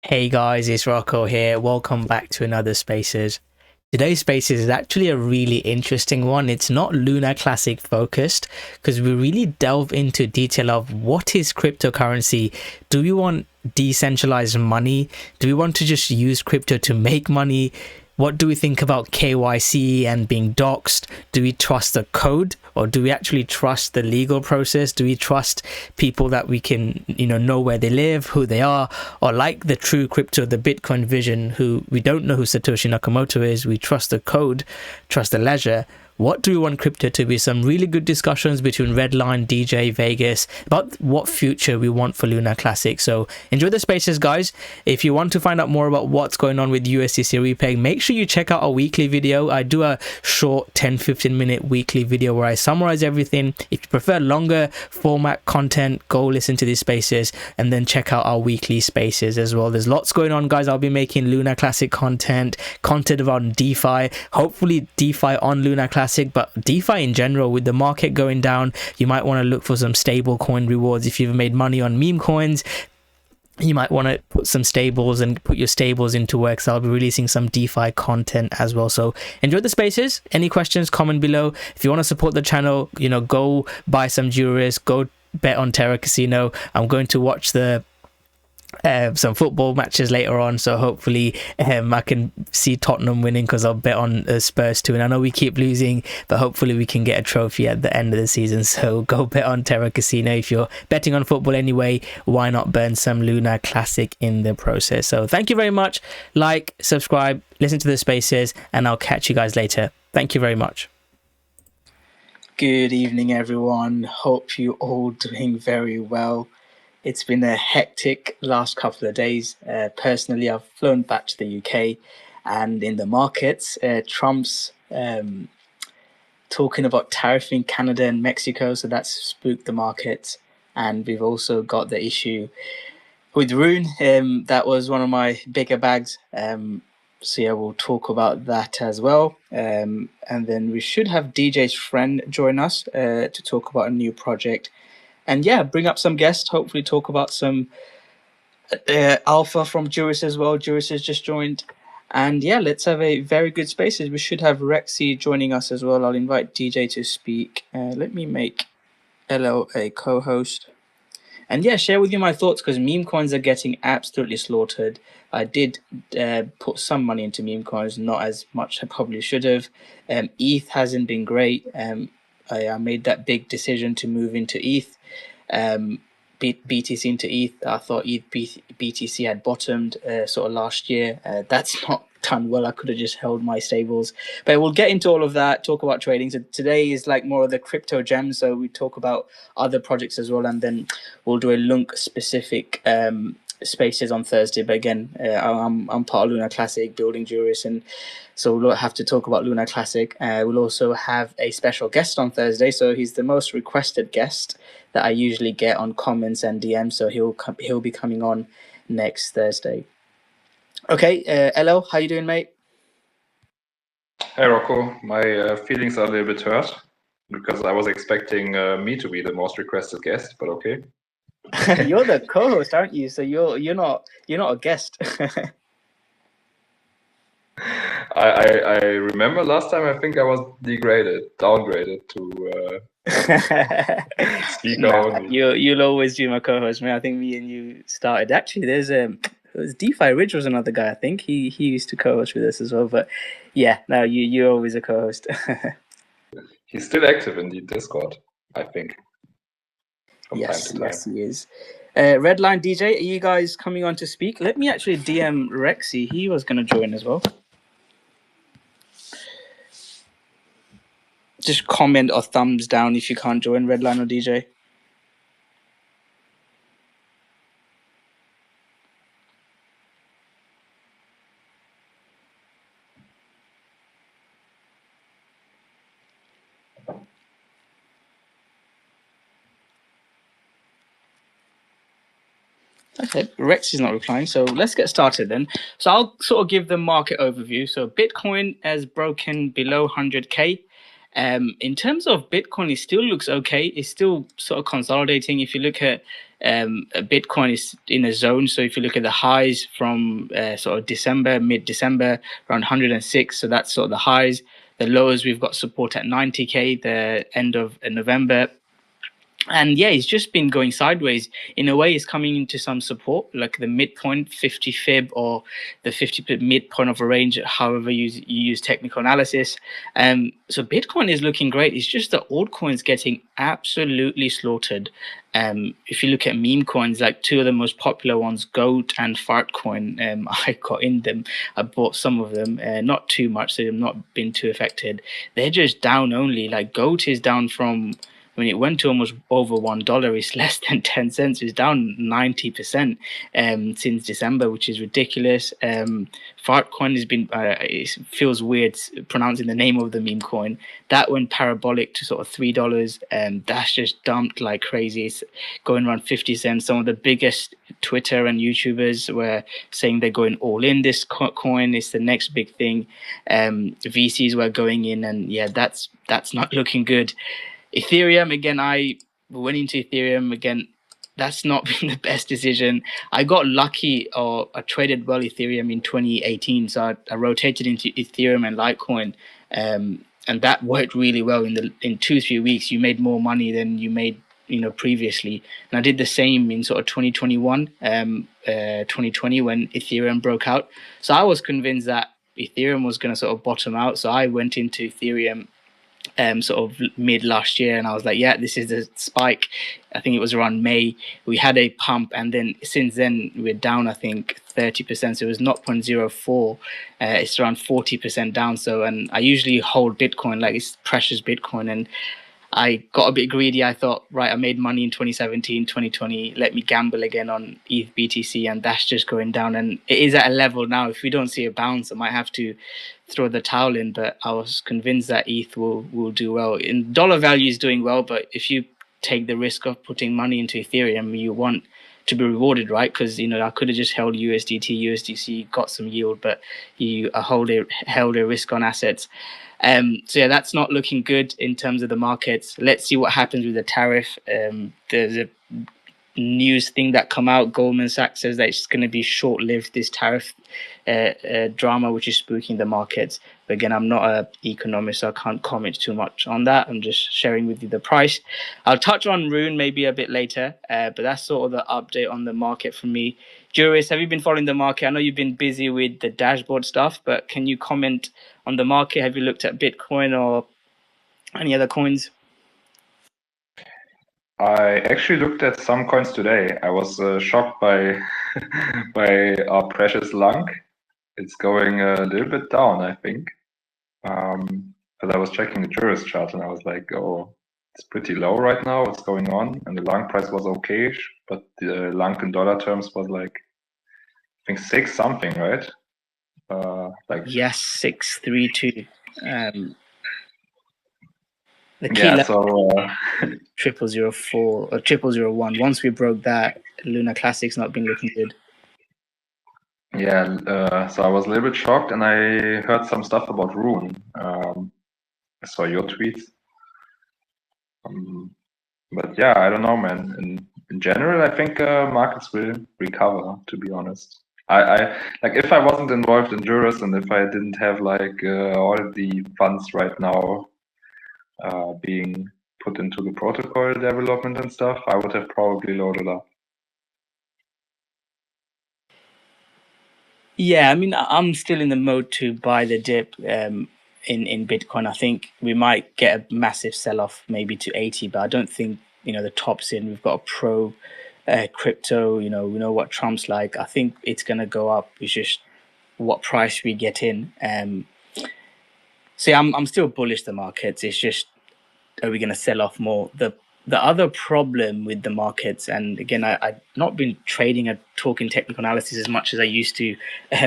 Hey guys, it's Rocko here. Welcome back to another Spaces. Today's Spaces is actually a really interesting one. It's not LunaClassic focused because we really delve into detail of what is cryptocurrency. Do we want decentralized money? Do we want to just use crypto to make money? What do we think about KYC and being doxxed? Do we trust the code or do we actually trust the legal process? Do we trust people that we can, know where they live, who they are, or like the true crypto, the Bitcoin vision, who we don't know who Satoshi Nakamoto is. We trust the code, trust the ledger. What do we want crypto to be? Some really good discussions between Redline, DJ, Vegas about what future we want for LunaClassic. So enjoy the Spaces, guys. If you want to find out more about what's going on with USTC Repeg, make sure you check out our weekly video. I do a short 10-15 minute weekly video where I summarize everything. If you prefer longer format content, go listen to these Spaces and then check out our weekly Spaces as well. There's lots going on, guys. I'll be making LunaClassic content about DeFi, hopefully DeFi on LunaClassic. But DeFi in general, with the market going down, you might want to look for some stable coin rewards. If you've made money on meme coins, you might want to put some stables and put your stables into work. So I'll be releasing some DeFi content as well. So enjoy the Spaces. Any questions, comment below. If you want to support the channel, go buy some Juris, go bet on TerraCasino. I'm going to watch some football matches later on, so hopefully I can see Tottenham winning because I'll bet on Spurs too. And I know we keep losing, but hopefully we can get a trophy at the end of the season. So go bet on TerraCasino. If you're betting on football anyway, why not burn some LunaClassic in the process? So thank you very much. Like, subscribe, listen to the Spaces, and I'll catch you guys later. Thank you very much. Good evening, everyone. Hope you all doing very well. It's been a hectic last couple of days. Personally, I've flown back to the UK, and in the markets, Trump's talking about tariffing Canada and Mexico, so that's spooked the markets. And we've also got the issue with Rune. That was one of my bigger bags. So yeah, we'll talk about that as well. And then we should have DJ's friend join us to talk about a new project. And yeah, bring up some guests, hopefully talk about some alpha from Juris as well. Juris has just joined. And yeah, let's have a very good Spaces. We should have Rexy joining us as well. I'll invite DJ to speak. Let me make LL a co-host. And yeah, share with you my thoughts because meme coins are getting absolutely slaughtered. I did put some money into meme coins, not as much I probably should have. ETH hasn't been great. I made that big decision to move into ETH, BTC into ETH. I thought BTC had bottomed sort of last year. That's not done well. I could have just held my stables. But we'll get into all of that, talk about trading. So today is like more of the crypto gems. So we talk about other projects as well. And then we'll do a Lunc specific Spaces on Thursday. But again, I'm part of LunaClassic, building Juris, and so we'll have to talk about LunaClassic. We'll also have a special guest on Thursday. So he's the most requested guest that I usually get on comments and DMs. So he'll be coming on next Thursday. Okay, LL, how you doing, mate? Hey Rocco, my feelings are a little bit hurt because I was expecting me to be the most requested guest, but okay. You're the co-host, aren't you? So you're not a guest. I remember last time I think I was downgraded to speaker only. You'll always be my co-host, man. I think me and you started. Actually, it was DeFi Ridge was another guy. I think he used to co-host with us as well. But yeah, no, you're always a co-host. He's still active in the Discord, I think. Yes, he is. Redline DJ, are you guys coming on to speak? Let me actually DM Rexy. He was going to join as well. Just comment or thumbs down if you can't join, Redline or DJ. Okay, Rex is not replying, so let's get started then. So I'll sort of give the market overview. So Bitcoin has broken below 100K. In terms of Bitcoin, it still looks okay. It's still sort of consolidating. If you look at Bitcoin is in a zone. So if you look at the highs from sort of December, mid-December, around 106. So that's sort of the highs. The lows, we've got support at 90K, the end of November. And yeah, it's just been going sideways. In a way, it's coming into some support, like the midpoint 50 fib or the 50 pip midpoint of a range, however you use technical analysis. So Bitcoin is looking great. It's just that altcoins getting absolutely slaughtered. If you look at meme coins, like two of the most popular ones, Goat and Fartcoin, I got in them. I bought some of them, not too much, so they've not been too affected. They're just down only. Like Goat is down from, when it went to almost over $1, it's less than 10 cents. It's down 90% since December, which is ridiculous. Fartcoin has been, it feels weird pronouncing the name of the meme coin. That went parabolic to sort of $3. That's just dumped like crazy. It's going around 50 cents. Some of the biggest Twitter and YouTubers were saying they're going all in this coin. It's the next big thing. VCs were going in, and yeah, that's not looking good. Ethereum, again, I went into Ethereum again. That's not been the best decision. I got lucky, or I traded well Ethereum in 2018. So I rotated into Ethereum and Litecoin, and that worked really well. In 2-3 weeks, you made more money than you made previously. And I did the same in sort of 2021, 2020 when Ethereum broke out. So I was convinced that Ethereum was going to sort of bottom out. So I went into Ethereum sort of mid last year, and I was like, yeah, this is the spike. I think it was around May. We had a pump, and then since then we're down, I think 30%. So it was 0.04. It's around 40% down. So, and I usually hold Bitcoin, like it's precious Bitcoin, and I got a bit greedy. I thought, right, I made money in 2017, 2020. Let me gamble again on ETH BTC, and that's just going down. And it is at a level now. If we don't see a bounce, I might have to throw the towel in. But I was convinced that ETH will do well. In dollar value is doing well, but if you take the risk of putting money into Ethereum, you want to be rewarded, right? Because I could have just held USDT, USDC, got some yield, but you held a risk on assets. So yeah, that's not looking good in terms of the markets. Let's see what happens with the tariff. There's a news thing that come out. Goldman Sachs says that it's going to be short-lived, this tariff drama, which is spooking the markets. But again, I'm not an economist, so I can't comment too much on that. I'm just sharing with you the price. I'll touch on Rune maybe a bit later, but that's sort of the update on the market for me. Juris, have you been following the market? I know you've been busy with the dashboard stuff, but can you comment on the market? Have you looked at Bitcoin or any other coins? I actually looked at some coins today. I was shocked by by our precious Lunc. It's going a little bit down, I think. But I was checking the Juris chart and I was like, oh, it's pretty low right now. What's going on? And the Lunc price was okay-ish, but the Lunc in dollar terms was like, I think 6 something, right? Yes, 632. The key yeah, level 0004 or 0001. Once we broke that, LunaClassic's not been looking good. Yeah, so I was a little bit shocked, and I heard some stuff about Rune. I saw your tweets. But yeah, I don't know, man. In general, I think markets will recover, to be honest. I like, if I wasn't involved in Juris and if I didn't have like all the funds right now being put into the protocol development and stuff, I would have probably loaded up. Yeah, I mean, I'm still in the mode to buy the dip in Bitcoin. I think we might get a massive sell-off maybe to 80, but I don't think, the top's in. We've got a pro crypto, we know what Trump's like. I think it's going to go up. It's just what price we get in. So yeah, I'm still bullish the markets. It's just, are we going to sell off more? The other problem with the markets, and again, I've not been trading and talking technical analysis as much as I used to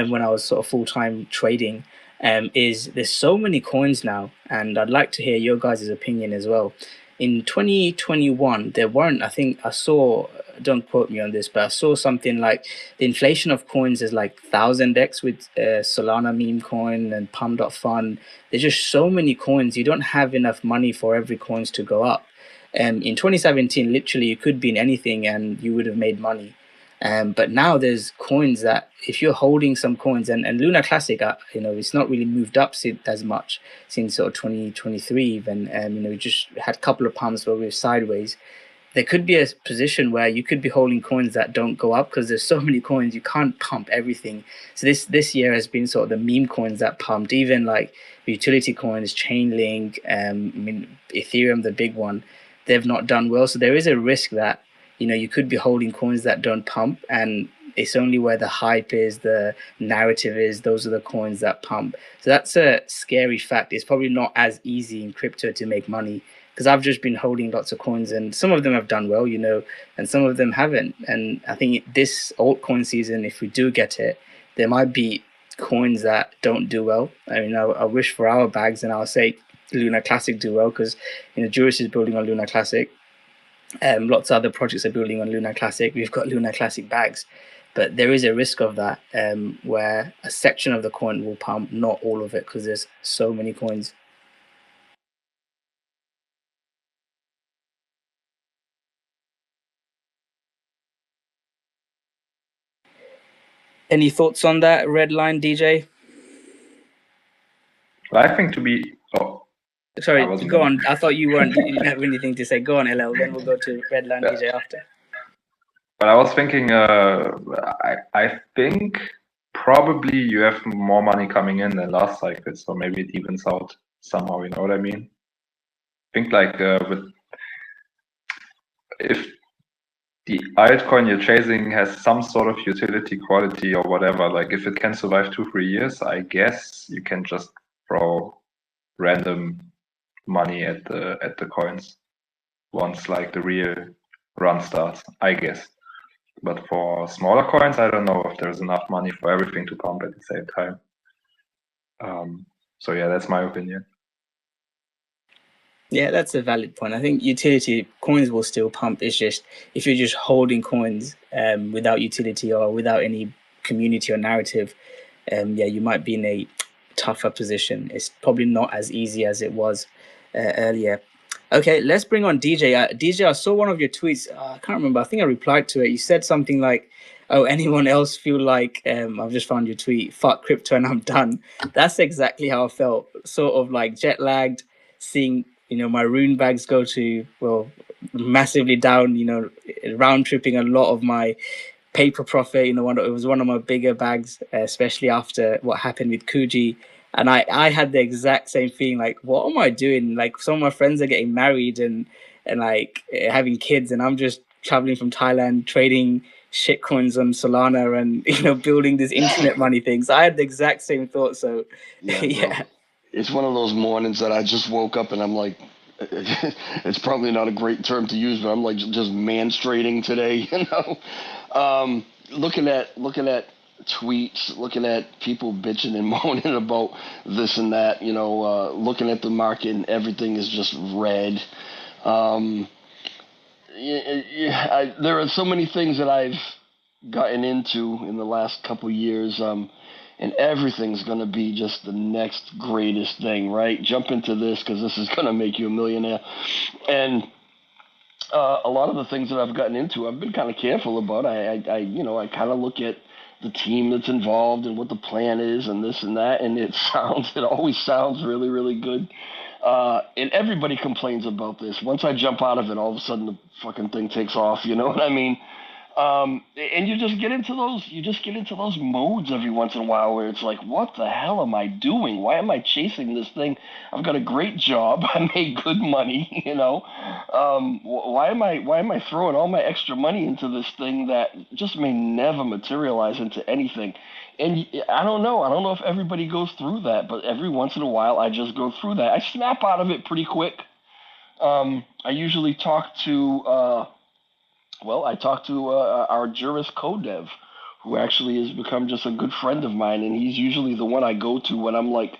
when I was sort of full-time trading, is there's so many coins now, and I'd like to hear your guys' opinion as well. In 2021, there weren't, I think I saw don't quote me on this, but I saw something like the inflation of coins is like 1000x with Solana meme coin and Pum.fun. There's just so many coins. You don't have enough money for every coins to go up. In 2017, literally, you could be in anything and you would have made money. But now there's coins that if you're holding some coins, and LunaClassic, it's not really moved up as much since sort of 2023 even. We just had a couple of pumps where we were sideways. There could be a position where you could be holding coins that don't go up because there's so many coins, you can't pump everything. So this year has been sort of the meme coins that pumped, even like utility coins, Chainlink, Ethereum, the big one, they've not done well. So there is a risk that you could be holding coins that don't pump, and it's only where the hype is, the narrative is, those are the coins that pump. So that's a scary fact. It's probably not as easy in crypto to make money, because I've just been holding lots of coins and some of them have done well, and some of them haven't. And I think this altcoin season, if we do get it, there might be coins that don't do well. I mean, I wish for our bags, and I'll say LunaClassic do well, because Juris is building on LunaClassic. Lots of other projects are building on LunaClassic. We've got LunaClassic bags, but there is a risk of that, where a section of the coin will pump, not all of it, because there's so many coins. Any thoughts on that red line, DJ? I think to be. Oh, sorry, go on. I thought you didn't have anything to say. Go on, LL. Then we'll go to red line, DJ after. But I was thinking, I think probably you have more money coming in than last cycle, so maybe it evens out somehow. You know what I mean? I think like if the altcoin you're chasing has some sort of utility quality or whatever, like if it can survive 2-3 years, I guess you can just throw random money at the coins once like the real run starts, I guess. But for smaller coins, I don't know if there's enough money for everything to pump at the same time. So yeah, that's my opinion. Yeah, that's a valid point. I think utility coins will still pump. It's just if you're just holding coins without utility or without any community or narrative, you might be in a tougher position. It's probably not as easy as it was earlier. Okay, let's bring on DJ. DJ, I saw one of your tweets. I can't remember. I think I replied to it. You said something like, "Oh, anyone else feel like I've just found your tweet? Fuck crypto and I'm done." That's exactly how I felt. Sort of like jet lagged, seeing my Rune bags go to massively down. Round tripping a lot of my paper profit. It was one of my bigger bags, especially after what happened with Kuji. And I had the exact same feeling, like, what am I doing? Like, some of my friends are getting married and like having kids, and I'm just traveling from Thailand, trading shitcoins on Solana and, building this internet money thing. So I had the exact same thought. So, yeah. It's one of those mornings that I just woke up and I'm like, it's probably not a great term to use, but I'm like just manstrating today, looking at tweets, looking at people bitching and moaning about this and that, looking at the market and everything is just red. There are so many things that I've gotten into in the last couple years, and everything's going to be just the next greatest thing, right? Jump into this because this is going to make you a millionaire. And a lot of the things that I've gotten into, I've been kind of careful about. I kind of look at the team that's involved and what the plan is and this and that, and it always sounds really, really good. And everybody complains about this. Once I jump out of it, all of a sudden the fucking thing takes off. You know what I mean? And you just get into those modes every once in a while where it's like, what the hell am I doing? Why am I chasing this thing? I've got a great job. I make good money. Why am I throwing all my extra money into this thing that just may never materialize into anything? And I don't know. I don't know if everybody goes through that, but every once in a while I just go through that. I snap out of it pretty quick. I usually talk to our Jurist co-dev, who actually has become just a good friend of mine, and he's usually the one I go to when I'm like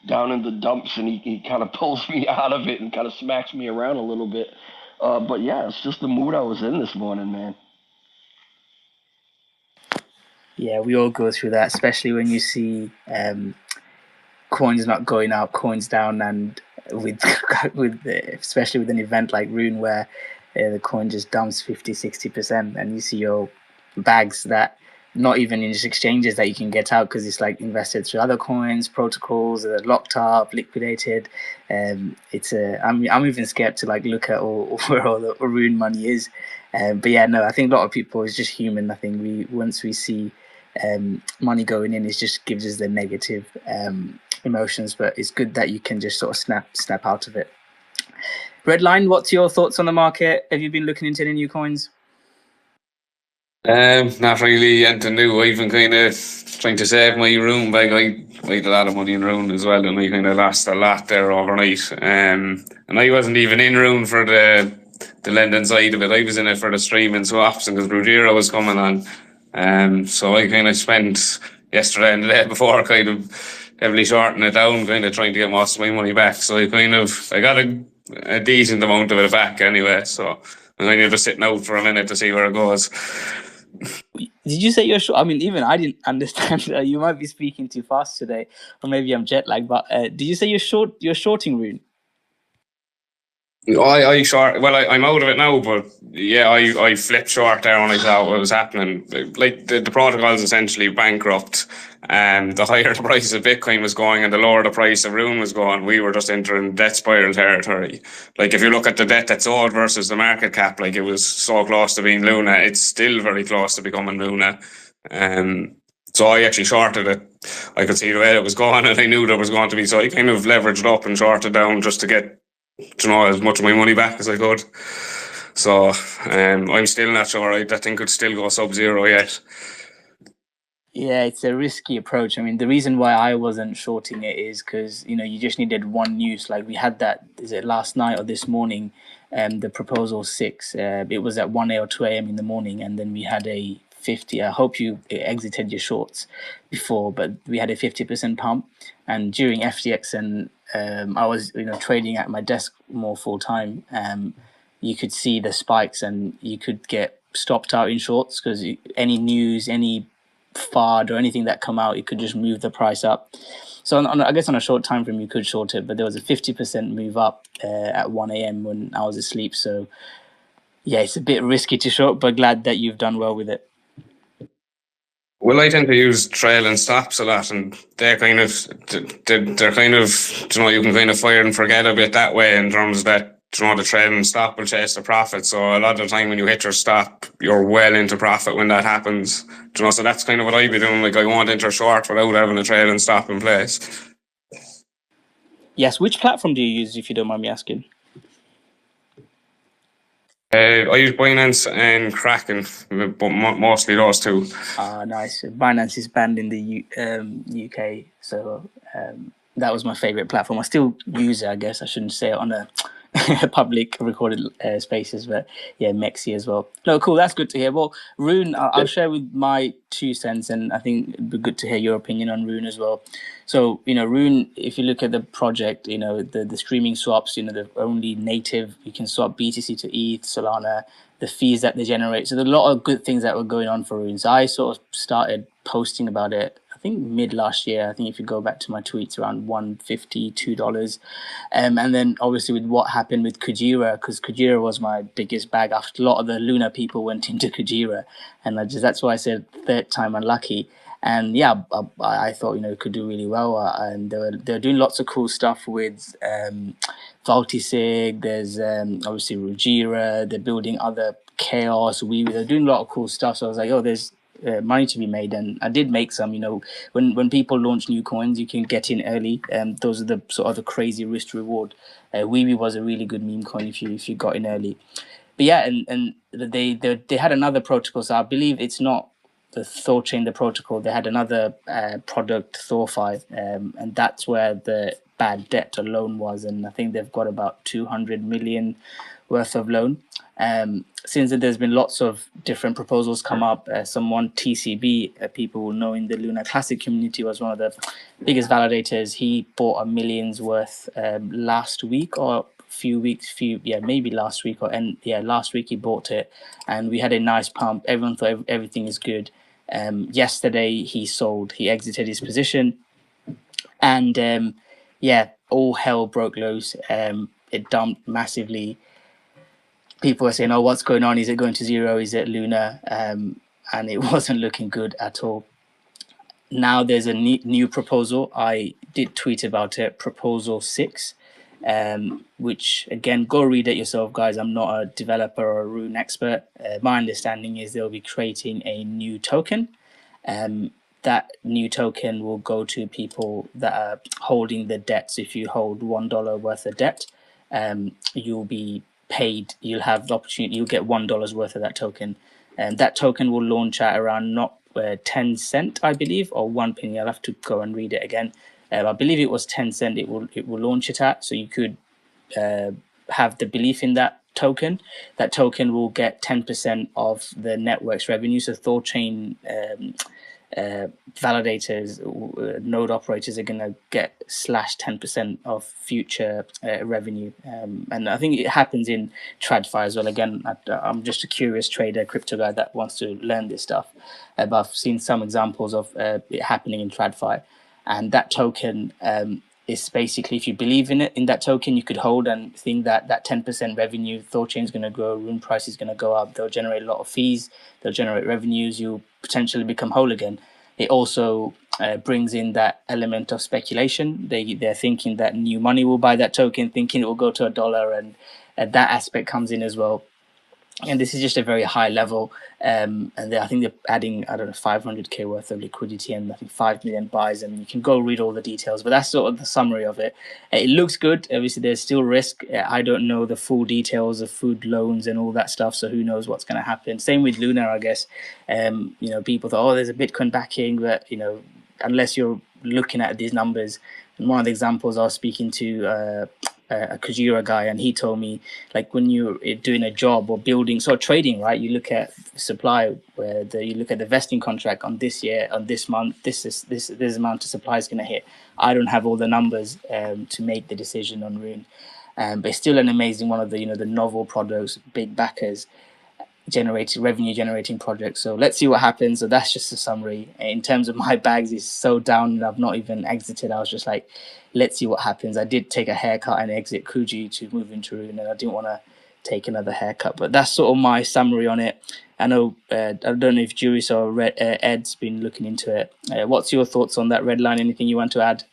down in the dumps, and he kind of pulls me out of it and kind of smacks me around a little bit. But yeah, it's just the mood I was in this morning, man. Yeah, we all go through that, especially when you see coins not going up, coins down, and with especially with an event like Rune where the coin just dumps 50-60%, and you see your bags that not even in just exchanges that you can get out because it's like invested through other coins, protocols that are locked up, liquidated. It's I'm even scared to like look at where all the Rune money is. But yeah, no, I think a lot of people is just human. I think once we see money going in, it just gives us the negative emotions, but it's good that you can just sort of snap out of it. Redline, what's your thoughts on the market? Have you been looking into any new coins? Not really anything new. I've been kind of trying to save my Rune bag. I had a lot of money in Rune as well, and I kind of lost a lot there overnight. And I wasn't even in Rune for the lending side of it. I was in it for the streaming swaps, and because Ruggiero was coming on. So I kind of spent yesterday and the day before kind of heavily shorting it down, kind of trying to get most of my money back. So I got a decent amount of it back anyway. So I'm kind of just sitting out for a minute to see where it goes. Did you say you're short? I mean, even I didn't understand. You might be speaking too fast today, or maybe I'm jet lagged. But did you say you're shorting Rune? I short. Well, I'm out of it now, but yeah, I flipped short there when I saw what was happening. Like the protocol's essentially bankrupt, and the higher the price of Bitcoin was going, and the lower the price of Rune was going, we were just entering debt spiral territory. Like if you look at the debt that's owed versus the market cap, like it was so close to being Luna, it's still very close to becoming Luna. So I actually shorted it. I could see the way it was going, and I knew there was going to be. So I kind of leveraged up and shorted down just to get as much of my money back as I could. So I'm still not sure. That thing could still go sub-zero yet. Yeah, it's a risky approach. I mean, the reason why I wasn't shorting it is because you just needed one news. Like we had that. Is it last night or this morning? The proposal 6. It was at 1 a or 2 a.m. in the morning, and then we had a 50. I hope you exited your shorts before, but we had a 50% pump, and during FTX and I was trading at my desk more full time. You could see the spikes, and you could get stopped out in shorts because any news, any FAD or anything that come out, it could just move the price up. So I guess on a short time frame you could short it, but there was a 50% move up at 1 a.m. when I was asleep. So yeah, it's a bit risky to short, but glad that you've done well with it. Well, I tend to use trail and stops a lot, and they're kind of you can kind of fire and forget a bit that way in terms that the trail and stop will chase the profit. So a lot of the time when you hit your stop, you're well into profit when that happens. So that's kind of what I'd be doing. Like I won't enter short without having a trail and stop in place. Yes, which platform do you use, if you don't mind me asking? I use Binance and Kraken, but mostly those two. Nice. Binance is banned in the UK, so that was my favorite platform. I still use it, I guess. I shouldn't say it on a public recorded spaces, but yeah, Mexi as well. No, cool. That's good to hear. Well, Rune, I'll share with my 2 cents, and I think it'd be good to hear your opinion on Rune as well. So, Rune, if you look at the project, the streaming swaps, the only native, you can swap BTC to ETH, Solana, the fees that they generate. So there's a lot of good things that were going on for Rune. So I sort of started posting about it, I think mid last year. I think if you go back to my tweets, around $152. And then obviously with what happened with Kujira, because Kujira was my biggest bag after a lot of the Luna people went into Kujira. And that's why I said third time unlucky. And yeah, I thought it could do really well, and they're doing lots of cool stuff with Vultisig. There's obviously Ruggiero. They're building other Chaos. They're doing a lot of cool stuff. So I was like, there's money to be made, and I did make some. When people launch new coins, you can get in early. Those are the sort of the crazy risk reward. Weeby was a really good meme coin if you got in early. But yeah, and they had another protocol. So I believe it's not the Thorchain, the protocol. They had another product, ThorFi, and that's where the bad debt or loan was. And I think they've got about 200 million worth of loan. Since there's been lots of different proposals come up, someone TCB, people will know in the LunaClassic community, was one of the biggest validators. He bought a millions worth last week or maybe last week last week he bought it, and we had a nice pump. Everyone thought everything is good, Yesterday he exited his position, and all hell broke loose. It dumped massively. People were saying, "Oh, what's going on? Is it going to zero? Is it Luna?" And it wasn't looking good at all. Now there's a new proposal. I did tweet about it, Proposal 6, which, again, go read it yourself, guys. I'm not a developer or a Rune expert. My understanding is they'll be creating a new token. That new token will go to people that are holding the debt. So if you hold $1 worth of debt, you'll be paid. You'll have the opportunity. You'll get $1 worth of that token, and that token will launch at around 10 cent, I believe, or 1 penny. I'll have to go and read it again. I believe it was 10 cent. It will launch it at. So you could have the belief in that token. That token will get 10% of the network's revenue. So Thorchain validators, node operators are going to get slash 10% of future revenue. And I think it happens in TradFi as well. Again, I'm just a curious trader, crypto guy that wants to learn this stuff. But I've seen some examples of it happening in TradFi. And that token is basically, if you believe in it, in that token, you could hold and think that that 10% revenue, Thorchain is going to grow, Rune price is going to go up, they'll generate a lot of fees, they'll generate revenues, you'll potentially become whole again. It also brings in that element of speculation. They're thinking that new money will buy that token, thinking it will go to $1, and that aspect comes in as well. And this is just a very high level, and I think they're adding, 500k worth of liquidity and I think 5 million buys, and you can go read all the details, but that's sort of the summary of it. It looks good. Obviously there's still risk. I don't know the full details of food loans and all that stuff, so who knows what's going to happen. Same with Luna, I guess. People thought, oh, there's a Bitcoin backing, but unless you're looking at these numbers, and one of the examples, I was speaking to a Kujira guy, and he told me, like, when you're doing a job or building, sort of trading, right? You look at supply, you look at the vesting contract on this year, on this month, this amount of supply is going to hit. I don't have all the numbers to make the decision on Rune, but it's still an amazing one of the the novel products, big backers, revenue generating projects. So let's see what happens. So that's just a summary. In terms of my bags, is so down and I've not even exited. I was just like, let's see what happens. I did take a haircut and exit Kuji to move into Rune, and I didn't want to take another haircut, but that's sort of my summary on it. I know I don't know if Juris or Ed's been looking into it. What's your thoughts on that red line? Anything you want to add?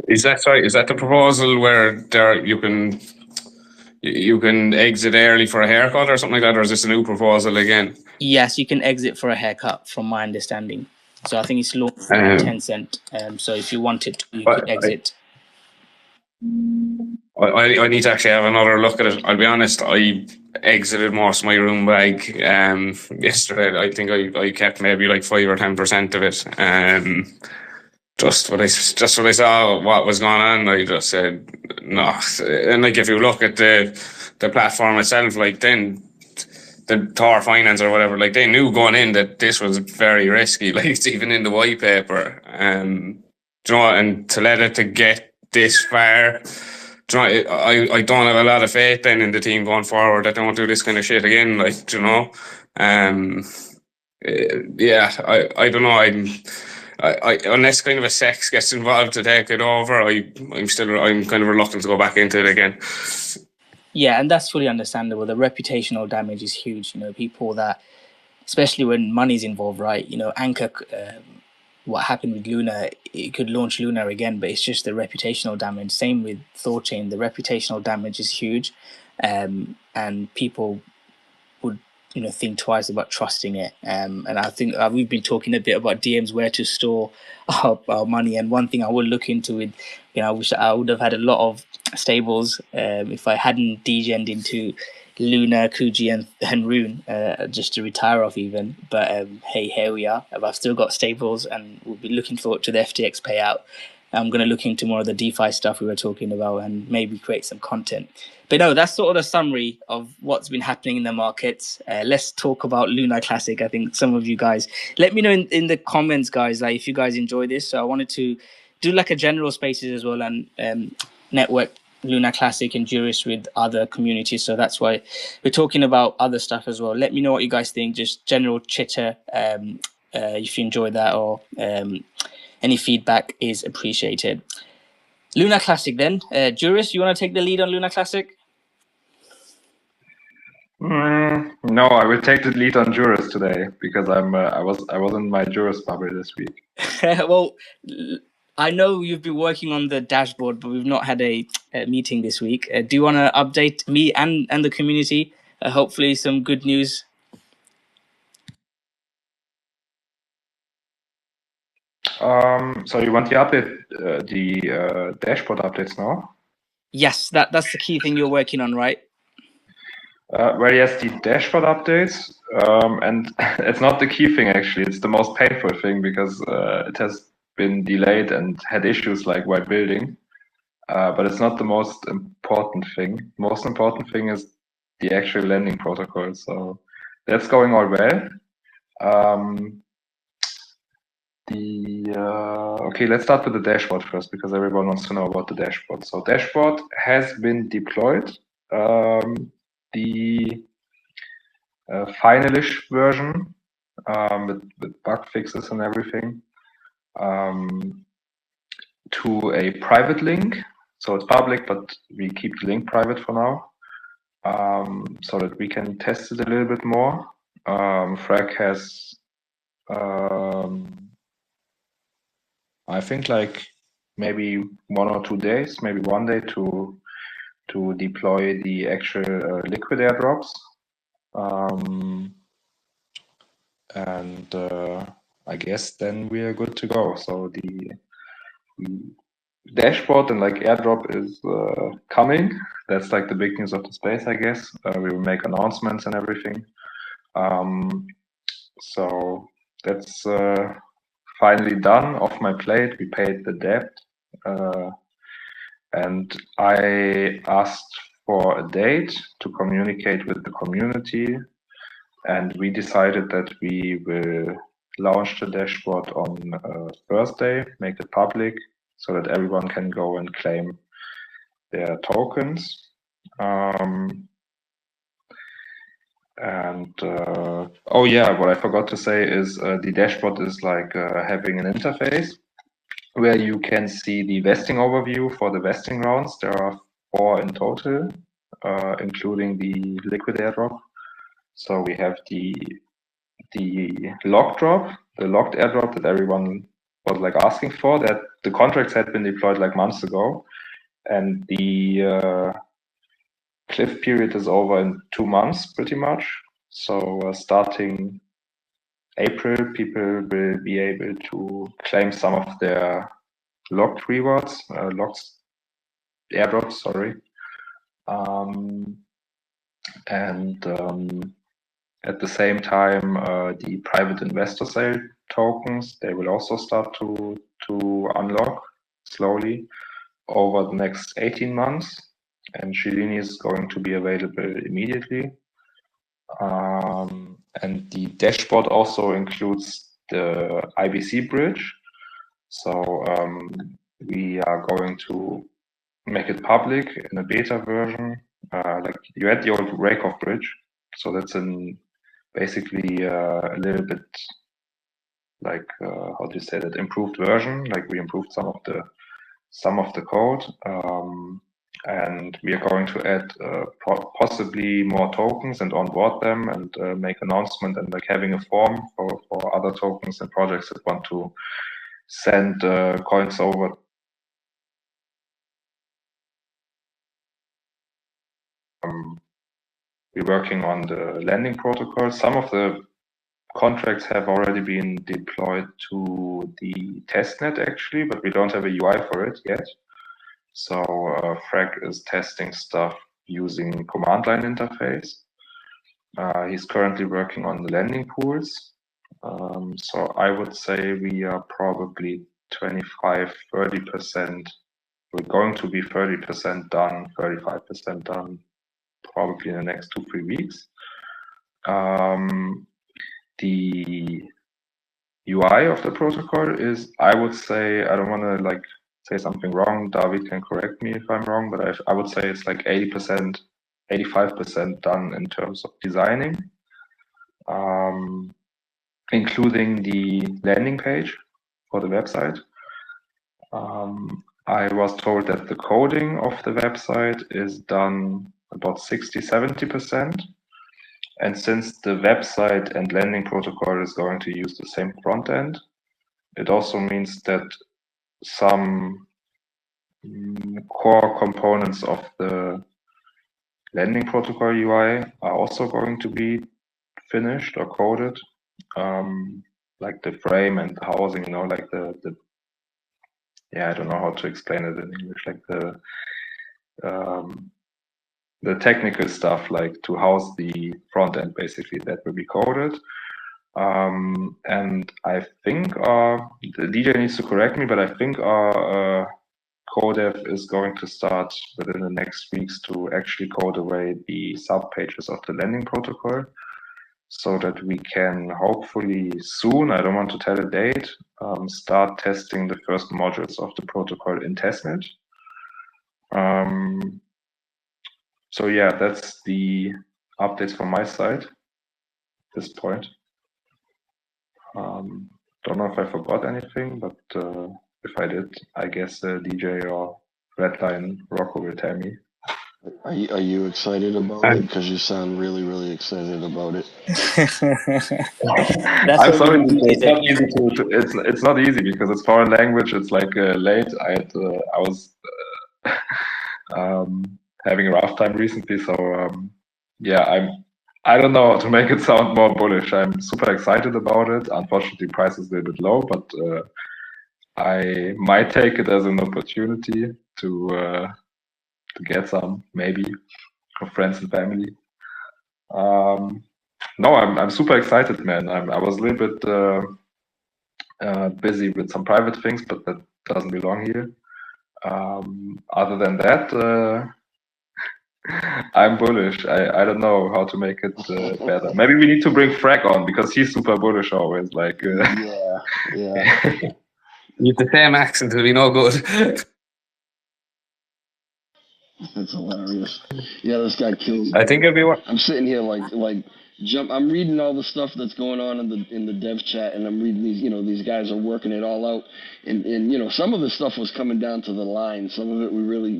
Is that the proposal where you can exit early for a haircut or something like that, or is this a new proposal again? Yes, you can exit for a haircut, from my understanding. So I think it's launched at 10 cent. So if you wanted to, you could exit. I need to actually have another look at it. I'll be honest, I exited most of my Rune bag yesterday. I think I kept maybe like 5 or 10% of it. Just when I saw what was going on, I just said no. And like, if you look at the platform itself, like, then the Tor Finance or whatever, like, they knew going in that this was very risky. Like, it's even in the white paper. And to let it to get this far, I don't have a lot of faith then in the team going forward that they won't do this kind of shit again. Like, I don't know. I unless kind of a sex gets involved to take it over, I'm kind of reluctant to go back into it again. Yeah, and that's fully understandable. The reputational damage is huge. People that, especially when money's involved, right? Anchor, what happened with Luna, it could launch Luna again, but it's just the reputational damage. Same with Thorchain, the reputational damage is huge, and people would think twice about trusting it. And I think we've been talking a bit about DMs, where to store our money. And one thing I would look into it, I wish I would have had a lot of stables if I hadn't degened into Luna, Kuji, and Rune, just to retire off even. But hey, here we are. I've still got stables, and we'll be looking forward to the FTX payout. I'm going to look into more of the DeFi stuff we were talking about and maybe create some content. But no, that's sort of the summary of what's been happening in the markets. Let's talk about LunaClassic. I think some of you guys, let me know in the comments, guys, like, if you guys enjoy this. So I wanted to do like a general spaces as well, and network LunaClassic and Juris with other communities. So that's why we're talking about other stuff as well. Let me know what you guys think, just general chitter, if you enjoy that, or any feedback is appreciated. LunaClassic then. Juris, you want to take the lead on LunaClassic? No, I will take the lead on Juris today because I was in my Juris bubble this week. Well, I know you've been working on the dashboard, but we've not had a meeting this week. Do you want to update me and the community? Hopefully some good news. So you want the update, the dashboard updates now? Yes, that's the key thing you're working on, right? Well, yes, the dashboard updates, and it's not the key thing actually. It's the most painful thing because it has been delayed and had issues like while building. But it's not the most important thing. Most important thing is the actual lending protocol. So that's going all well. Okay, let's start with the dashboard first because everyone wants to know about the dashboard. So dashboard has been deployed. The finalish version with bug fixes and everything to a private link. So it's public, but we keep the link private for now so that we can test it a little bit more. Frag has, I think, like maybe 1 or 2 days, maybe 1 day to deploy the actual liquid airdrops. And I guess then we are good to go. So the dashboard and like airdrop is coming. That's like the big news of the space, I guess. We will make announcements and everything. So that's finally done off my plate. We paid the debt. And I asked for a date to communicate with the community. And we decided that we will launch the dashboard on Thursday, make it public, so that everyone can go and claim their tokens. Oh yeah, what I forgot to say is the dashboard is like having an interface where you can see the vesting overview for the vesting rounds. There are 4 in total, including the liquid airdrop. So we have the lock drop, the locked airdrop that everyone was like asking for, that the contracts had been deployed like months ago, and the cliff period is over in 2 months pretty much. So starting April, people will be able to claim some of their locked rewards, locked airdrops, sorry. At the same time, the private investor sale tokens, they will also start to unlock slowly over the next 18 months. And Shilini is going to be available immediately. And the dashboard also includes the IBC bridge. So we are going to make it public in a beta version. Like you had the old Rocko bridge. So that's basically a little bit like how do you say that, improved version. Like we improved some of the code, and we are going to add possibly more tokens and onboard them and make announcement and like having a form for other tokens and projects that want to send coins over. We're working on the lending protocol. Some of the contracts have already been deployed to the testnet actually, but we don't have a UI for it yet. So Frag is testing stuff using command line interface. He's currently working on the lending pools. So I would say we are probably 25-30%. We're going to be 30% done, 35% done, probably in the next 2-3 weeks. The UI of the protocol is, I would say, I don't want to like say something wrong, David can correct me if I'm wrong, but I would say it's like 80%, 85% done in terms of designing, including the landing page for the website. I was told that the coding of the website is done about 60-70%. And since the website and landing protocol is going to use the same front end, it also means that some core components of the landing protocol UI are also going to be finished or coded, like the frame and the housing, you know, like I don't know how to explain it in English, like the technical stuff, like to house the front end, basically, that will be coded. And I think the DJ needs to correct me, but I think our codev is going to start within the next weeks to actually code away the sub pages of the landing protocol, so that we can hopefully soon, I don't want to tell a date, start testing the first modules of the protocol in testnet. So yeah, that's the updates from my side at this point. Don't know if I forgot anything, but if I did, I guess DJ or Redline Rocko will tell me. Are you excited about it? Because you sound really, really excited about it. I'm sorry, it's not easy it's not easy because it's foreign language. It's like late. I was having a rough time recently, so I don't know how to make it sound more bullish. I'm super excited about it. Unfortunately, price is a little bit low, but I might take it as an opportunity to get some, maybe, for friends and family. No, I'm super excited, man. I was a little bit busy with some private things, but that doesn't belong here. Other than that, I'm bullish. I don't know how to make it better. Maybe we need to bring Frag on because he's super bullish always. Like yeah. With the same accent, it'll be no good. That's hilarious. Yeah, this guy kills. I think everyone. I'm sitting here like jump. I'm reading all the stuff that's going on in the dev chat, and I'm reading these guys are working it all out, and some of the stuff was coming down to the line. Some of it we really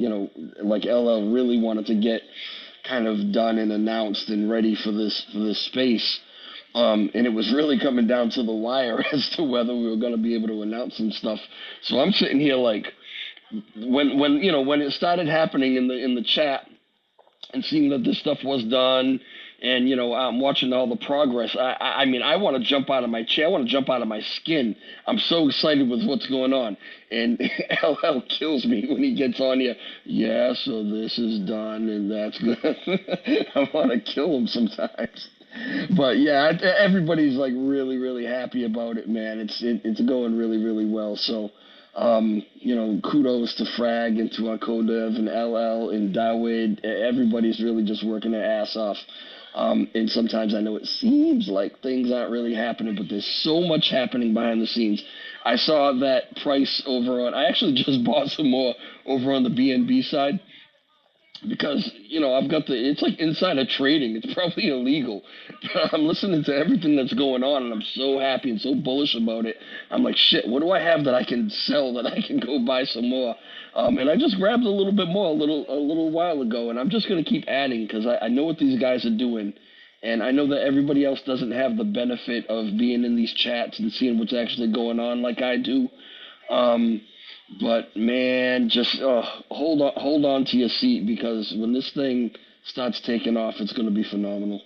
like LL really wanted to get kind of done and announced and ready for this space. And it was really coming down to the wire as to whether we were going to be able to announce some stuff. So I'm sitting here like, when it started happening in the chat and seeing that this stuff was done, and I'm watching all the progress. I mean, I want to jump out of my chair. I want to jump out of my skin. I'm so excited with what's going on. And LL kills me when he gets on here. Yeah, so this is done, and that's good. I want to kill him sometimes. But yeah, everybody's like really, really happy about it, man. It's going really, really well. So, kudos to Frag and to our codev and LL and Dawid. Everybody's really just working their ass off. And sometimes I know it seems like things aren't really happening, but there's so much happening behind the scenes. I saw that price over on. I actually just bought some more over on the BNB side. Because I've got it's like insider trading. It's probably illegal, but I'm listening to everything that's going on, and I'm so happy and so bullish about it. I'm like, shit, what do I have that I can sell that I can go buy some more? And I just grabbed a little bit more a little while ago, and I'm just gonna keep adding because I know what these guys are doing, and I know that everybody else doesn't have the benefit of being in these chats and seeing what's actually going on like I do. But man, just hold on to your seat because when this thing starts taking off, it's going to be phenomenal.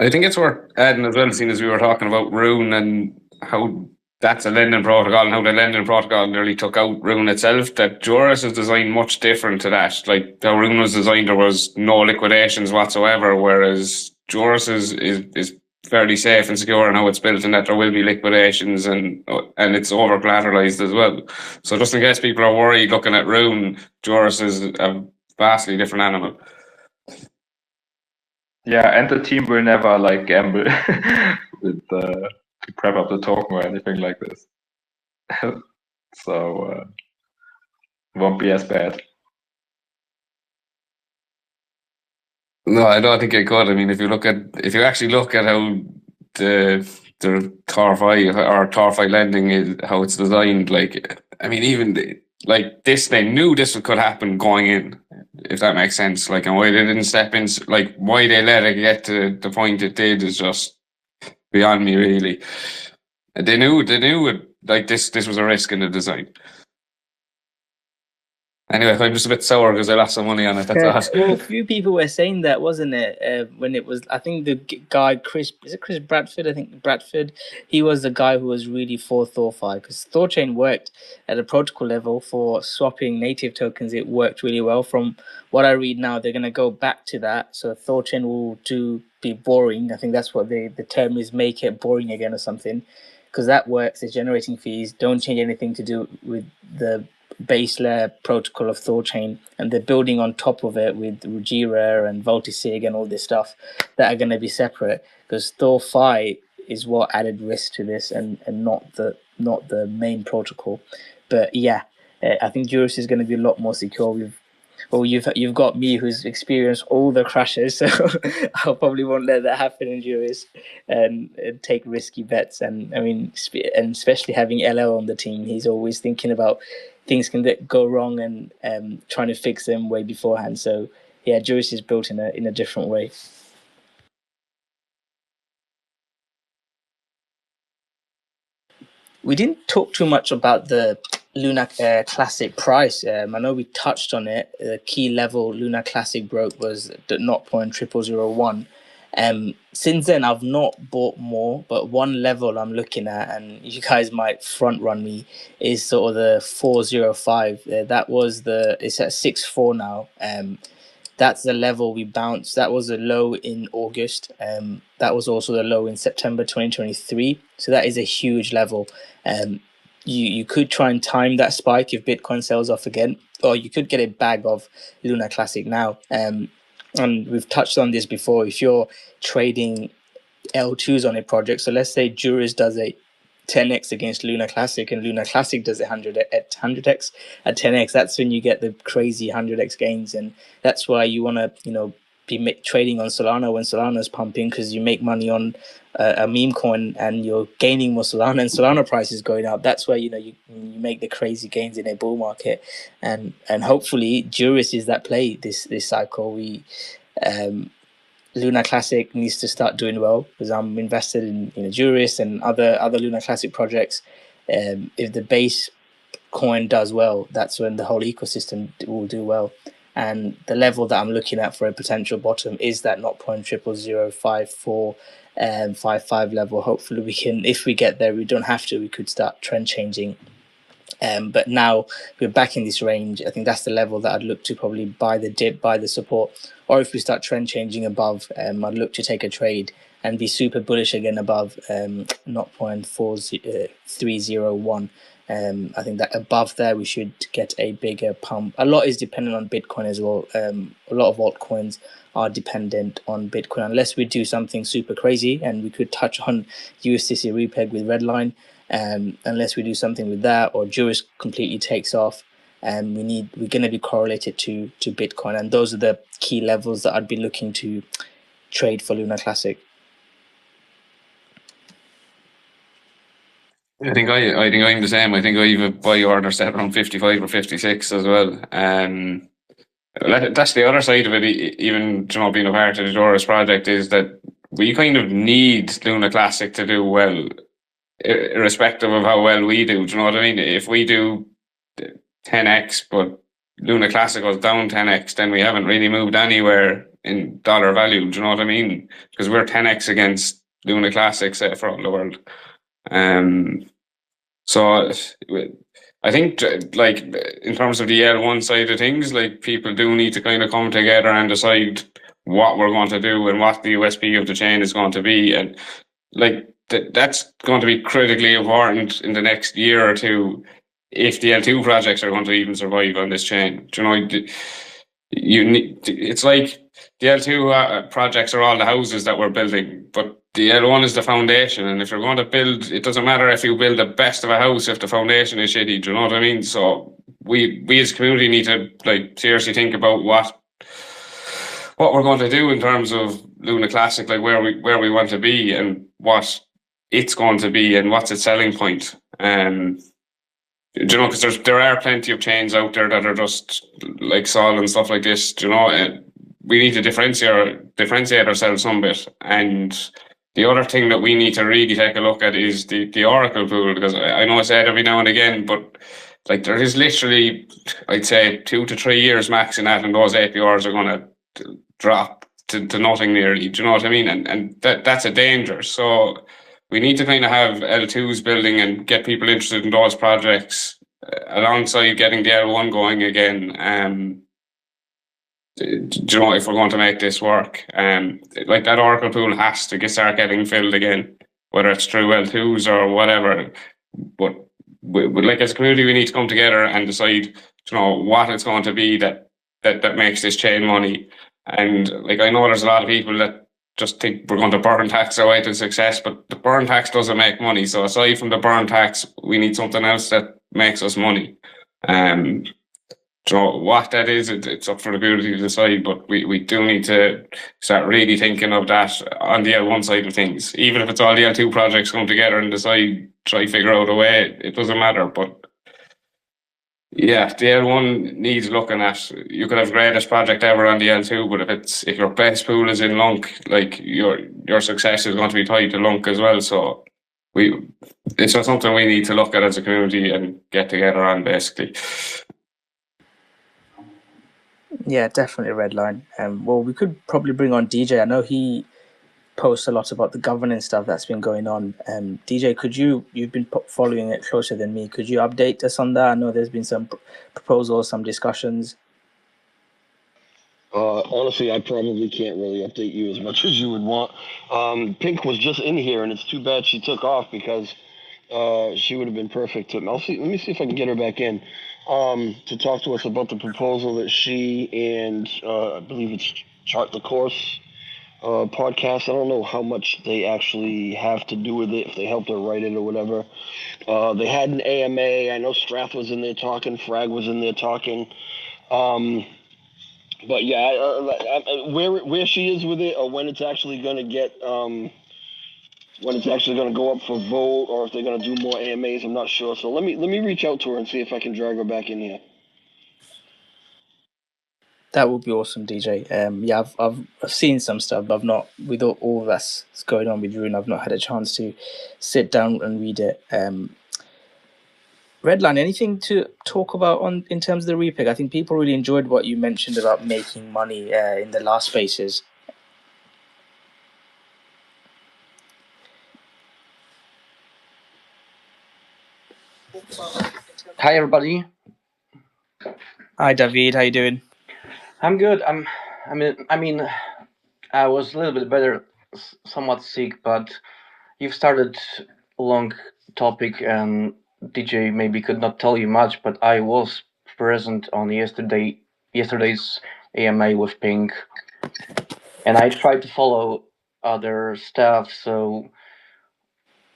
I think it's worth adding as well, seeing as we were talking about Rune and how that's a lending protocol and how the lending protocol nearly took out Rune itself, that Juris is designed much different to that. Like how Rune was designed, there was no liquidations whatsoever, whereas Juris is fairly safe and secure in how it's built, and that there will be liquidations and it's over collateralized as well. So just in case people are worried looking at Rune, Juris is a vastly different animal. Yeah, and the team will never like gamble with to prep up the token or anything like this. so won't be as bad. No, I don't think it could. I mean, if you actually look at how the TOR5 or TOR5 lending is, how it's designed, like, I mean, even like this, they knew this could happen going in, if that makes sense. Like, and why they didn't step in, like, why they let it get to the point it did is just beyond me, really. They knew it, like this was a risk in the design. Anyway, I'm just a bit sour because I lost some money on it. That's all. Well, a few people were saying that, wasn't it? When it was, I think the guy Chris Bradford? I think Bradford. He was the guy who was really for Thor-Fi, because Thorchain worked at a protocol level for swapping native tokens. It worked really well. From what I read now, they're going to go back to that. So Thorchain will be boring. I think that's what the term is, make it boring again or something, because that works. It's generating fees. Don't change anything to do with the base layer protocol of Thorchain, and they're building on top of it with Ruggira and Voltisig and all this stuff that are going to be separate, because Thor-Fi is what added risk to this, and not the main protocol. But yeah, I think Juris is going to be a lot more secure. You've got me, who's experienced all the crashes, so I probably won't let that happen in Juris, and take risky bets. And I mean, and especially having LL on the team, he's always thinking about things can go wrong and trying to fix them way beforehand. So yeah, Juris is built in a different way. We didn't talk too much about the LunaClassic price. I know we touched on it. The key level LunaClassic broke was the 0.0001. Since then, I've not bought more, but one level I'm looking at, and you guys might front run me, is sort of the 405. It's at 6.4 now. That's the level we bounced. That was the low in August. That was also the low in September 2023. So that is a huge level. You could try and time that spike if Bitcoin sells off again, or you could get a bag of LunaClassic now. And we've touched on this before. If you're trading L2s on a project, so let's say Juris does a 10x against LunaClassic, and LunaClassic does 100x at 10x, that's when you get the crazy 100x gains. And that's why you want to be trading on Solana when Solana's pumping, because you make money on a meme coin and you're gaining more Solana, and Solana price is going up. That's where you make the crazy gains in a bull market. And hopefully Juris is that play this cycle. LunaClassic needs to start doing well, because I'm invested in Jurist and other LunaClassic projects. If the base coin does well, that's when the whole ecosystem will do well. And the level that I'm looking at for a potential bottom is that 0.005455 level. Hopefully we can, if we get there, we don't have to, we could start trend changing. But now we're back in this range. I think that's the level that I'd look to probably buy the dip, buy the support, or if we start trend changing above, I'd look to take a trade and be super bullish again above 0.4301. I think that above there we should get a bigger pump. A lot is dependent on Bitcoin as well. A lot of altcoins are dependent on Bitcoin, unless we do something super crazy, and we could touch on USTC Repeg with Redline. Unless we do something with that, or Juris completely takes off, and we're going to be correlated to Bitcoin, and those are the key levels that I'd be looking to trade for LunaClassic. I think I'm the same. I think I have a buy order set around 55 or 56 as well. That's the other side of it. Even being a part of the Juris project is that we kind of need LunaClassic to do well, irrespective of how well we do. Do you know what I mean? If we do 10x, but LunaClassic was down 10x, then we haven't really moved anywhere in dollar value. Do you know what I mean? Because we're 10x against LunaClassic, say, for all the world. So I think, like, in terms of the L1 side of things, like, people do need to kind of come together and decide what we're going to do and what the USP of the chain is going to be, and like that's going to be critically important in the next year or two if the L2 projects are going to even survive on this chain. Do you need? It's like the L2 projects are all the houses that we're building, but the L1 is the foundation, and if you're going to build, it doesn't matter if you build the best of a house if the foundation is shitty. Do you know what I mean? So we as a community need to like seriously think about what we're going to do in terms of LunaClassic, like where we want to be and what it's going to be and what's its selling point. You know, because there are plenty of chains out there that are just like Sol and stuff like this. You know, we need to differentiate ourselves some bit. And the other thing that we need to really take a look at is the Oracle pool, because I know I say it every now and again, but like there is literally, I'd say 2 to 3 years max in that, and those APRs are going to drop to nothing nearly. Do you know what I mean? And that's a danger. So we need to kind of have L2s building and get people interested in those projects alongside getting the L1 going again. Do you know, if we're going to make this work, like that Oracle pool has to start getting filled again, whether it's through L2s or whatever. But like as a community, we need to come together and decide, you know, what it's going to be that makes this chain money. And like I know there's a lot of people that just think we're going to burn tax away to success, but the burn tax doesn't make money. So aside from the burn tax, we need something else that makes us money. So what that is, it's up for the community to decide, but we do need to start really thinking of that on the L1 side of things. Even if it's all the L2 projects come together and try to figure out a way, it doesn't matter. But yeah, the L1 needs looking at. You could have greatest project ever on the L2, but if your best pool is in Lunc, like your success is going to be tied to Lunc as well. So it's just something we need to look at as a community and get together on, basically. Yeah, definitely Redline. Well, we could probably bring on DJ. I know he posts a lot about the governance stuff that's been going on. DJ, you've been following it closer than me. Could you update us on that? I know there's been some proposals, some discussions. Honestly, I probably can't really update you as much as you would want. Pink was just in here, and it's too bad she took off because she would have been perfect. Let me see if I can get her back in to talk to us about the proposal that she and I believe it's Chart the Course podcast. I don't know how much they actually have to do with it, if they helped her write it or whatever. They had an AMA. I know Strath was in there talking. Frag was in there talking. But yeah, where she is with it, or when it's actually going to get, when it's actually going to go up for vote, or if they're going to do more AMAs, I'm not sure. So let me reach out to her and see if I can drag her back in here. That would be awesome, DJ. Yeah, I've seen some stuff, but I've not, with all that's going on with Rune, I've not had a chance to sit down and read it. Redline, anything to talk about in terms of the repeg? I think people really enjoyed what you mentioned about making money in the last spaces. Hi everybody. Hi David, how you doing? I'm good. I mean, I was a little bit better, somewhat sick, but you've started a long topic, and DJ maybe could not tell you much, but I was present on yesterday's AMA with Pink, and I tried to follow other stuff. So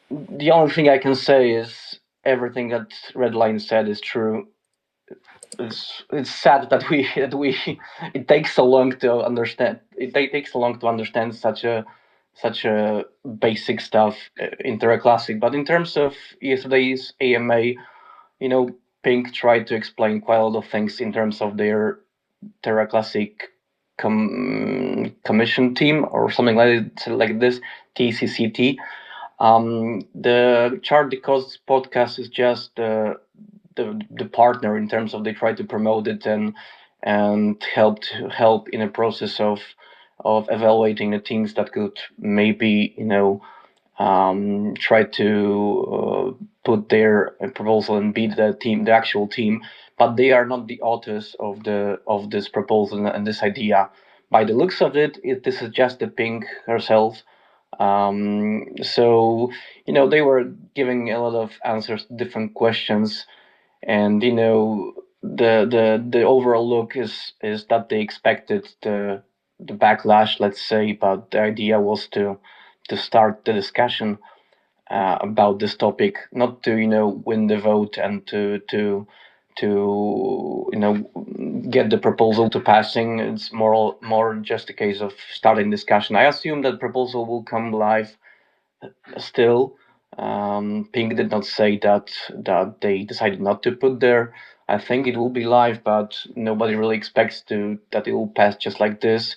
the only thing I can say is everything that Redline said is true. It's sad that we it takes so long to understand. It takes so long to understand such a basic stuff in TerraCasino. But in terms of yesterday's AMA, Pink tried to explain quite a lot of things in terms of their TerraCasino commission team or something like this, TCCT. The Chart the Cost podcast is just the partner in terms of they try to promote it and help in a process of evaluating the teams that could maybe try to put their proposal and beat the actual team, but they are not the authors of this proposal and this idea. By the looks of it, this is just the Pink herself. So they were giving a lot of answers to different questions. And the overall look is that they expected the backlash, let's say, but the idea was to to start the discussion about this topic, not to win the vote and to get the proposal to passing. It's more just a case of starting discussion. I assume that proposal will come live still. Pink did not say that they decided not to put there. I think it will be live, but nobody really expects that it will pass just like this.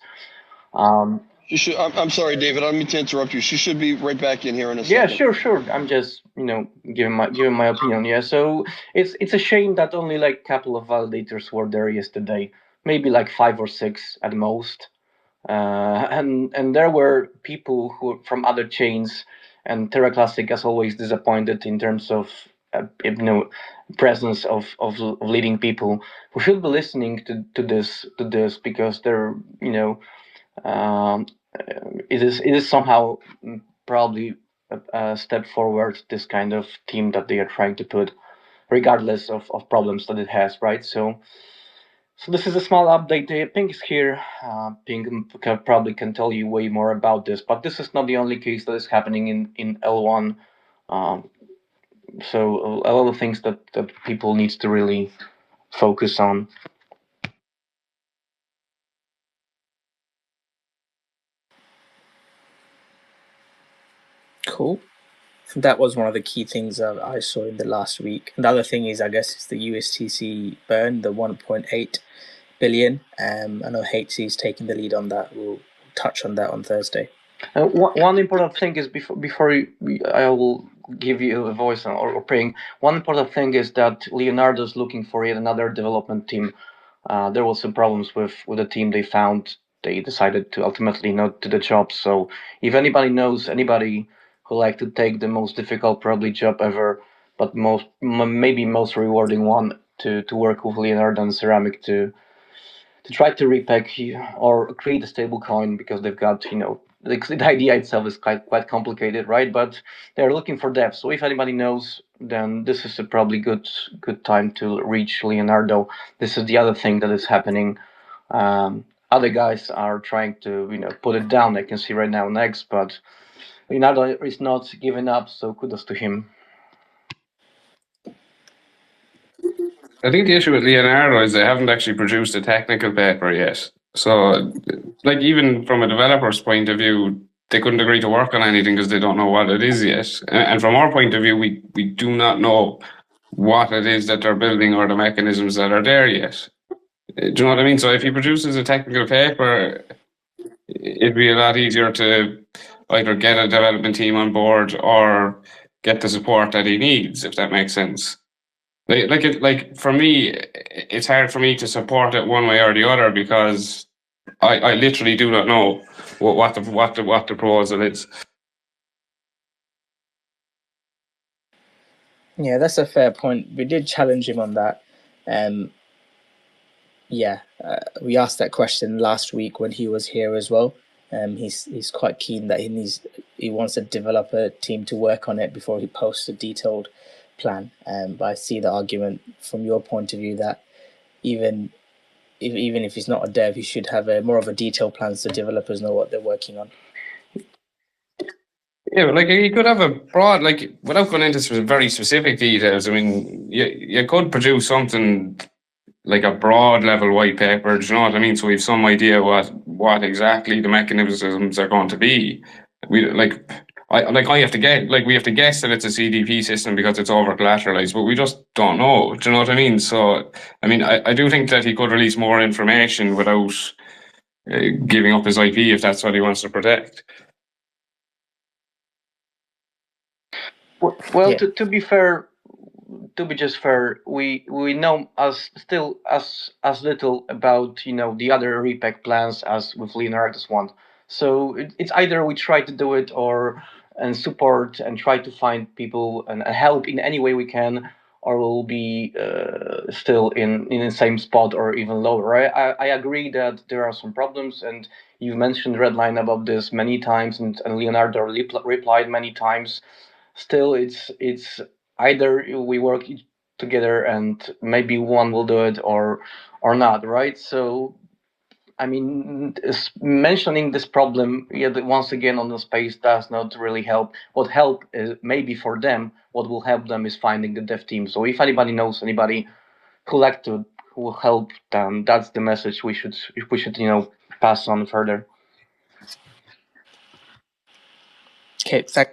I'm sorry, David. I don't mean to interrupt you. She should be right back in here in a Yeah, second. sure. I'm just giving my opinion. Yeah, so it's a shame that only like a couple of validators were there yesterday, maybe like 5 or 6 at most, and there were people who from other chains, and TerraCasino as always disappointed in terms of presence of leading people who should be listening to this because they're um, it is somehow probably a step forward, this kind of team that they are trying to put, regardless of problems that it has, right? So this is a small update. Pink is here. Pink probably can tell you way more about this, but this is not the only case that is happening in L1. Um, so a lot of things that people needs to really focus on. Cool. That was one of the key things I saw in the last week. And the other thing is, I guess, it's the USTC burn, the 1.8 billion. I know HC is taking the lead on that. We'll touch on that on Thursday. One important thing is before I will give you a voice or praying. One important thing is that Leonardo's looking for yet another development team. There was some problems with the team they found. They decided to ultimately not do the job. So if anybody knows anybody who like to take the most difficult probably job ever, but maybe most rewarding one to work with Leonardo and Ceramic to try to repeg or create a stable coin, because they've got the idea itself is quite complicated, right? But they're looking for devs. So if anybody knows, then this is a probably good time to reach Leonardo. This is the other thing that is happening. Other guys are trying to put it down. I can see right now next, but Leonardo is not giving up. So kudos to him. I think the issue with Leonardo is they haven't actually produced a technical paper yet. So, like, even from a developer's point of view, they couldn't agree to work on anything because they don't know what it is yet. And from our point of view, we do not know what it is that they're building or the mechanisms that are there yet. Do you know what I mean? So if he produces a technical paper, it'd be a lot easier to either get a development team on board or get the support that he needs, if that makes sense. Like for me, it's hard for me to support it one way or the other because I literally do not know what the proposal is. Yeah, that's a fair point. We did challenge him on that. We asked that question last week when he was here as well. He's quite keen that he wants a developer team to work on it before he posts a detailed plan. But I see the argument from your point of view that even if he's not a dev, he should have more of a detailed plan so developers know what they're working on. Yeah, but like you could have a broad, like without going into very specific details. I mean, you could produce something like a broad level white paper. Do you know what I mean? So we have some idea what exactly the mechanisms are going to be. I have to get we have to guess that it's a CDP system because it's over collateralized, but we just don't know. Do you know what I mean? So I mean, I do think that he could release more information without giving up his IP if that's what he wants to protect. Well, yeah. To be fair, to be just fair, we know as little about the other repeg plans as with Leonardo's one. So it's either we try to do it and support and try to find people and help in any way we can, or we'll be still in the same spot or even lower. Right? I agree that there are some problems, and you mentioned Redline about this many times, and Leonardo replied many times. Still, it's either we work together and maybe one will do it or not, right? So I mean, mentioning this problem once again on the space does not really help. What help is maybe for them, what will help them is finding the dev team. So if anybody knows anybody who will help, then that's the message we should pass on further. Okay, thank.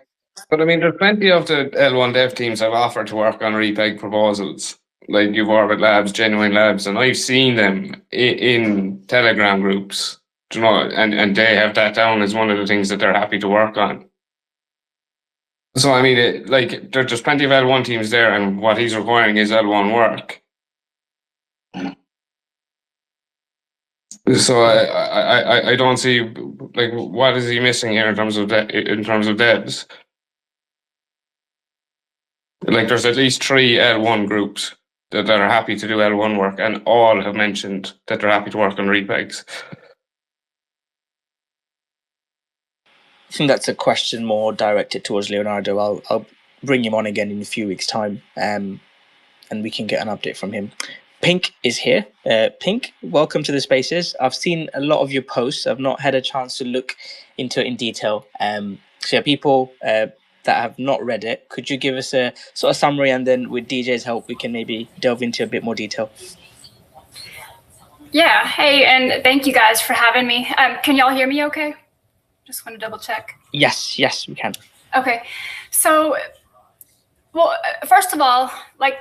But I mean, there's plenty of the L1 dev teams have offered to work on Repeg proposals, like you've Orbit Labs, Genuine Labs, and I've seen them in Telegram groups, you know, and they have that down as one of the things that they're happy to work on. So I mean, there's plenty of L1 teams there, and what he's requiring is L1 work. So I don't see, like, what is he missing here in terms of devs? Like, there's at least 3 L1 groups that are happy to do L1 work, and all have mentioned that they're happy to work on repegs. I think that's a question more directed towards Leonardo. I'll bring him on again in a few weeks' time, and we can get an update from him. Pink is here. Pink, welcome to the Spaces. I've seen a lot of your posts. I've not had a chance to look into it in detail. So yeah, people that have not read it, could you give us a sort of summary, and then with DJ's help, we can maybe delve into a bit more detail? Yeah, hey, and thank you guys for having me. Can y'all hear me okay? Just want to double check. Yes, we can. Okay, so, well, first of all, like,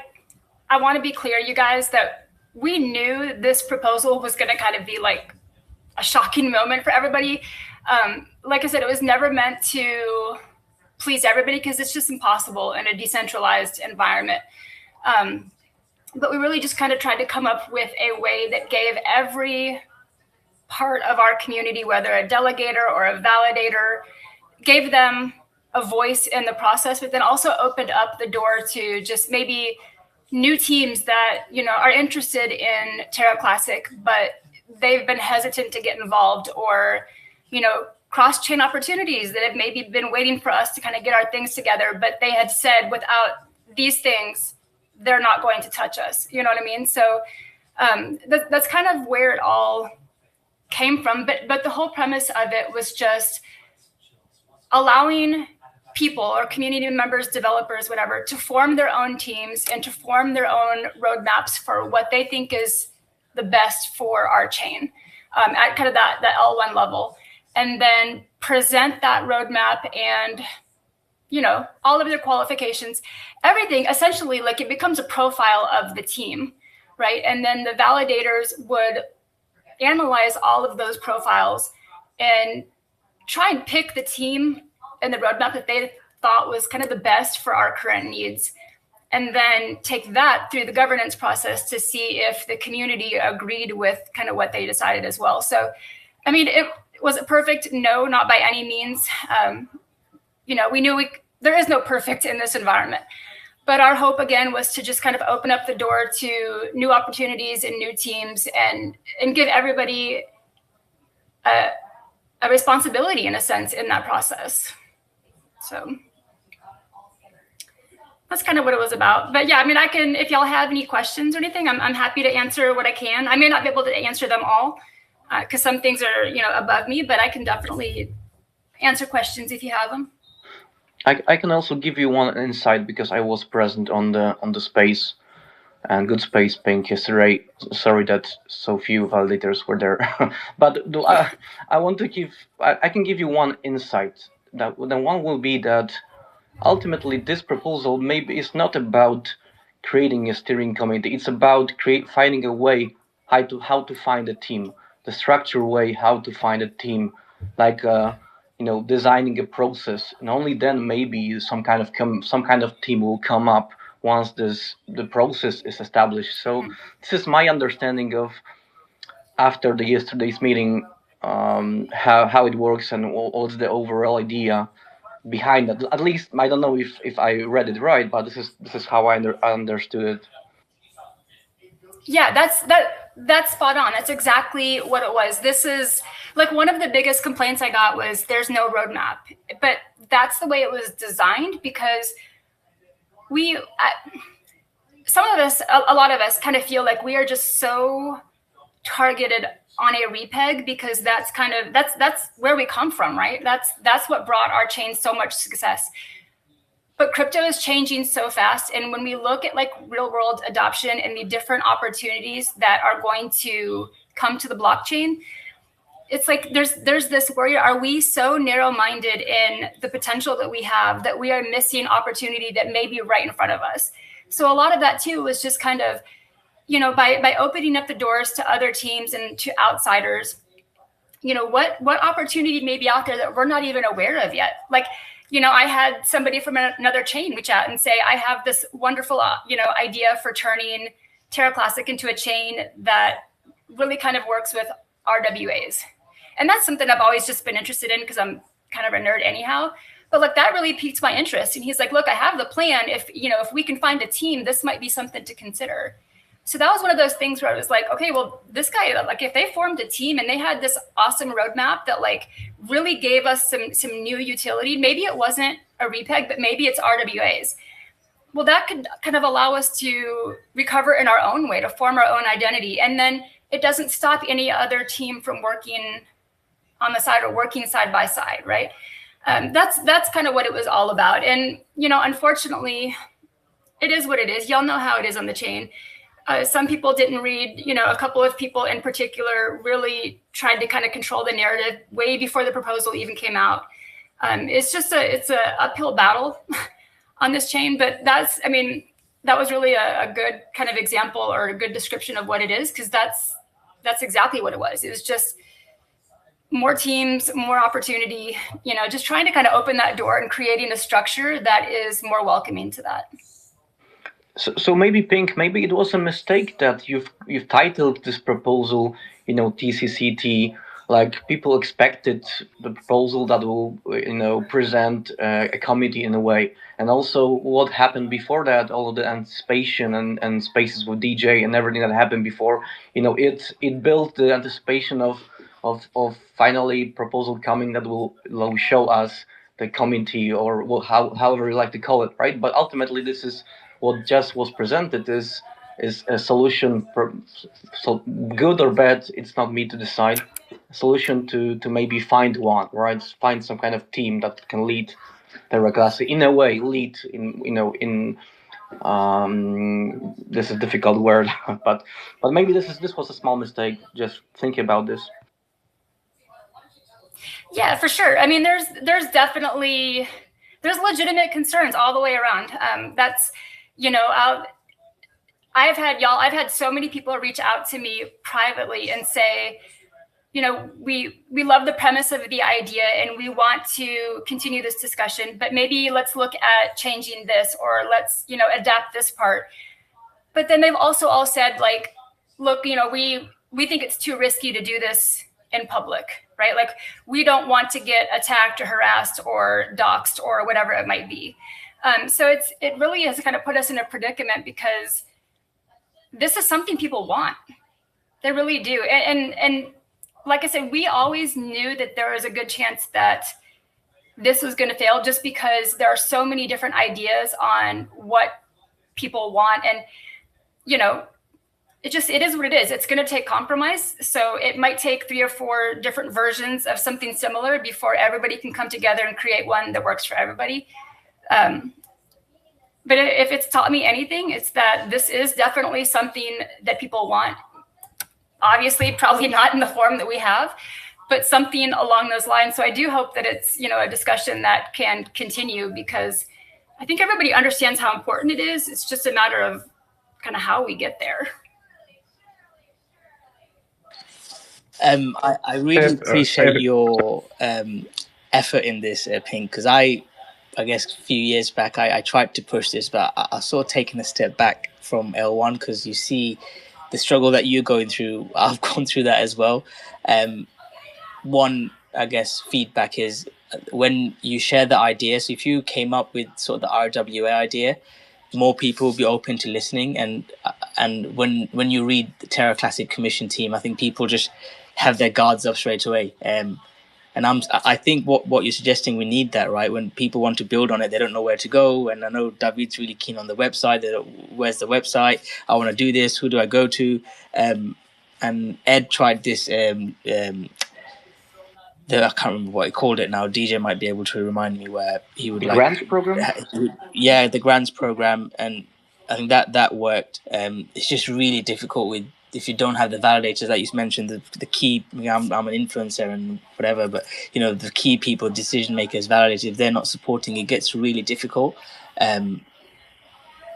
I want to be clear, you guys, that we knew this proposal was going to kind of be like a shocking moment for everybody. Like I said, it was never meant to please everybody because it's just impossible in a decentralized environment. But we really just kind of tried to come up with a way that gave every part of our community, whether a delegator or a validator, gave them a voice in the process, but then also opened up the door to just maybe new teams that, you know, are interested in TerraCasino, but they've been hesitant to get involved, or, you know, cross-chain opportunities that have maybe been waiting for us to kind of get our things together, but they had said without these things, they're not going to touch us. You know what I mean? So that's kind of where it all came from. But the whole premise of it was just allowing people or community members, developers, whatever, to form their own teams and to form their own roadmaps for what they think is the best for our chain at kind of that L1 level, and then present that roadmap and, you know, all of their qualifications, everything, essentially, like, it becomes a profile of the team, right? And then the validators would analyze all of those profiles and try and pick the team and the roadmap that they thought was kind of the best for our current needs, and then take that through the governance process to see if the community agreed with kind of what they decided as well. So, I mean, was it perfect? No, not by any means. You know, we knew there is no perfect in this environment, but our hope again was to just kind of open up the door to new opportunities and new teams, and give everybody a responsibility in a sense in that process. So that's kind of what it was about. But yeah, I mean, I can, if y'all have any questions or anything, I'm happy to answer what I can. I may not be able to answer them all because some things are, you know, above me, but I can definitely answer questions if you have them. I can also give you one insight because I was present on the space, and good space, Pink, yesterday. Sorry that so few validators were there, but I want to give, I can give you one insight. That the one will be that ultimately this proposal maybe is not about creating a steering committee. It's about finding a way how to find a team, the structured way how to find a team, like you know, designing a process, and only then maybe some kind of team will come up once the process is established. So this is my understanding of after yesterday's meeting, how it works and what's the overall idea behind that. At least I don't know if I read it right, but this is how I understood it. Yeah, that's spot on. That's exactly what it was. This is like one of the biggest complaints I got was there's no roadmap, but that's the way it was designed because some of us, a lot of us kind of feel like we are just so targeted on a repeg, because that's where we come from, right? That's what brought our chain so much success. But crypto is changing so fast, and when we look at like real world adoption and the different opportunities that are going to come to the blockchain, it's like there's this worry: are we so narrow-minded in the potential that we have that we are missing opportunity that may be right in front of us? So a lot of that too was just kind of, by opening up the doors to other teams and to outsiders, what opportunity may be out there that we're not even aware of yet. Like, I had somebody from another chain reach out and say, I have this wonderful, idea for turning TerraCasino into a chain that really kind of works with RWAs. And that's something I've always just been interested in because I'm kind of a nerd anyhow. But like that really piqued my interest. And he's like, look, I have the plan. If we can find a team, this might be something to consider. So that was one of those things where I was like, okay, well, this guy, like if they formed a team and they had this awesome roadmap that like really gave us some new utility, maybe it wasn't a repeg, but maybe it's RWAs. Well, that could kind of allow us to recover in our own way, to form our own identity. And then it doesn't stop any other team from working on the side or working side by side, right? That's kind of what it was all about. And, unfortunately, it is what it is. Y'all know how it is on the chain. Some people didn't read, a couple of people in particular really tried to kind of control the narrative way before the proposal even came out. It's a uphill battle on this chain, but that was really a good kind of example or a good description of what it is, because that's exactly what it was. It was just more teams, more opportunity, just trying to kind of open that door and creating a structure that is more welcoming to that. So maybe Pink, maybe it was a mistake that you've titled this proposal, TCCT. Like people expected the proposal that will, present a committee in a way, and also what happened before that, all of the anticipation and spaces with DJ and everything that happened before, it built the anticipation of finally proposal coming that will show us the committee or however you like to call it, right? But ultimately, this is what just was presented is a solution. So good or bad, it's not me to decide. A solution to maybe find one, right? Find some kind of team that can lead TerraCasino in a way. Lead in this is a difficult word, but maybe this was a small mistake. Just thinking about this. Yeah, for sure. I mean, there's definitely legitimate concerns all the way around. That's I've had so many people reach out to me privately and say, we love the premise of the idea and we want to continue this discussion, but maybe let's look at changing this, or let's, adapt this part. But then they've also all said, like, look, we think it's too risky to do this in public, right? Like, we don't want to get attacked or harassed or doxxed or whatever it might be. So it really has kind of put us in a predicament, because this is something people want. They really do. And like I said, we always knew that there was a good chance that this was going to fail, just because there are so many different ideas on what people want. And, it is what it is. It's going to take compromise. So it might take 3 or 4 different versions of something similar before everybody can come together and create one that works for everybody. But if it's taught me anything, it's that this is definitely something that people want. Obviously, probably not in the form that we have, but something along those lines. So I do hope that it's, a discussion that can continue, because I think everybody understands how important it is. It's just a matter of kind of how we get there. I really appreciate your effort in this, Pink, because I guess a few years back, I tried to push this, but I sort of taken a step back from L1, because you see the struggle that you're going through. I've gone through that as well. One, I guess, feedback is when you share the idea. So if you came up with sort of the RWA idea, more people will be open to listening. And when you read the TerraCasino commission team, I think people just have their guards up straight away. And I think what you're suggesting, we need that, right? When people want to build on it, they don't know where to go. And I know David's really keen on the website. Where's the website? I want to do this. Who do I go to? and Ed tried this. I can't remember what he called it now. DJ might be able to remind me, where he would grants program. Yeah, the grants program, and I think that worked. It's just really difficult if you don't have the validators that you mentioned. The key. I'm an influencer and whatever, but the key people, decision makers, validators. If they're not supporting, it gets really difficult.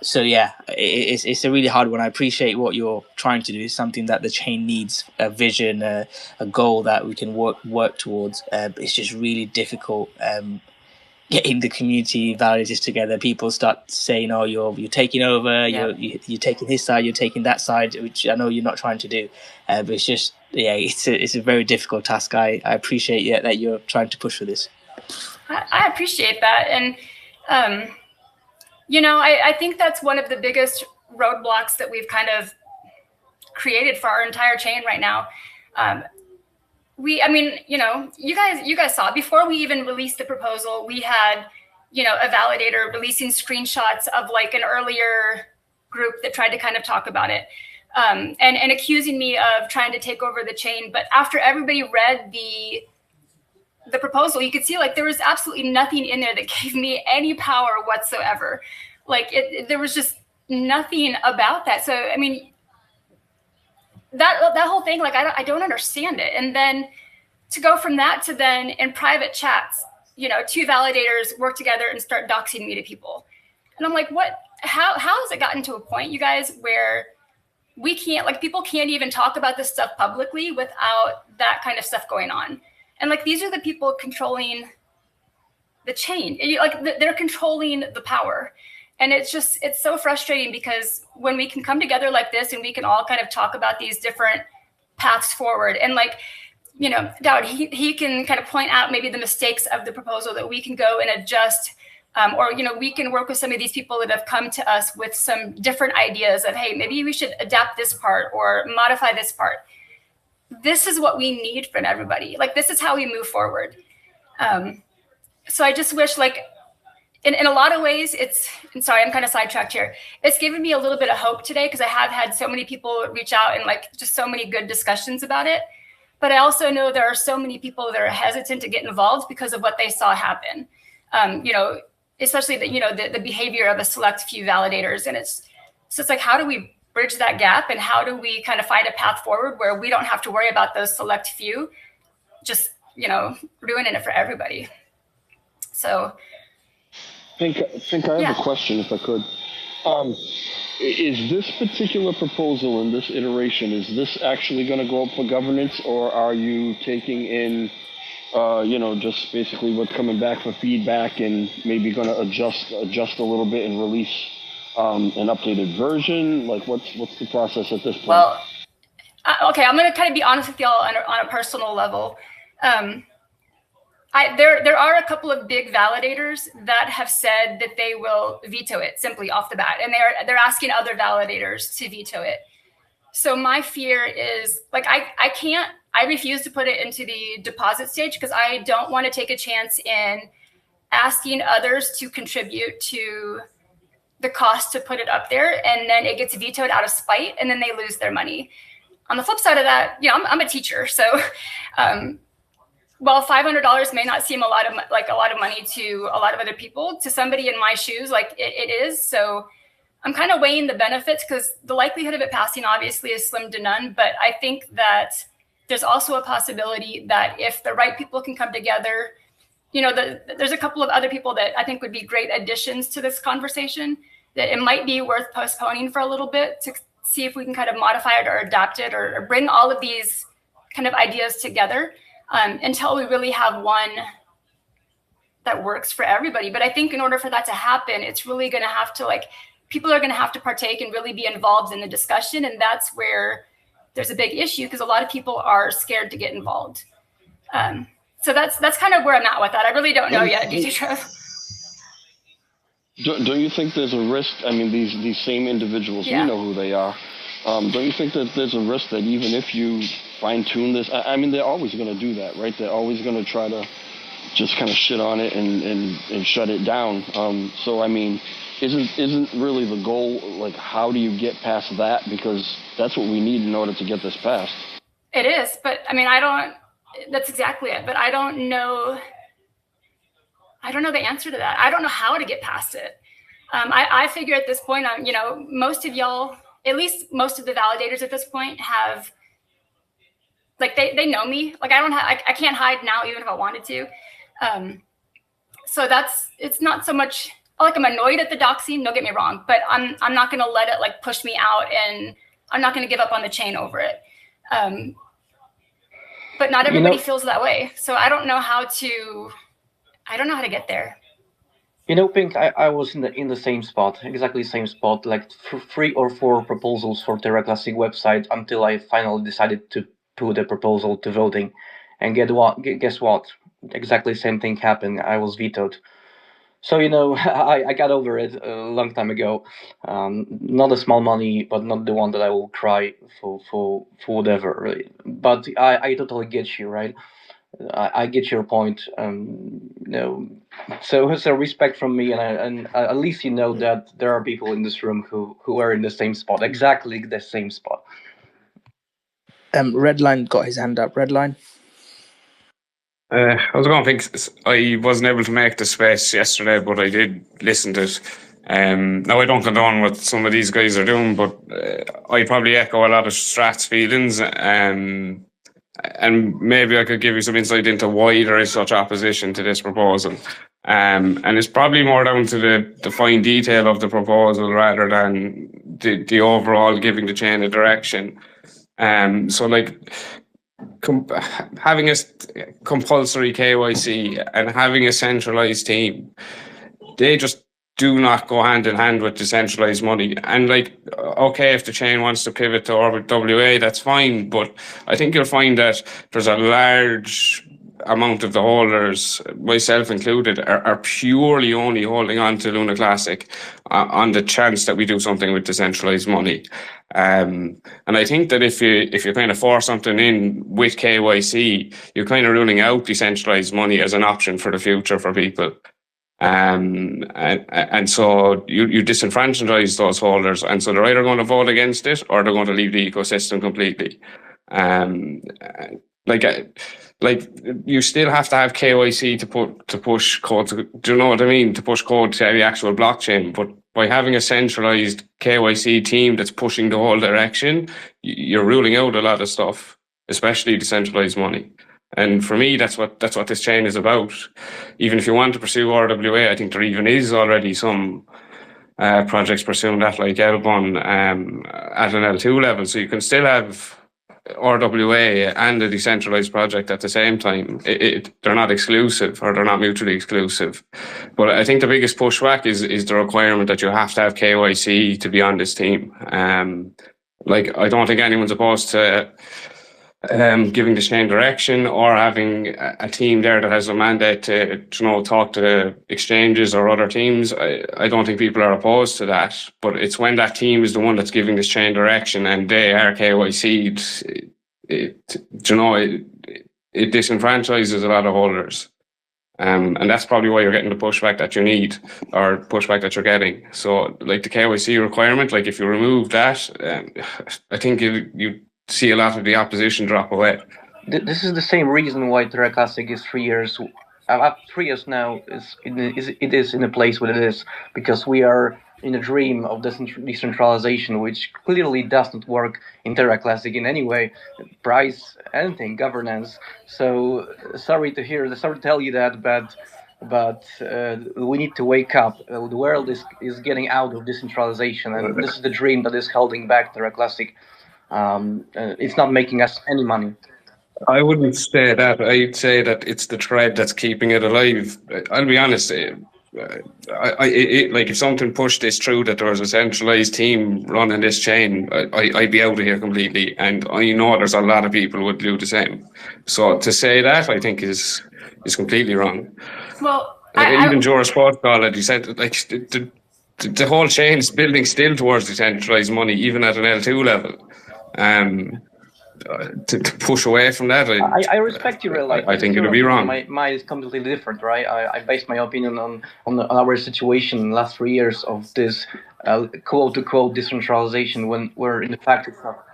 So yeah, it's a really hard one. I appreciate what you're trying to do. It's something that the chain needs, a vision, a goal that we can work towards. But it's just really difficult getting the community validators together. People start saying, "Oh, you're taking over. You're taking this side. You're taking that side," which I know you're not trying to do. But it's just it's a very difficult task. I appreciate that you're trying to push for this. I appreciate that, and I think that's one of the biggest roadblocks that we've kind of created for our entire chain right now. You guys saw before we even released the proposal, we had, a validator releasing screenshots of like an earlier group that tried to kind of talk about it, and accusing me of trying to take over the chain. But after everybody read the proposal, you could see like there was absolutely nothing in there that gave me any power whatsoever. Like there was just nothing about that. So I mean, that whole thing, like I don't understand it. And then to go from that to then in private chats, two validators work together and start doxing me to people, and I'm like, what? How has it gotten to a point, you guys, where we can't, like, people can't even talk about this stuff publicly without that kind of stuff going on? And like, these are the people controlling the chain. Like they're controlling the power. And it's so frustrating, because when we can come together like this and we can all kind of talk about these different paths forward, and like, Dowd, he can kind of point out maybe the mistakes of the proposal that we can go and adjust, or, we can work with some of these people that have come to us with some different ideas of, hey, maybe we should adapt this part or modify this part. This is what we need from everybody. Like, this is how we move forward. So I just wish, like, in a lot of ways, and sorry, I'm kind of sidetracked here. It's given me a little bit of hope today, because I have had so many people reach out and like just so many good discussions about it. But I also know there are so many people that are hesitant to get involved because of what they saw happen. Especially the behavior of a select few validators. And it's like, how do we bridge that gap, and how do we kind of find a path forward where we don't have to worry about those select few just, ruining it for everybody? So I think I have a question, if I could. Is this particular proposal in this iteration, is this actually going to go up for governance, or are you taking in, just basically what's coming back for feedback and maybe going to adjust a little bit and release an updated version? Like, what's the process at this point? Well, okay, I'm going to kind of be honest with y'all on a personal level. There are a couple of big validators that have said that they will veto it simply off the bat, and they're asking other validators to veto it. So my fear is, like, I refuse to put it into the deposit stage, because I don't want to take a chance in asking others to contribute to the cost to put it up there, and then it gets vetoed out of spite, and then they lose their money. On the flip side of that, I'm a teacher, so while $500 may not seem a lot of money to a lot of other people, to somebody in my shoes, like it is. So I'm kind of weighing the benefits, because the likelihood of it passing obviously is slim to none. But I think that there's also a possibility that if the right people can come together, there's a couple of other people that I think would be great additions to this conversation, that it might be worth postponing for a little bit to see if we can kind of modify it or adapt it, or bring all of these kind of ideas together. Until we really have one that works for everybody. But I think in order for that to happen, it's really going to have to, like, people are going to have to partake and really be involved in the discussion. And that's where there's a big issue, because a lot of people are scared to get involved. So that's kind of where I'm at with that. I really don't know yet, DJ Trev. Don't you think there's a risk? I mean, these same individuals, we know who they are. Don't you think that there's a risk that even if you fine-tune this, I mean, they're always going to do that, right? They're always going to try to just kind of shit on it and shut it down. So I mean, isn't really the goal, like, how do you get past that? Because that's what we need in order to get this passed. It is, but I mean, that's exactly it. But I don't know the answer to that. I don't know how to get past it. I figure at this point, most of y'all, at least most of the validators at this point have, like, they know me. Like, I can't hide now, even if I wanted to. So it's not so much like I'm annoyed at the doxing, don't get me wrong, but I'm not going to let it like push me out, and I'm not going to give up on the chain over it. But not everybody feels that way. So I don't know how to get there. Pink, I was in the same spot, exactly the same spot, like 3 or 4 proposals for TerraCasino website until I finally decided to put a proposal to voting. And guess what? Exactly the same thing happened. I was vetoed. So, I got over it a long time ago. Not a small money, but not the one that I will cry for whatever. Really. But I totally get you, right? I get your point. So respect from me, and at least you know that there are people in this room who are in the same spot, exactly the same spot. Redline got his hand up. Redline. I was going to think I wasn't able to make the space yesterday, but I did listen to it. Now, I don't condone what some of these guys are doing, but I probably echo a lot of Strat's feelings. And maybe I could give you some insight into why there is such opposition to this proposal. And it's probably more down to the fine detail of the proposal rather than the overall giving the chain a direction. So, like, having a compulsory KYC and having a centralized team, they just do not go hand in hand with decentralized money. And, like, okay, if the chain wants to pivot to Orbit WA, that's fine. But I think you'll find that there's a large amount of the holders, myself included, are purely only holding on to LunaClassic on the chance that we do something with decentralized money. And I think that if you kind of force something in with KYC, you're kind of ruling out decentralized money as an option for the future for people. And so you disenfranchise those holders, and so they're either going to vote against it or they're going to leave the ecosystem completely. Like you still have to have KYC to push code. Do you know what I mean? To push code to the actual blockchain. But by having a centralized KYC team that's pushing the whole direction, you're ruling out a lot of stuff, especially decentralized money. And for me, that's what this chain is about. Even if you want to pursue RWA, I think there even is already some projects pursuing that, like Elbon at an L2 level. So you can still have RWA and a decentralized project at the same time. They're not exclusive, or they're not mutually exclusive. But I think the biggest pushback is the requirement that you have to have KYC to be on this team. Like, I don't think anyone's opposed to giving the chain direction or having a team there that has a mandate to talk to exchanges or other teams. I don't think people are opposed to that, but it's when that team is the one that's giving this chain direction and they are KYC'd, it disenfranchises a lot of holders. And that's probably why you're getting the pushback that you need, or pushback that you're getting. So, like, the KYC requirement, like, if you remove that, I think you see a lot of the opposition drop away. This is the same reason why TerraCasino is 3 years. 3 years now. It is in a place where it is, because we are in a dream of decentralization, which clearly does not work in TerraCasino in any way, price, anything, governance. So sorry to tell you that, but we need to wake up. The world is getting out of decentralization, and this is the dream that is holding back TerraCasino. It's not making us any money. I wouldn't say that. I'd say that it's the thread that's keeping it alive. I'll be honest. Like, if something pushed this through, that there was a centralized team running this chain, I'd be out of here completely. And I know there's a lot of people who would do the same. So to say that, I think is completely wrong. Well, even Juris called it. He said, like, the whole chain is building still towards decentralized money, even at an L2 level. to push away from that. I respect you. Like, I think it would be wrong. Mine is completely different, right? I base my opinion on our situation in the last 3 years of this quote unquote decentralization, when we're in fact it's not.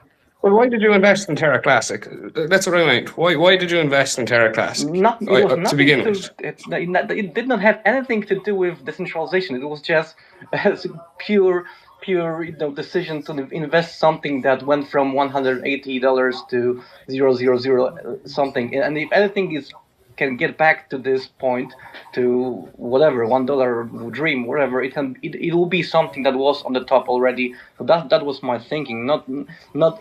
Well, why did you invest in TerraClassic? That's what I meant. Why did you invest in TerraClassic? To begin with, it did not have anything to do with decentralization. It was just a pure decision to invest something that went from $180 to 000 something. And if anything can get back to this point, to whatever $1 dream, whatever it will be something that was on the top already. So that was my thinking. Not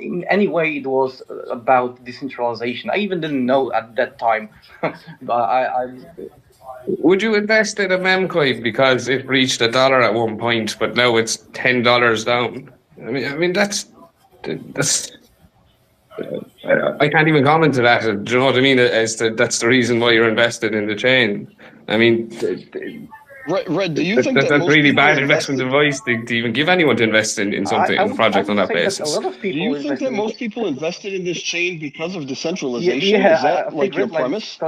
in any way it was about decentralization. I even didn't know at that time. But would you invest in a memcoin because it reached $1 at one point, but now it's $10 down? I mean that's. I can't even comment to that. Do you know what I mean? That's the reason why you're invested in the chain. I mean, Red, do you think that's really bad investment advice to even give anyone to invest in something, in a project on that basis? Do you think that most people invested in this chain because of decentralization? Is that like your premise?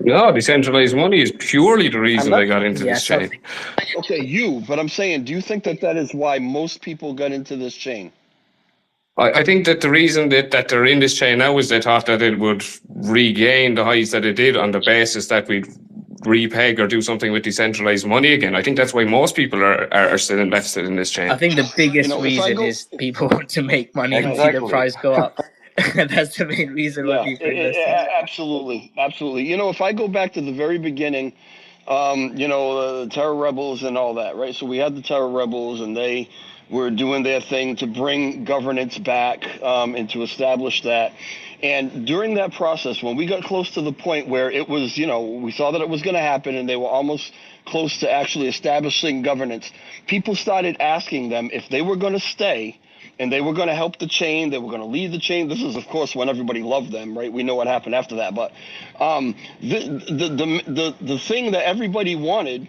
No, decentralized money is purely the reason I got into this chain. Okay, but I'm saying, do you think that is why most people got into this chain? I think that the reason that they're in this chain now is they thought that it would regain the highs that it did on the basis that we'd repeg or do something with decentralized money again. I think that's why most people are still invested in this chain. I think the biggest reason is people want to make money and see the price go up. That's the main reason why people invest. Absolutely. If I go back to the very beginning, the Terra Rebels and all that, right? So we had the Terra Rebels, and they were doing their thing to bring governance back and to establish that. And during that process, when we got close to the point where it was, we saw that it was going to happen and they were almost close to actually establishing governance, people started asking them if they were going to stay and they were going to help the chain, they were going to lead the chain. This is, of course, when everybody loved them, right? We know what happened after that. But the thing that everybody wanted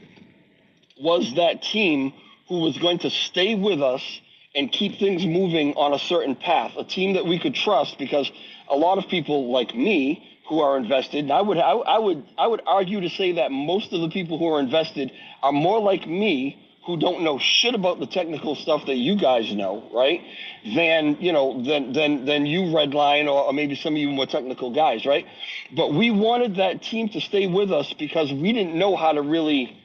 was that team who was going to stay with us and keep things moving on a certain path, a team that we could trust, because a lot of people like me who are invested, and I would argue to say that most of the people who are invested are more like me, who don't know shit about the technical stuff that you guys know, right? Than you, Redline, or maybe some of you more technical guys, right? But we wanted that team to stay with us because we didn't know how to really,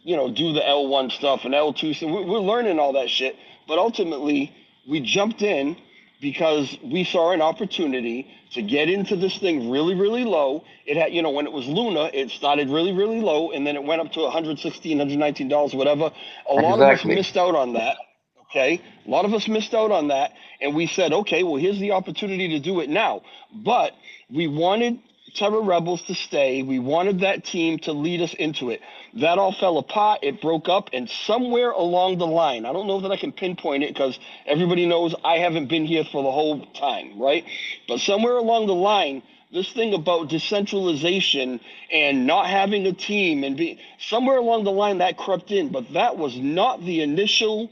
do the L1 stuff and L2. So we're learning all that shit. But ultimately, we jumped in because we saw an opportunity to get into this thing really, really low. It had, when it was Luna, it started really, really low, and then it went up to $116, $119, whatever. A lot of us missed out on that. Okay, a lot of us missed out on that, and we said, okay, well, here's the opportunity to do it now. But we wanted Terra Rebels to stay. We wanted that team to lead us into it. That all fell apart. It broke up, and somewhere along the line, I don't know that I can pinpoint it because everybody knows I haven't been here for the whole time, right? But somewhere along the line, this thing about decentralization and not having a team and somewhere along the line that crept in, but that was not the initial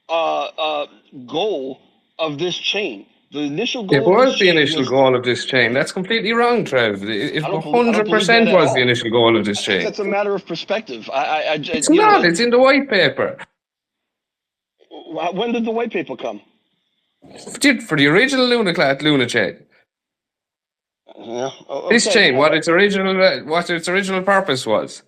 goal of this chain. The initial goal. It was the initial goal of this chain. That's completely wrong, Trev. It 100% was the initial goal of this chain. That's a matter of perspective. It's not. It's in the white paper. When did the white paper come? For the original Luna chain. Yeah. Okay. This chain, what its original purpose was.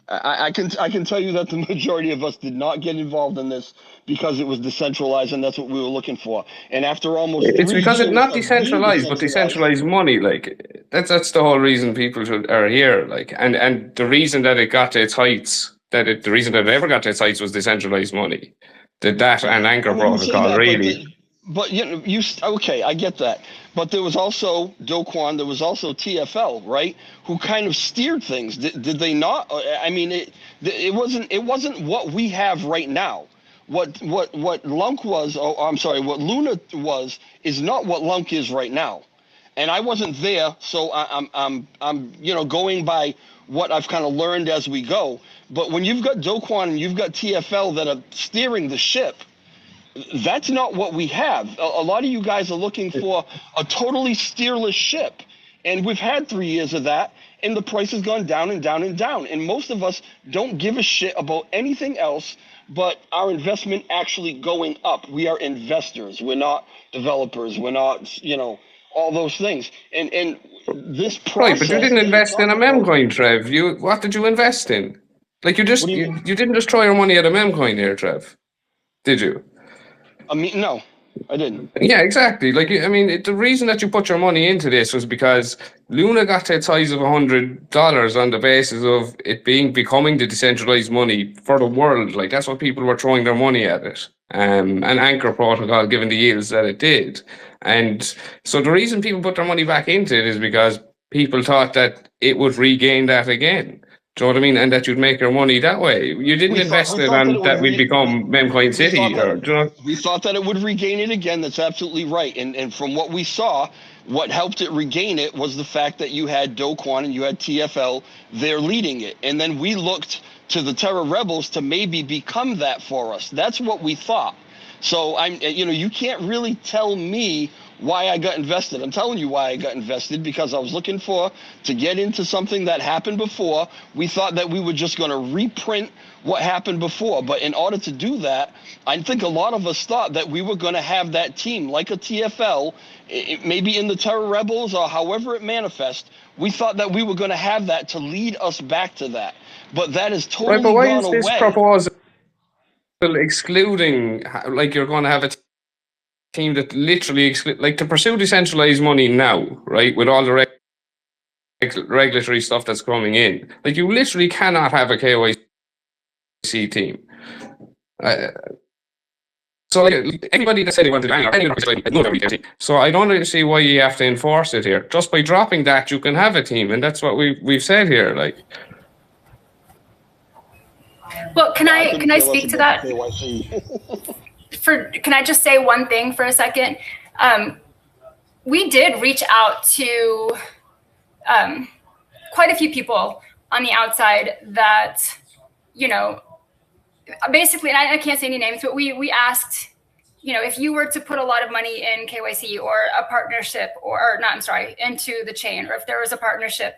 I can tell you that the majority of us did not get involved in this because it was decentralized, and that's what we were looking for. And after almost it's because it's not decentralized, but decentralized money. Like that's the whole reason people are here. Like and the reason that it got to its heights, the reason that it ever got to its heights was decentralized money. That and Anchor protocol really. But okay, I get that. But there was also Do Kwon, there was also TFL, right? Who kind of steered things. Did they not? I mean, it wasn't what we have right now. What Lunc was, what Luna was, is not what Lunc is right now. And I wasn't there, so I'm going by what I've kind of learned as we go. But when you've got Do Kwon and you've got TFL that are steering the ship, That's not what we have. A lot of you guys are looking for a totally steerless ship. And we've had 3 years of that, and the price has gone down and down and down. And most of us don't give a shit about anything else but our investment actually going up. We are investors. We're not developers. We're not, you know, all those things. And this process... Right, but you didn't invest in a memcoin, Trev. What did you invest in? Like, you didn't just throw your money at a memcoin here, Trev. Did you? I mean, no, I didn't. Yeah, exactly. Like, I mean, the reason that you put your money into this was because Luna got to its size of $100 on the basis of it becoming the decentralized money for the world. Like, that's what people were throwing their money at it. And Anchor Protocol, given the yields that it did. And so the reason people put their money back into it is because people thought that it would regain that again. Do you know what I mean? And that you'd make your money that way. You didn't invest it on that we'd become Memcoin City. We thought that it would regain it again. That's absolutely right. And from what we saw, what helped it regain it was the fact that you had Do Kwon and you had TFL there leading it. And then we looked to the Terra Rebels to maybe become that for us. That's what we thought. So you can't really tell me why I got invested. I'm telling you why I got invested, because I was looking to get into something that happened before. We thought that we were just going to reprint what happened before. But in order to do that, I think a lot of us thought that we were going to have that team like a TFL, maybe in the Terra Rebels or however it manifests. We thought that we were going to have that to lead us back to that. But that is totally gone away. Right, but why is this proposal excluding, like, you're going to have a team that literally like to pursue decentralized money now, right, with all the regulatory stuff that's coming in, like, you literally cannot have a KYC team. So like, anybody that said they wanted to, so I don't really see why you have to enforce it here. Just by dropping that, you can have a team, and that's what we've said here. Like, well, can I speak to that? Can I just say one thing for a second? We did reach out to quite a few people on the outside that, you know, basically, and I can't say any names, but we asked, you know, if you were to put a lot of money in KYC or a partnership into the chain, or if there was a partnership,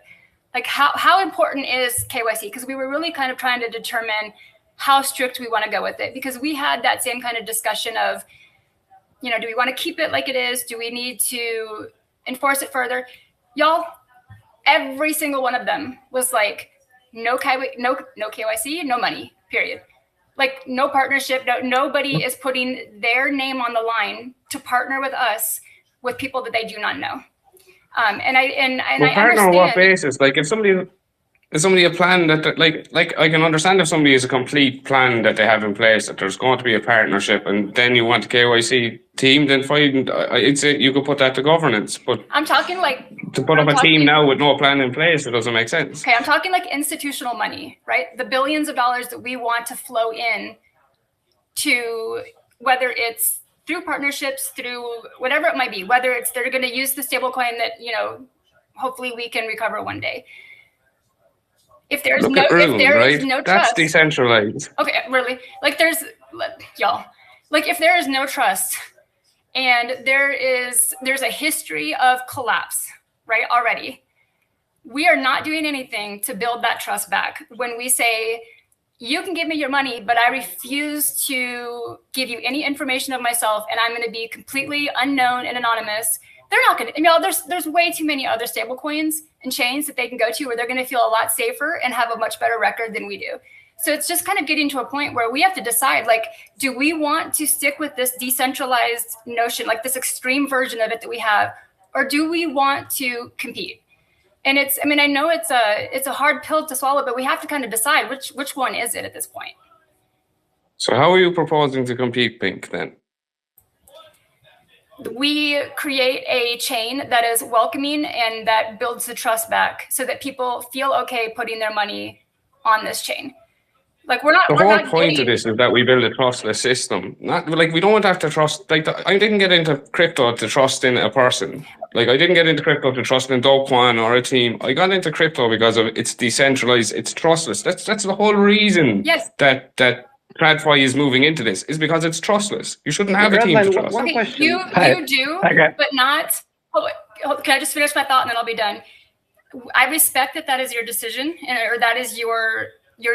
like how important is KYC? Because we were really kind of trying to determine how strict we want to go with it, because we had that same kind of discussion of, you know, do we want to keep it like it is? Do we need to enforce it further? Y'all, every single one of them was like, no KYC, no money, period. Like, no partnership, nobody is putting their name on the line to partner with us with people that they do not know. And I partner on what basis? Like, if somebody a plan that, like I can understand if somebody has a complete plan that they have in place, that there's going to be a partnership, and then you want a KYC team, then fine, I'd say you could put that to governance. But I'm talking like to put up a team now with no plan in place, it doesn't make sense. Okay, I'm talking like institutional money, right? The billions of dollars that we want to flow in to, whether it's through partnerships, through whatever it might be, whether it's they're going to use the stablecoin that, you know, hopefully we can recover one day. If there's Rune, is no trust, that's decentralized. Okay, really? Like, y'all, like, if there is no trust and there's a history of collapse, right, already, we are not doing anything to build that trust back. When we say, you can give me your money, but I refuse to give you any information of myself, and I'm going to be completely unknown and anonymous, they're not going to, you know, there's way too many other stable coins and chains that they can go to where they're going to feel a lot safer and have a much better record than we do. So it's just kind of getting to a point where we have to decide, like, do we want to stick with this decentralized notion, like this extreme version of it that we have, or do we want to compete? And it's, I mean, I know it's a hard pill to swallow, but we have to kind of decide which one is it at this point. So how are you proposing to compete, Pink, then? We create a chain that is welcoming and that builds the trust back so that people feel okay putting their money on this chain. Like, we're not. The whole point of this is that we build a trustless system. Not like, we don't have to trust. Like, I didn't get into crypto to trust in a person. Like, I didn't get into crypto to trust in Do Kwon or a team. I got into crypto because of it's decentralized, it's trustless. That's the whole reason. Yes. That TradFi is moving into this is because it's trustless. You shouldn't have a team to trust. One question. You do, but not. Can I just finish my thought and then I'll be done? I respect that is your decision or that is your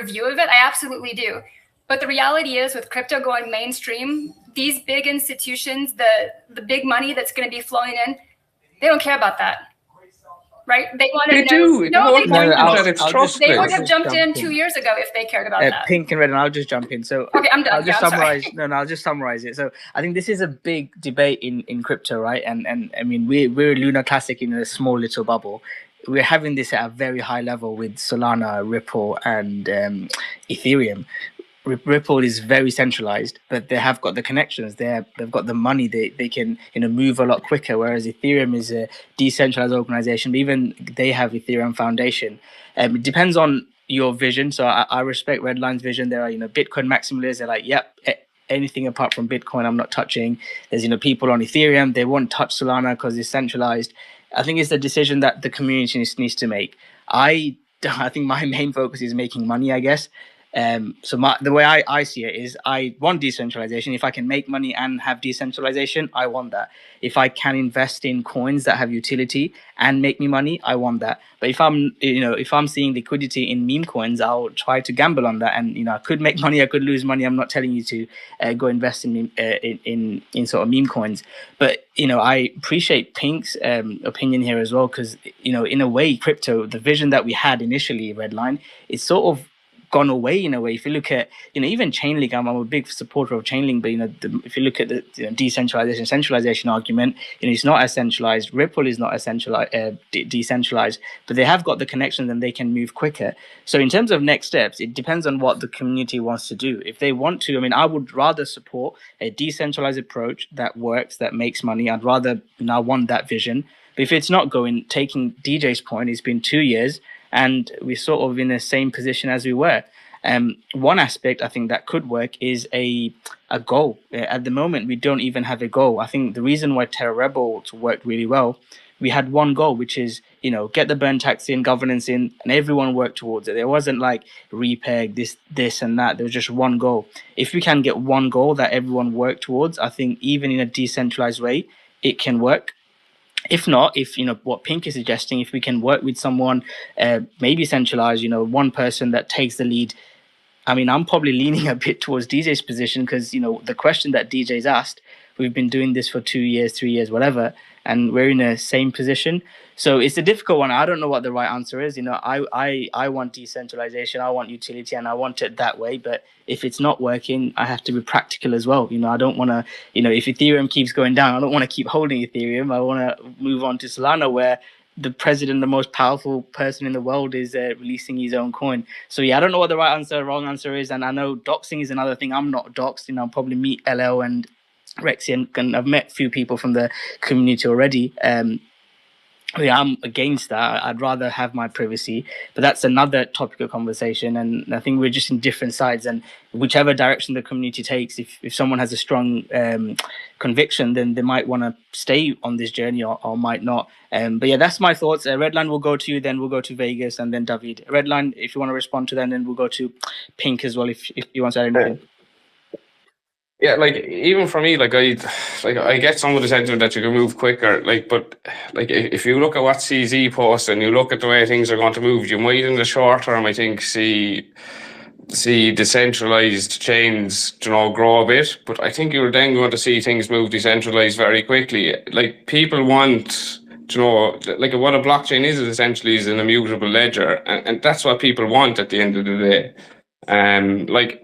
view of it. I absolutely do. But the reality is, with crypto going mainstream, these big institutions, the big money that's going to be flowing in, they don't care about that. Right? They want to do. No, they don't. It's trustless. They would have jumped in 2 years ago if they cared about that. Pink and red, and I'll just jump in. So okay, I'm done. I'll just I'm summarize. sorry. No, I'll just summarize it. So I think this is a big debate in crypto, right? And I mean, we're LunaClassic in a small little bubble. We're having this at a very high level with Solana, Ripple, and Ethereum. Ripple is very centralized, but they have got the connections. They've got the money. They can move a lot quicker. Whereas Ethereum is a decentralized organization, but even they have Ethereum Foundation. It depends on your vision. So I respect Redline's vision. There are Bitcoin maximalists. They're like, yep, anything apart from Bitcoin, I'm not touching. There's people on Ethereum. They won't touch Solana because it's centralized. I think it's a decision that the community needs to make. I think my main focus is making money, I guess. So the way I see it is I want decentralization. If I can make money and have decentralization, I want that. If I can invest in coins that have utility and make me money, I want that. But if I'm seeing liquidity in meme coins, I'll try to gamble on that. And I could make money, I could lose money. I'm not telling you to go invest in sort of meme coins. But I appreciate Pink's opinion here as well, because in a way, crypto, the vision that we had initially, Redline, is sort of gone away in a way. If you look at even Chainlink, I'm a big supporter of Chainlink, but if you look at the decentralization centralization argument, it's not as centralized. Ripple is not as decentralized, but they have got the connections and they can move quicker. So in terms of next steps, it depends on what the community wants to do. If they want to, I would rather support a decentralized approach that works, that makes money. I'd rather want that vision. But if it's not going, taking DJ's point, it's been 2 years and we're sort of in the same position as we were. One aspect I think that could work is a goal. At the moment, we don't even have a goal. I think the reason why Terra Rebels worked really well, we had one goal, which is, get the burn tax in, governance in, and everyone worked towards it. There wasn't like Repeg, this and that. There was just one goal. If we can get one goal that everyone worked towards, I think even in a decentralized way, it can work. If not, if what Pink is suggesting, if we can work with someone, maybe centralized, one person that takes the lead. I'm probably leaning a bit towards DJ's position because the question that DJ's asked, we've been doing this for 2 years, 3 years, whatever, and we're in the same position. So it's a difficult one. I don't know what the right answer is. I want decentralization, I want utility, and I want it that way. But if it's not working, I have to be practical as well. I don't want to, if Ethereum keeps going down, I don't want to keep holding Ethereum. I want to move on to Solana, where the president, the most powerful person in the world, is releasing his own coin. So I don't know what the right answer, wrong answer is. And I know doxing is another thing. I'm not doxed. I'll probably meet LL and Rexy, and I've met a few people from the community already. I'm against that. I'd rather have my privacy, but that's another topic of conversation. And I think we're just in different sides, and whichever direction the community takes, if someone has a strong conviction, then they might want to stay on this journey or might not. But yeah, that's my thoughts. Redline will go to you, then we'll go to Vegas, and then David. Redline, if you want to respond to that, and then we'll go to Pink as well, if you want to add anything. Yeah, even for me, I get some of the sentiment that you can move quicker, but if you look at what CZ posts and you look at the way things are going to move, you might in the short term, I think, see decentralized chains, grow a bit, but I think you're then going to see things move decentralized very quickly. People want, what a blockchain is essentially is an immutable ledger, and that's what people want at the end of the day.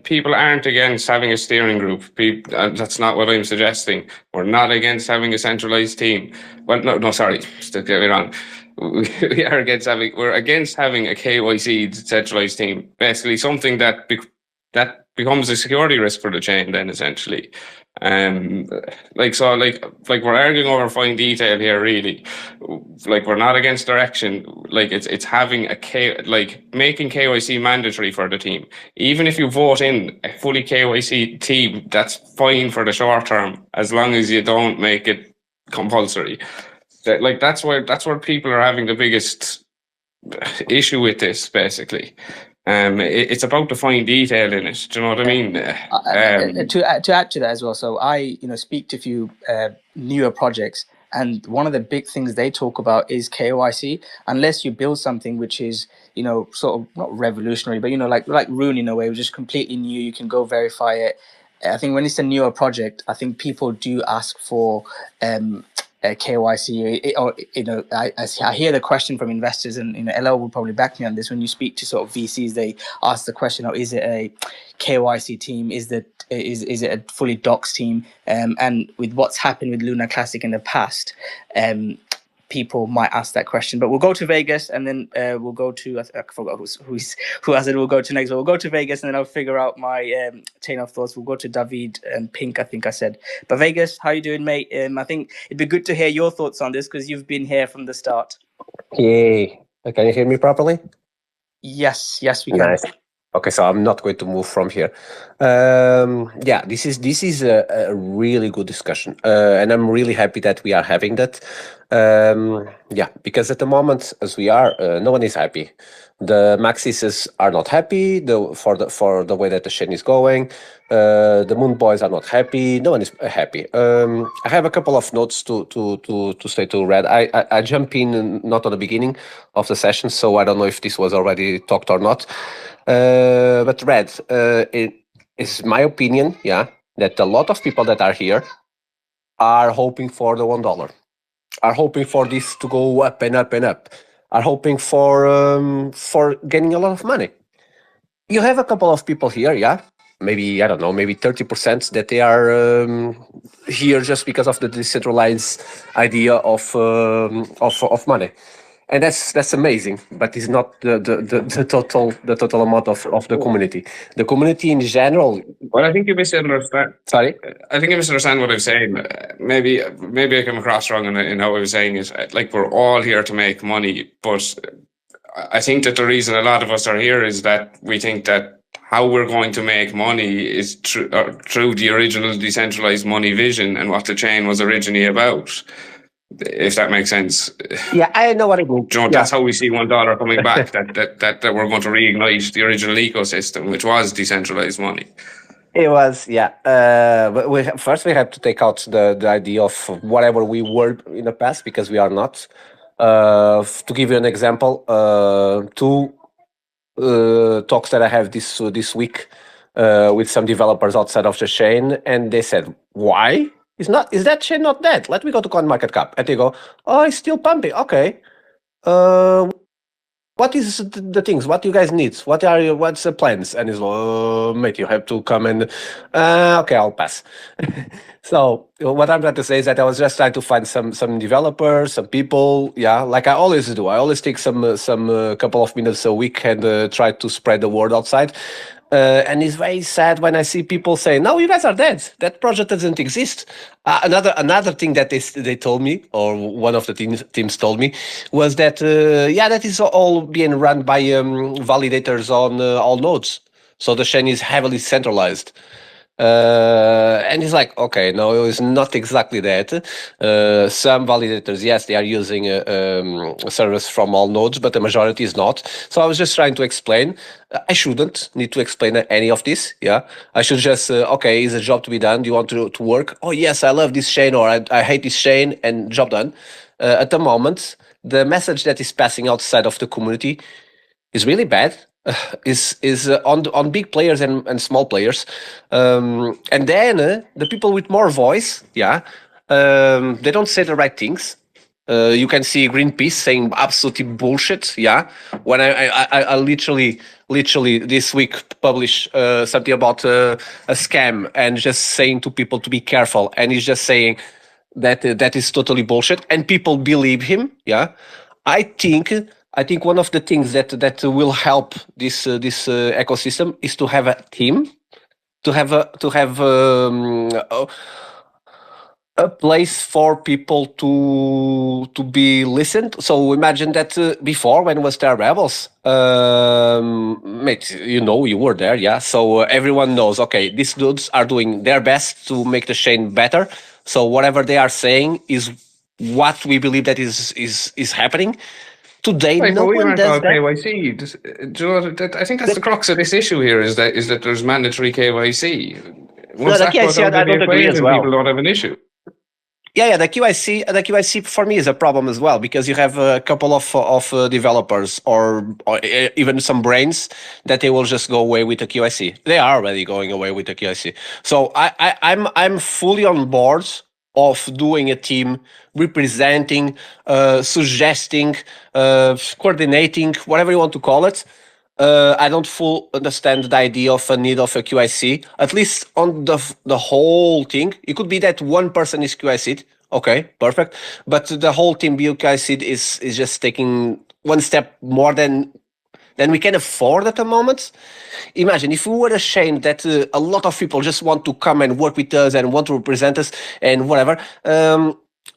People aren't against having a steering group. That's not what I'm suggesting. We're not against having a centralized team. Well, no, sorry, still get me wrong. We're against having a KYC centralized team. Basically, something that becomes a security risk for the chain. Then essentially, we're arguing over fine detail here. Really, we're not against direction. It's having making KYC mandatory for the team. Even if you vote in a fully KYC team, that's fine for the short term, as long as you don't make it compulsory. That's where people are having the biggest issue with this, basically. It's about the fine detail in it. Do you know what I mean? To add to that as well, so I speak to a few newer projects, and one of the big things they talk about is KYC. Unless you build something which is sort of not revolutionary, but like Rune in a way, which is completely new, you can go verify it. I think when it's a newer project, I think people do ask for KYC. I hear the question from investors, and LL will probably back me on this. When you speak to sort of VCs, they ask the question: "Oh, is it a KYC team? Is it a fully docs team?" And with what's happened with LunaClassic in the past, people might ask that question. But we'll go to Vegas, and then we'll go to I forgot who I said we'll go to next. But we'll go to Vegas, and then I'll figure out my chain of thoughts. We'll go to David and Pink, I think I said. But Vegas, how you doing, mate? I think it'd be good to hear your thoughts on this because you've been here from the start. Yay! Can you hear me properly? Yes, we can. Nice. Okay, so I'm not going to move from here. Yeah, this is a really good discussion, and I'm really happy that we are having that. Yeah, because at the moment, as we are, no one is happy. The Maxis are not happy for the way that the chain is going. The Moon Boys are not happy. No one is happy. I have a couple of notes to say to Red. I jump in not at the beginning of the session, so I don't know if this was already talked or not. But Red, it is my opinion, yeah, that a lot of people that are here are hoping for the $1, are hoping for this to go up and up and up, are hoping for getting a lot of money. You have a couple of people here, yeah, maybe, I don't know, maybe 30% that they are here just because of the decentralized idea of money. And that's amazing, but it's not the total amount of the community. The community in general. Well, I think you misunderstand. Sorry, I think you misunderstand what I'm saying. Maybe I came across wrong in how I was saying it. Like, we're all here to make money, but I think that the reason a lot of us are here is that we think that how we're going to make money is through the original decentralized money vision and what the chain was originally about. If that makes sense. Yeah, I know what it means. You know, that's how we see $1 coming back. that we're going to reignite the original ecosystem, which was decentralized money. It was, yeah. But we have to take out the idea of whatever we were in the past, because we are not. To give you an example, two talks that I have this week with some developers outside of the chain, and they said, "Why? Is that chain not dead? Let me go to CoinMarketCap." And they go, "Oh, it's still pumping. Okay. What is the things? What you guys need? What's the plans?" And he's like, "Mate, you have to come and okay, I'll pass." So what I'm trying to say is that I was just trying to find some developers, some people, yeah, like I always do. I always take some couple of minutes a week and try to spread the word outside. And it's very sad when I see people say, "No, you guys are dead. That project doesn't exist." Another thing that they told me, or one of the teams told me, was that that is all being run by validators on all nodes. So the chain is heavily centralized. And it's like, okay, no, it's not exactly that. Some validators, yes, they are using a service from all nodes, but the majority is not. So I was just trying to explain. I shouldn't need to explain any of this. Yeah, I should just okay, is a job to be done. Do you want to work? Oh yes, I love this chain, or I hate this chain, and job done. At the moment, the message that is passing outside of the community is really bad. Is on big players and small players, and then the people with more voice, yeah, they don't say the right things. You can see Greenpeace saying absolutely bullshit, yeah. When I literally this week publish something about a scam and just saying to people to be careful, and he's just saying that is totally bullshit, and people believe him, yeah. I think one of the things that will help this ecosystem is to have a team, to have a place for people to be listened. So imagine that before, when it was Terra Rebels, mate, you were there, yeah. So everyone knows, okay, these dudes are doing their best to make the chain better. So whatever they are saying is what we believe that is happening. Today, Right, no but we one aren't does all that. KYC. Do you know, I think that's the crux of this issue here is that there's mandatory KYC. Once No, the that goes KYC, out I of the don't agree as equation, well. people don't have an issue. Yeah, the QIC for me is a problem as well because you have a couple of developers or even some brains that they will just go away with the QIC. They are already going away with the QIC. So I'm fully on board of doing a team representing, suggesting, coordinating, whatever you want to call it. I don't full understand the idea of a need of a QIC, at least on the whole thing. It could be that one person is QIC'd. Okay, perfect. But the whole team being QIC'd is just taking one step more than we can afford at the moment. Imagine if we were a chain that a lot of people just want to come and work with us and want to represent us and whatever.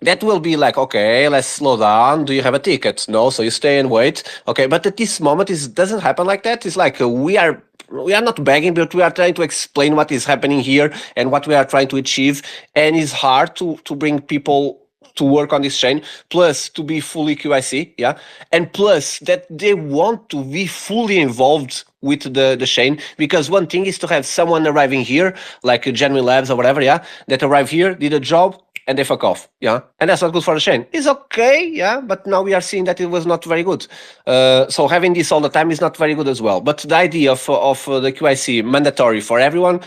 That will be like, okay, let's slow down. Do you have a ticket? No, so you stay and wait. Okay, but at this moment, it doesn't happen like that. It's like we are not begging, but we are trying to explain what is happening here and what we are trying to achieve. And it's hard to bring people to work on this chain, plus to be fully QIC, yeah, and plus that they want to be fully involved with the chain, because one thing is to have someone arriving here, like Genuine Labs or whatever, yeah, that arrive here, did a job, and they fuck off, yeah, and that's not good for the chain. It's okay, yeah, but now we are seeing that it was not very good. So having this all the time is not very good as well. But the idea of the QIC mandatory for everyone,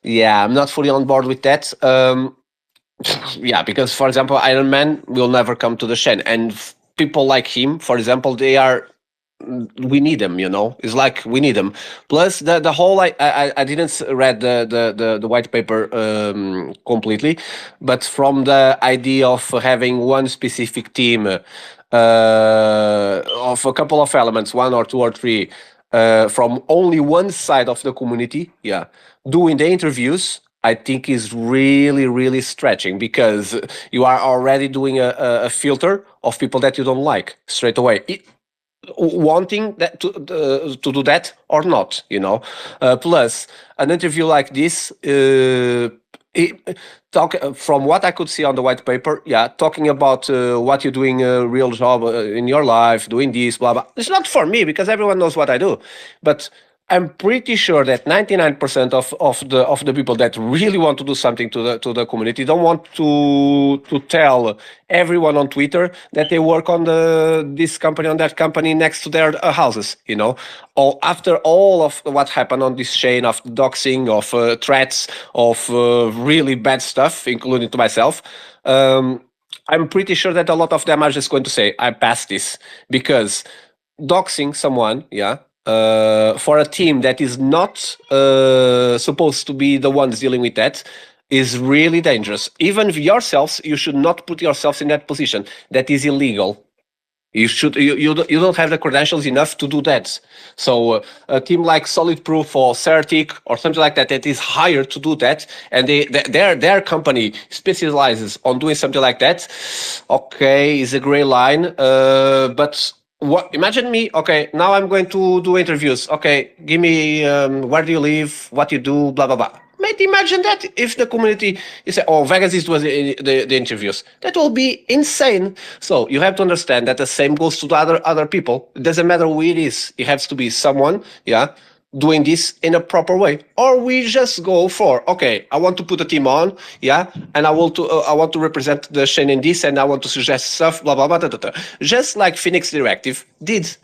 yeah, I'm not fully on board with that. Yeah, because for example, Iron Man will never come to the chain, and people like him, for example, we need them, you know. It's like we need them. Plus the whole I didn't read the white paper completely, but from the idea of having one specific team of a couple of elements, one or two or three, from only one side of the community, yeah, doing the interviews, I think is really, really stretching, because you are already doing a filter of people that you don't like straight away. Wanting that to do that or not, you know. Plus, an interview like this, from what I could see on the white paper, yeah, talking about what you're doing a real job in your life, doing this, blah blah. It's not for me because everyone knows what I do, but I'm pretty sure that 99% of the people that really want to do something to the community don't want to tell everyone on Twitter that they work on this company, on that company, next to their houses, you know. Or after all of what happened on this chain of doxing, of threats, of really bad stuff, including to myself, I'm pretty sure that a lot of them are just going to say, I passed this, because doxing someone, yeah, for a team that is not supposed to be the ones dealing with that, is really dangerous. Even yourselves, you should not put yourselves in that position. That is illegal. You don't have the credentials enough to do that. So a team like Solid Proof or Certic or something like that is hired to do that, and their company specializes on doing something like that. Okay, is a gray line, but. Imagine me, okay, now I'm going to do interviews. Okay, give me where do you live, what you do, blah, blah, blah. Mate, imagine that if the community is, oh, Vegas is doing the interviews. That will be insane. So you have to understand that the same goes to the other people. It doesn't matter who it is. It has to be someone, yeah, doing this in a proper way. Or we just go for, okay, I want to put a team on, yeah, and I want to represent the chain in this, and I want to suggest stuff, blah, blah, blah, blah, blah. Just like Phoenix Directive did.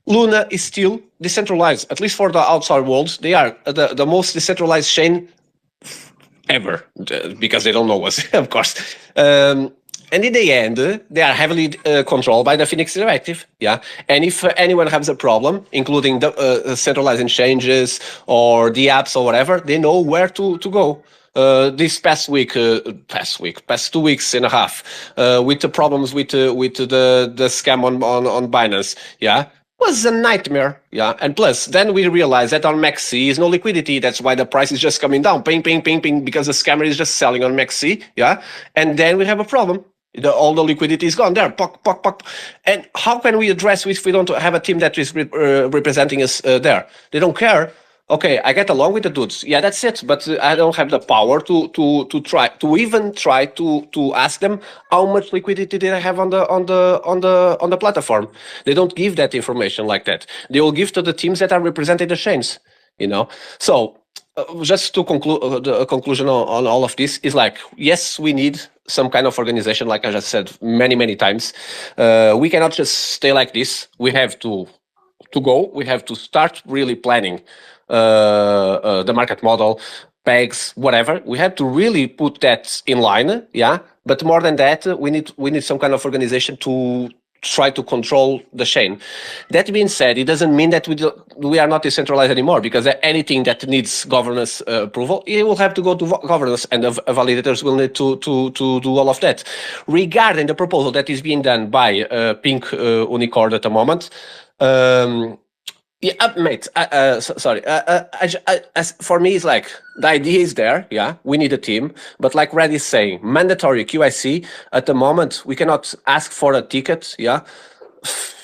Luna is still decentralized, at least for the outside world. They are the most decentralized chain ever, because they don't know us, of course. And in the end, they are heavily controlled by the Phoenix Directive, yeah. And if anyone has a problem, including the centralizing changes or the apps or whatever, they know where to go. This past 2 weeks and a half, with the problems with the scam on Binance, yeah, was a nightmare, yeah. And plus, then we realized that on MaxC is no liquidity. That's why the price is just coming down, ping, ping, ping, ping, because the scammer is just selling on MaxC, yeah. And then we have a problem. All the liquidity is gone there, pock, pock, pock. And how can we address if we don't have a team that is representing us there? They don't care. okay, I get along with the dudes. Yeah, that's it. But I don't have the power to try to ask them how much liquidity did I have on the platform. They don't give that information like that. They will give to the teams that are representing the chains. So just to conclude, the conclusion on all of this is like, yes, we need some kind of organization, like I just said many times. We cannot just stay like this. We have to go. We have to start really planning the market model, pegs, whatever. We have to really put that in line. Yeah, but more than that, we need some kind of organization to try to control the chain. That being said, it doesn't mean that we are not decentralized anymore, because anything that needs governance approval, it will have to go to governance, and the validators will need to do all of that. Regarding the proposal that is being done by Pink Unicorn at the moment, yeah, mate. Sorry. For me, it's like the idea is there. Yeah, we need a team, but like Red is saying, mandatory QIC at the moment, we cannot ask for a ticket. Yeah,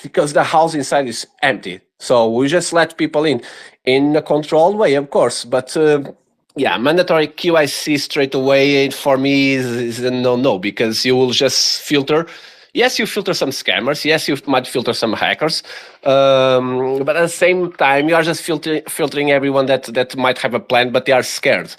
because the house inside is empty. So we just let people in a controlled way, of course. But yeah, mandatory QIC straight away for me is a no, because you will just filter. Yes, you filter some scammers. Yes, you might filter some hackers. But at the same time, you are just filtering everyone that might have a plan, but they are scared.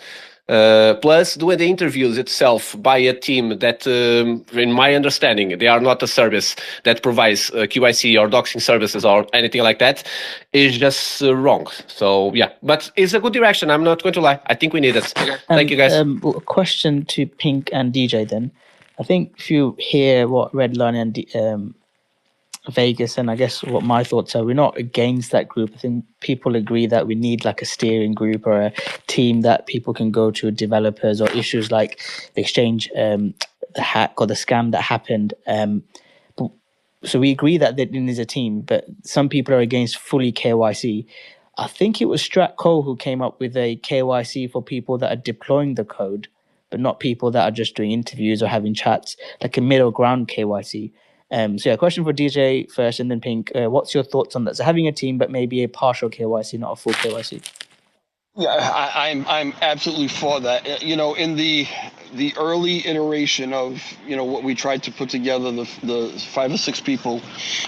Plus, doing the interviews itself by a team that, in my understanding, they are not a service that provides QIC or doxing services or anything like that, is just wrong. So, yeah, but it's a good direction. I'm not going to lie. I think we need it. Thank you, guys. A question to Pink and DJ then. I think if you hear what Redline and Vegas, and I guess what my thoughts are, we're not against that group. I think people agree that we need like a steering group or a team that people can go to, developers or issues like the exchange, the hack or the scam that happened. So we agree that there is a team, but some people are against fully KYC. I think it was Stratco who came up with a KYC for people that are deploying the code, but not people that are just doing interviews or having chats, like a middle ground KYC. So yeah, question for DJ first, and then Pink. What's your thoughts on that? So having a team, but maybe a partial KYC, not a full KYC. Yeah, I'm absolutely for that. In the early iteration of what we tried to put together, the 5 or 6 people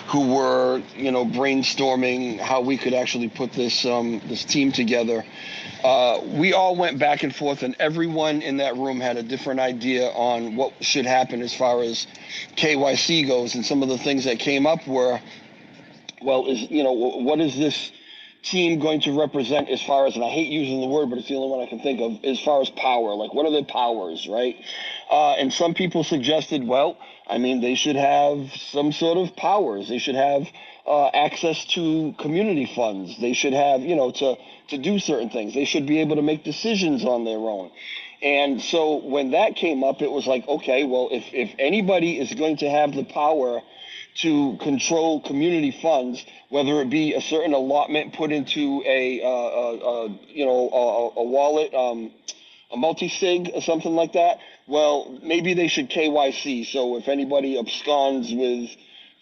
who were brainstorming how we could actually put this team together. We all went back and forth, and everyone in that room had a different idea on what should happen as far as KYC goes. And some of the things that came up were, well, what is this team going to represent as far as, and I hate using the word, but it's the only one I can think of, as far as power, like what are their powers, right? And some people suggested, well, I mean, they should have some sort of powers. They should have access to community funds. They should have, to do certain things. They should be able to make decisions on their own. And so when that came up, it was like, okay, well, if anybody is going to have the power to control community funds, whether it be a certain allotment put into a wallet, a multi-sig or something like that, well, maybe they should KYC. So if anybody absconds with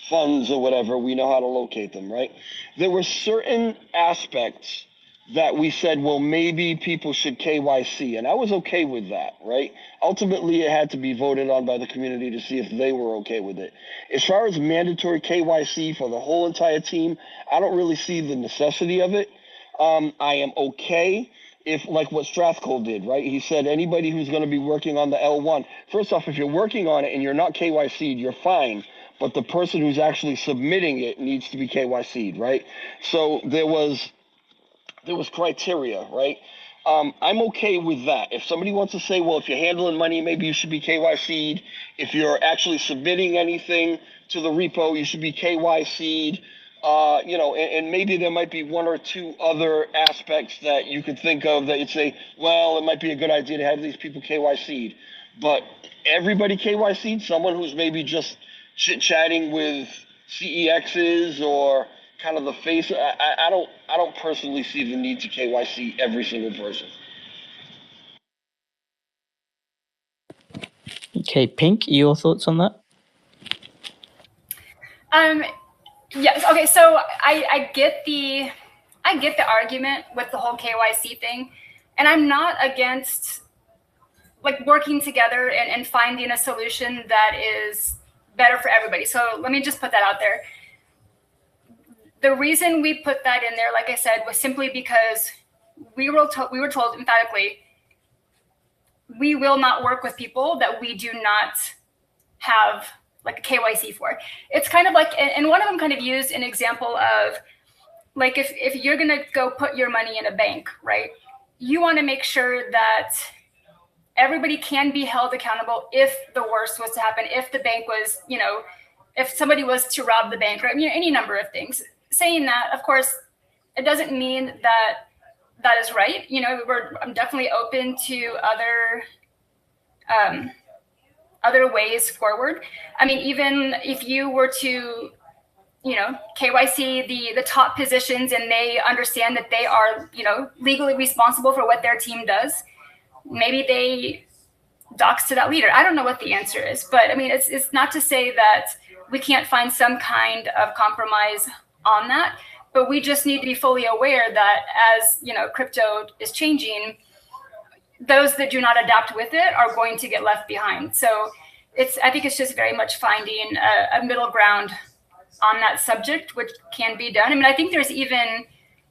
funds or whatever, we know how to locate them, right? There were certain aspects that we said, well, maybe people should KYC, and I was okay with that, right? Ultimately, it had to be voted on by the community to see if they were okay with it. As far as mandatory KYC for the whole entire team, I don't really see the necessity of it. I am okay if, like what Strathcole did, right? He said anybody who's going to be working on the L1, first off, if you're working on it and you're not KYC'd, you're fine. But the person who's actually submitting it needs to be KYC'd, right? So there was criteria, right? I'm okay with that. If somebody wants to say, well, if you're handling money, maybe you should be KYC'd. If you're actually submitting anything to the repo, you should be KYC'd. And maybe there might be 1 or 2 other aspects that you could think of that you'd say, well, it might be a good idea to have these people KYC'd. But everybody KYC'd, someone who's maybe just chit-chatting with CEXs or kind of the face. I don't personally see the need to KYC every single person. Okay, Pink, your thoughts on that? Yes. Okay. So I get the I get the argument with the whole KYC thing, and I'm not against like working together and finding a solution that is better for everybody. So let me just put that out there. The reason we put that in there, like I said, was simply because we were told emphatically, we will not work with people that we do not have like a KYC for. It's kind of like, and one of them kind of used an example of like, if you're going to go put your money in a bank, right? You want to make sure that everybody can be held accountable if the worst was to happen, if the bank was, you know, if somebody was to rob the bank, right? You know, any number of things. Saying that, of course, it doesn't mean that that is right. You know, I'm definitely open to other ways forward. I mean, even if you were to, you know, KYC the top positions and they understand that they are, you know, legally responsible for what their team does, maybe they dox to that leader. I don't know what the answer is, but I mean, it's not to say that we can't find some kind of compromise on that, but we just need to be fully aware that as, you know, crypto is changing, those that do not adapt with it are going to get left behind. So I think it's just very much finding a middle ground on that subject, which can be done. I mean, I think there's even,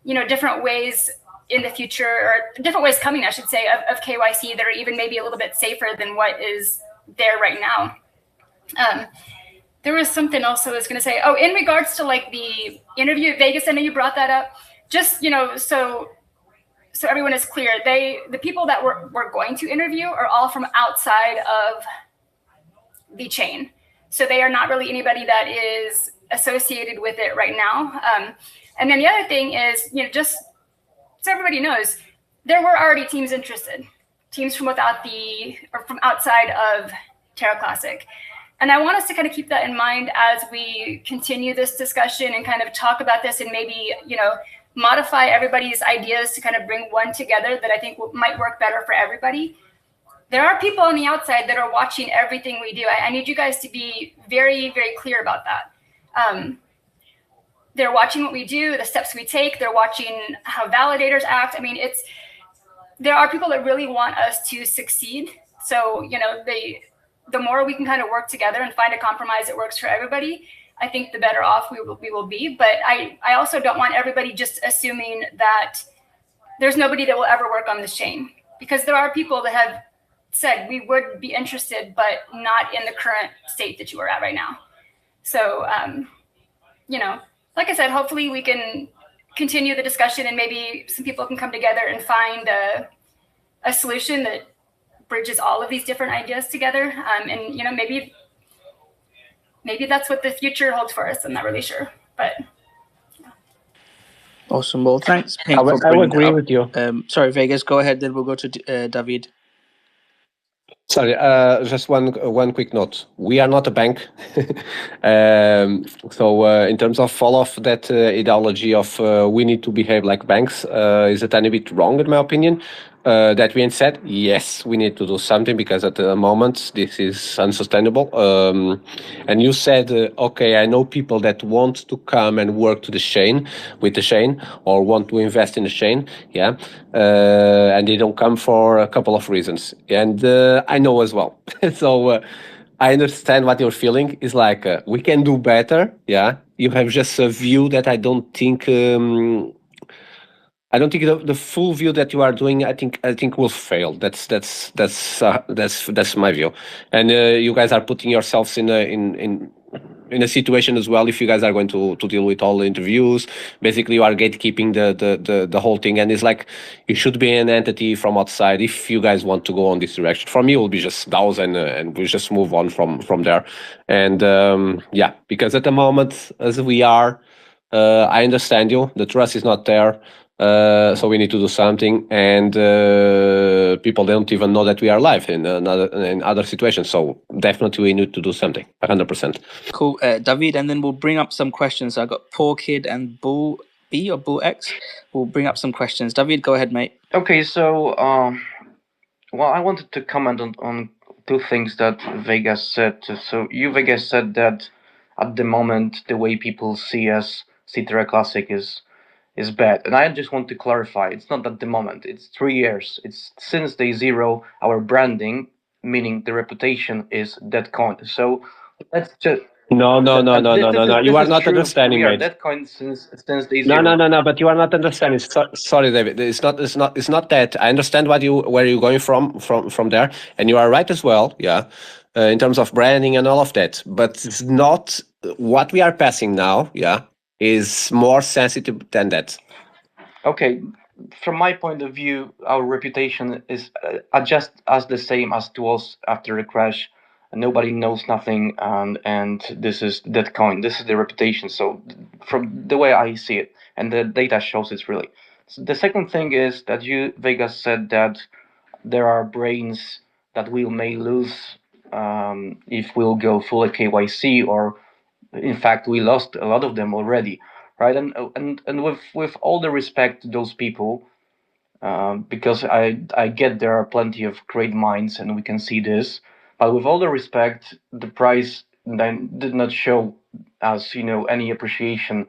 you know, different ways in the future, or different ways coming, I should say, of KYC that are even maybe a little bit safer than what is there right now. There was something else I was going to say. Oh, in regards to like the interview at Vegas, I know you brought that up. Just, you know, so everyone is clear, the people that we're going to interview are all from outside of the chain. So they are not really anybody that is associated with it right now. And then the other thing is, you know, just so everybody knows, there were already teams interested, teams from from outside of TerraCasino. And I want us to kind of keep that in mind as we continue this discussion and kind of talk about this and maybe, you know, modify everybody's ideas to kind of bring one together that I think might work better for everybody. There are people on the outside that are watching everything we do. I need you guys to be very, very clear about that. They're watching what we do, the steps we take. They're watching how validators act. I mean, there are people that really want us to succeed. So, you know, the more we can kind of work together and find a compromise that works for everybody, I think the better off we will be. But I also don't want everybody just assuming that there's nobody that will ever work on this chain, because there are people that have said we would be interested, but not in the current state that you are at right now. So, you know, like I said, hopefully we can continue the discussion and maybe some people can come together and find a solution that bridges all of these different ideas together. And, you know, maybe that's what the future holds for us. I'm not really sure, but. Yeah. Awesome. Well, thanks, Pink, I would agree with you. Sorry, Vegas, go ahead. Then we'll go to David. Sorry, just one quick note. We are not a bank. So in terms of fall off that ideology of we need to behave like banks is a tiny bit wrong in my opinion. That being said, yes, we need to do something because at the moment this is unsustainable. And you said, okay, I know people that want to come and work to the chain with the chain or want to invest in the chain, yeah, and they don't come for a couple of reasons, and I know as well. So I understand what you're feeling. Is like we can do better, yeah. You have just a view that I don't think. I don't think the full view that you are doing. I think will fail. That's my view. And you guys are putting yourselves in a situation as well. If you guys are going to deal with all the interviews, basically you are gatekeeping the whole thing. And it's like you should be an entity from outside if you guys want to go on this direction. For me, it will be just DAOs and we just move on from there. And yeah, because at the moment as we are, I understand you. The trust is not there. So we need to do something, and people don't even know that we are live in other situations. So definitely we need to do something, 100%. Cool, David, and then we'll bring up some questions. I got Poor Kid and Bull B or Bull X. We'll bring up some questions. David, go ahead, mate. Okay, so well, I wanted to comment on two things that Vegas said. So you, Vegas, said that at the moment the way people see TerraCasino is bad. And I just want to clarify, it's not at the moment, it's 3 years. It's since day zero, our branding, meaning the reputation, is dead coin. So let's just... No. You are not understanding, We are mate. dead coin since day No, zero. but you are not understanding. Sorry, David. It's not that. I understand where you're going from there, and you are right as well. Yeah, in terms of branding and all of that. But it's not what we are passing now. Yeah, is more sensitive than that. Okay, from my point of view, our reputation is just as the same as it was after the crash. Nobody knows nothing, and this is dead coin. This is the reputation. So, from the way I see it, and the data shows it's really. So the second thing is that you, Vegas, said that there are brains that we may lose if we'll go full KYC, or in fact we lost a lot of them already, right? And with all the respect to those people, because I get there are plenty of great minds and we can see this, but with all the respect, the price then did not show us any appreciation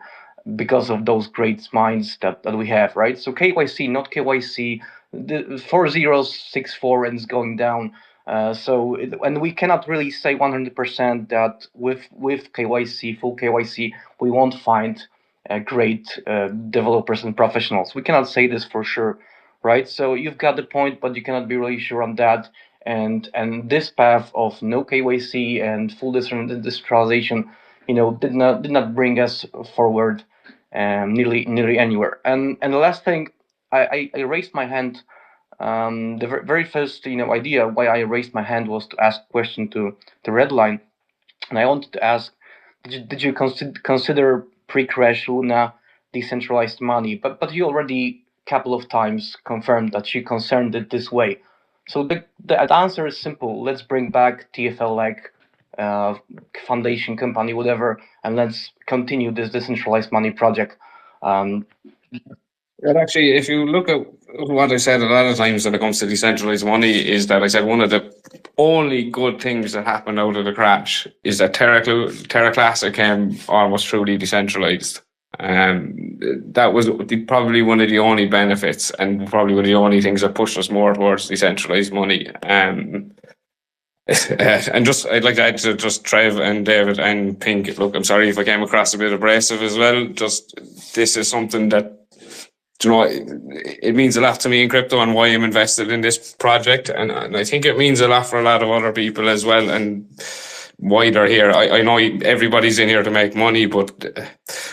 because of those great minds that we have, right? So KYC, not KYC, the 4064 and it's going down. And we cannot really say 100% that with KYC, full KYC, we won't find great developers and professionals. We cannot say this for sure, right? So you've got the point, but you cannot be really sure on that. And this path of no KYC and full decentralization, did not bring us forward nearly anywhere. And the last thing, I raised my hand. The very first idea why I raised my hand was to ask a question to the Red Line, and I wanted to ask, did you consider pre-crash Luna decentralized money? But you already couple of times confirmed that you concerned it this way. So the answer is simple. Let's bring back TFL, like foundation company, whatever, and let's continue this decentralized money project. Well, actually, if you look at what I said a lot of times when it comes to decentralized money, is that I said one of the only good things that happened out of the crash is that TerraCasino came almost truly decentralized. That was probably one of the only benefits, and probably one of the only things that pushed us more towards decentralized money. And just I'd like to add to just Trev and David and Pink. Look, I'm sorry if I came across a bit abrasive as well. Just this is something that, it means a lot to me in crypto and why I'm invested in this project, and I think it means a lot for a lot of other people as well, and why they're here. I know everybody's in here to make money, but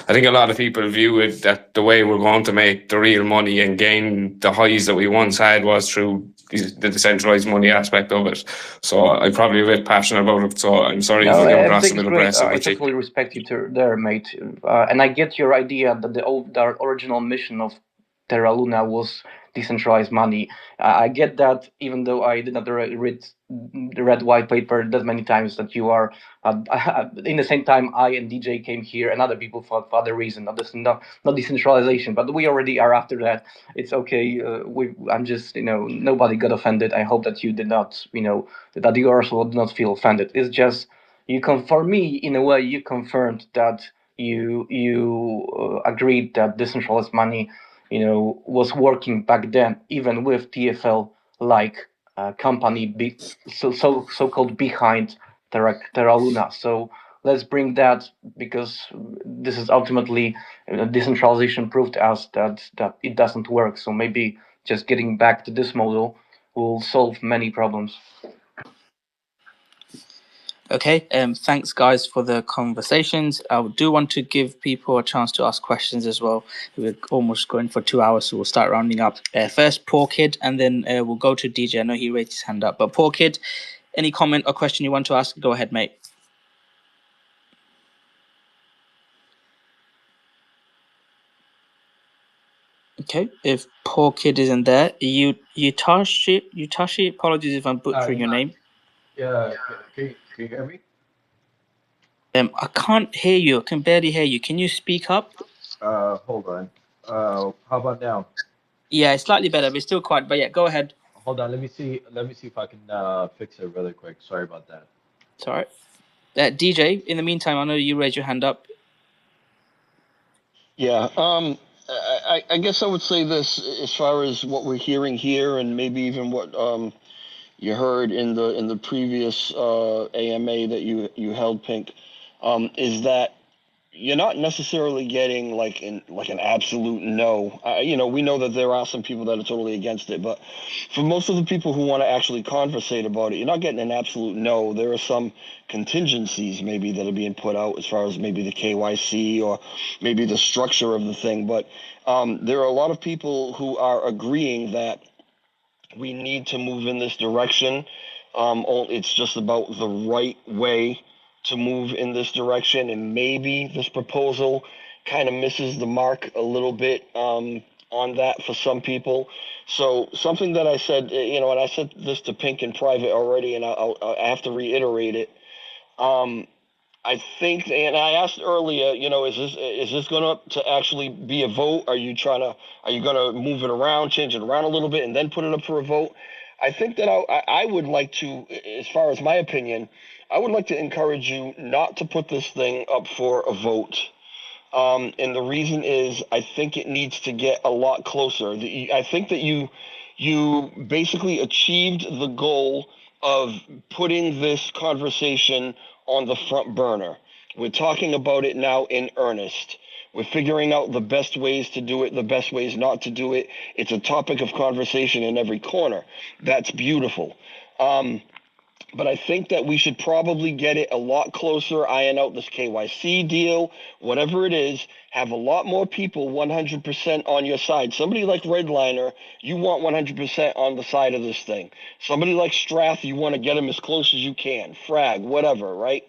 I think a lot of people view it that the way we're going to make the real money and gain the highs that we once had was through the decentralized money aspect of it. So I'm probably a bit passionate about it. So I'm sorry if I came across a bit aggressive. I totally respect you there, mate. And I get your idea that the original mission of Terra Luna was decentralized money. I get that, even though I did not read the red white paper that many times that you are. In the same time, I and DJ came here, and other people for other reason, not decentralization. But we already are after that. It's okay. I'm just nobody got offended. I hope that you did not that you also did not feel offended. It's just for me, in a way, you confirmed that you agreed that decentralized money was working back then, even with TFL like company so-called behind Terra Luna. So let's bring that, because this is ultimately decentralization proved us that it doesn't work. So maybe just getting back to this model will solve many problems. Okay, thanks guys for the conversations. I do want to give people a chance to ask questions as well. We're almost going for 2 hours, so we'll start rounding up. First, Poor Kid, and then we'll go to DJ. I know he raised his hand up, but Poor Kid, any comment or question you want to ask? Go ahead, mate. Okay, if Poor Kid isn't there, Yutashi, apologies if I'm butchering your name. Yeah, can you hear me? I can't hear you. I can barely hear you. Can you speak up? Hold on. How about now? Yeah, it's slightly better, but it's still quiet. But yeah, go ahead. Hold on. Let me see if I can fix it really quick. Sorry about that. It's all right. DJ, in the meantime, I know you raised your hand up. Yeah. I guess I would say this as far as what we're hearing here, and maybe even what you heard in the previous AMA that you held, Pink, is that you're not necessarily getting like an absolute no. We know that there are some people that are totally against it, but for most of the people who want to actually conversate about it, you're not getting an absolute no. There are some contingencies maybe that are being put out as far as maybe the KYC or maybe the structure of the thing, but there are a lot of people who are agreeing that we need to move in this direction. It's just about the right way to move in this direction, and maybe this proposal kind of misses the mark a little bit on that for some people. So something that I said, and I said this to Pink in private already, and I have to reiterate it. I think, and I asked earlier, is this going to actually be a vote? Are you going to move it around, change it around a little bit, and then put it up for a vote? I think that I would like to, as far as my opinion, I would like to encourage you not to put this thing up for a vote. And the reason is, I think it needs to get a lot closer. I think that you basically achieved the goal of putting this conversation on the front burner. We're talking about it now in earnest. We're figuring out the best ways to do it, the best ways not to do it. It's a topic of conversation in every corner. That's beautiful. But I think that we should probably get it a lot closer, iron out this KYC deal, whatever it is, have a lot more people 100% on your side. Somebody like Redliner, you want 100% on the side of this thing. Somebody like Strath, you want to get them as close as you can. Frag, whatever, right?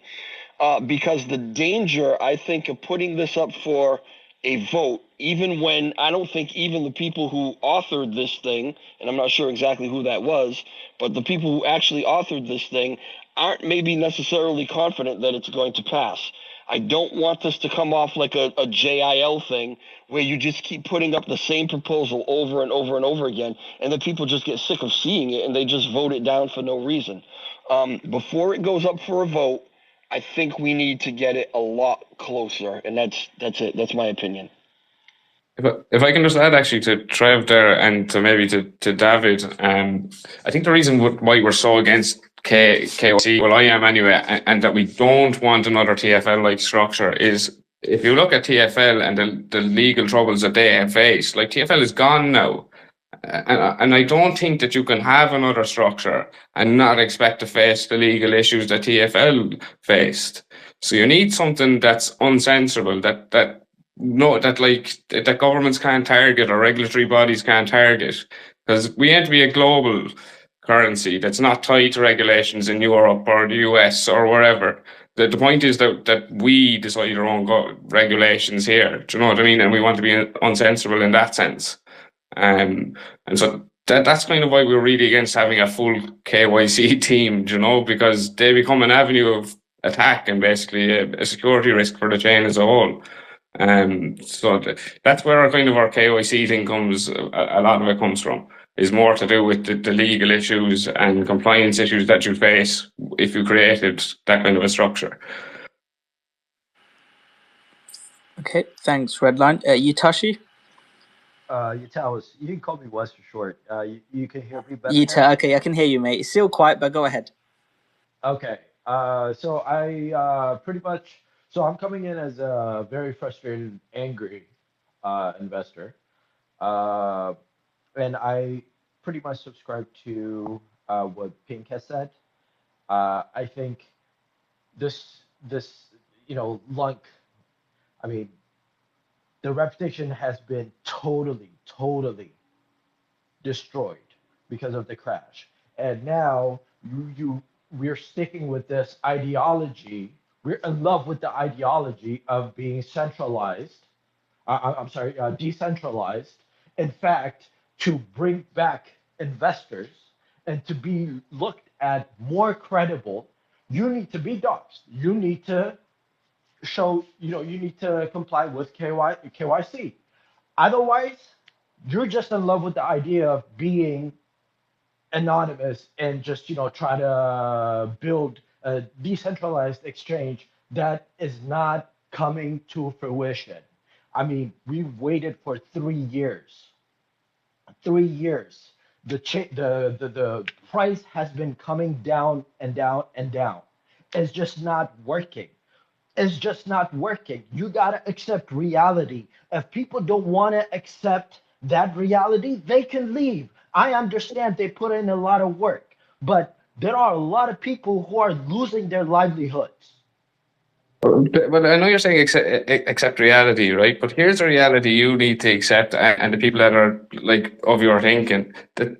Because the danger, I think, of putting this up for a vote, even when I don't think even the people who authored this thing, and I'm not sure exactly who that was, but the people who actually authored this thing aren't maybe necessarily confident that it's going to pass. I don't want this to come off like a JIL thing where you just keep putting up the same proposal over and over and over again, and then people just get sick of seeing it and they just vote it down for no reason. Before it goes up for a vote, I think we need to get it a lot closer, and that's it. That's my opinion. If I can just add actually to Trev there and to maybe to David, I think the reason why we're so against KYC, well I am anyway, and that we don't want another TFL-like structure is if you look at TFL and the legal troubles that they have faced, like TFL is gone now. And I don't think that you can have another structure and not expect to face the legal issues that TFL faced. So you need something that's uncensorable, that governments can't target or regulatory bodies can't target, because we aim to be a global currency that's not tied to regulations in Europe or the US or wherever. The point is that we decide our own regulations here. Do you know what I mean? And we want to be uncensorable in that sense. And so that's kind of why we're really against having a full KYC team, because they become an avenue of attack and basically a security risk for the chain as a whole. So that's where our KYC thing comes. A lot of it comes from is more to do with the legal issues and compliance issues that you face if you created that kind of a structure. Okay, thanks, Redline. Yutashi? Yutawas, you can call me Wes for short. You can hear me better Yuta, okay, I can hear you, mate. It's still quiet, but go ahead. Okay. So I pretty much, I'm coming in as a very frustrated, angry investor. And I pretty much subscribe to what Pink has said. I think this Lunc, I mean, the reputation has been totally destroyed because of the crash. And now we're sticking with this ideology. We're in love with the ideology of being centralized. Decentralized. In fact, to bring back investors and to be looked at more credible, you need to be doxxed. You need to show, you need to comply with KYC. Otherwise, you're just in love with the idea of being anonymous and just, try to build a decentralized exchange that is not coming to fruition. I mean, we've waited for 3 years. 3 years. The price has been coming down and down and down. It's just not working. It's just not working. You gotta accept reality. If people don't want to accept that reality, they can leave. I understand they put in a lot of work, but there are a lot of people who are losing their livelihoods. Well, I know you're saying accept reality, right? But here's the reality you need to accept, and the people that are like of your thinking. That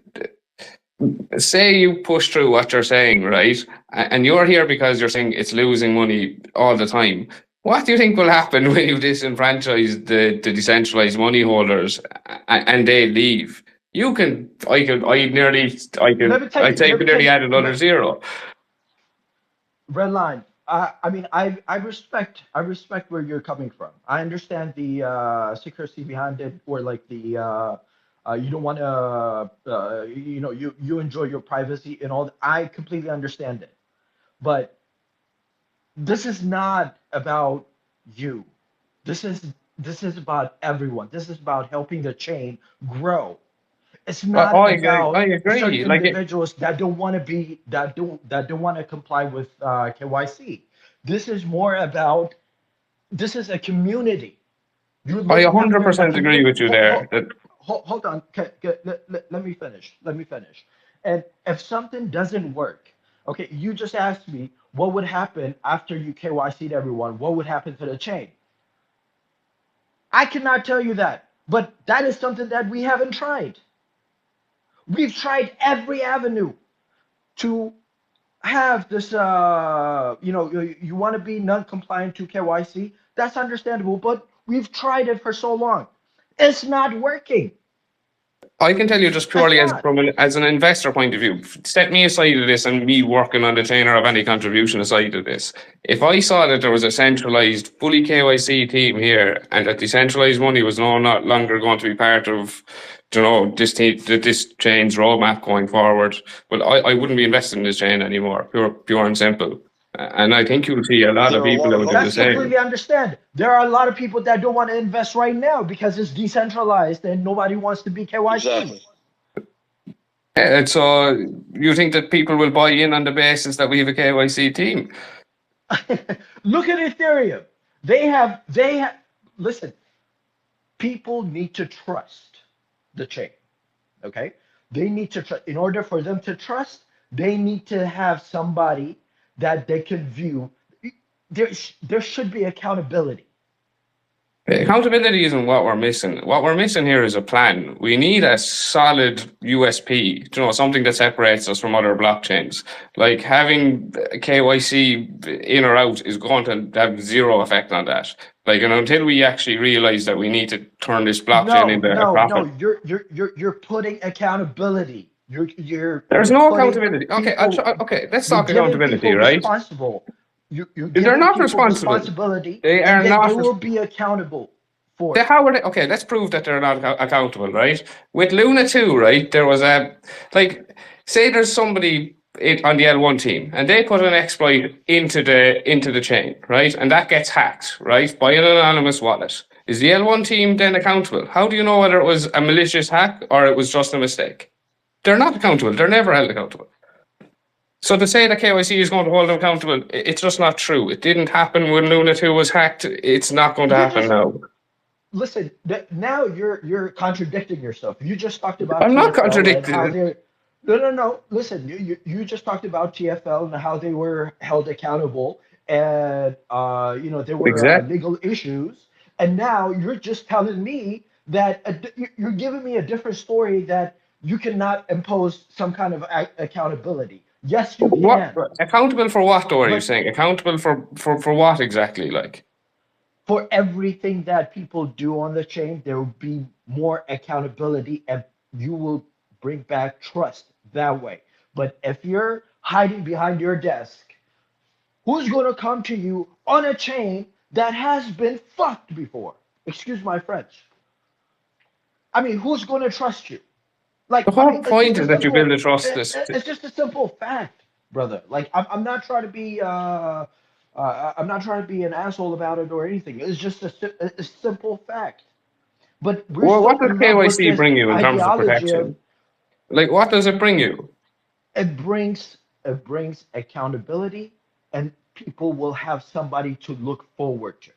say you push through what you're saying, right? And you're here because you're saying it's losing money all the time. What do you think will happen when you disenfranchise the decentralized money holders and they leave? You can, I could, I nearly, I Let could, me tell I'd you. say Let we me tell nearly you. add another zero. Red line. I mean, I respect where you're coming from. I understand the secrecy behind it, or like the you don't want to, you enjoy your privacy and all that. I completely understand it, but this is not about you. This is about everyone. This is about helping the chain grow. It's not I about certain agree. individuals that don't want to be that don't want to comply with KYC. This is more about, this is a community. You're I looking after a 100% agree community. with you there. That Hold on. Let me finish. Let me finish. And if something doesn't work, okay, you just asked me what would happen after you KYC'd everyone. What would happen to the chain? I cannot tell you that, but that is something that we haven't tried. We've tried every avenue to have this, you want to be non-compliant to KYC. That's understandable, but we've tried it for so long. It's not working. I can tell you just It's purely as not. from as an investor point of view, set me aside of this and me working on the chain or of any contribution aside of this. If I saw that there was a centralized, fully KYC team here and that decentralized money was no longer going to be part of, this chain's roadmap going forward, well, I wouldn't be investing in this chain anymore, pure and simple. And I think you'll see a lot There of are a people lot that of would do the That's other. same. completely understand. There are a lot of people that don't want to invest right now because it's decentralized and nobody wants to be KYC. Exactly. And so you think that people will buy in on the basis that we have a KYC team? Look at Ethereum. Listen, people need to trust the chain. Okay? They need to trust. In order for them to trust, they need to have somebody that they can view. There should be accountability. Accountability isn't what we're missing. What we're missing here is a plan. We need a solid USP, something that separates us from other blockchains. Like having KYC in or out is going to have zero effect on that. Like, and until we actually realize that we need to turn this blockchain into a profit. You're putting accountability. There's You're no putting accountability. people. Okay, let's You're talk giving accountability, people right? responsible. You're They're giving not people responsible. responsibility, They and are then they not. will be accountable for it. How are they? Okay, let's prove that they're not accountable, right? With Luna 2, right, there was say there's somebody on the L1 team and they put an exploit into the chain, right? And that gets hacked, right, by an anonymous wallet. Is the L1 team then accountable? How do you know whether it was a malicious hack or it was just a mistake? They're not accountable. They're never held accountable. So to say that KYC is going to hold them accountable, it's just not true. It didn't happen when Luna 2 was hacked. It's not going to happen now. Listen, now you're contradicting yourself. You just talked about I'm not TFL and contradicting. how they're no. Listen, you just talked about TFL and how they were held accountable, and there were Exactly. legal issues, and now you're just telling me that you're giving me a different story, that you cannot impose some kind of accountability. Yes, you What can. accountable for what though are you But saying? Accountable for what exactly? Like, for everything that people do on the chain, there will be more accountability, and you will bring back trust that way. But if you're hiding behind your desk, who's going to come to you on a chain that has been fucked before? Excuse my French. I mean, who's going to trust you? the whole point is that you build a trust list. It's just a simple fact, brother. Like, I'm not trying to be I'm not trying to be an asshole about it or anything. It's just a simple fact. But we're Well, so what does in love with KYC this bring you in terms of ideology of protection? Like, what does it bring you? it brings accountability, and people will have somebody to look forward to.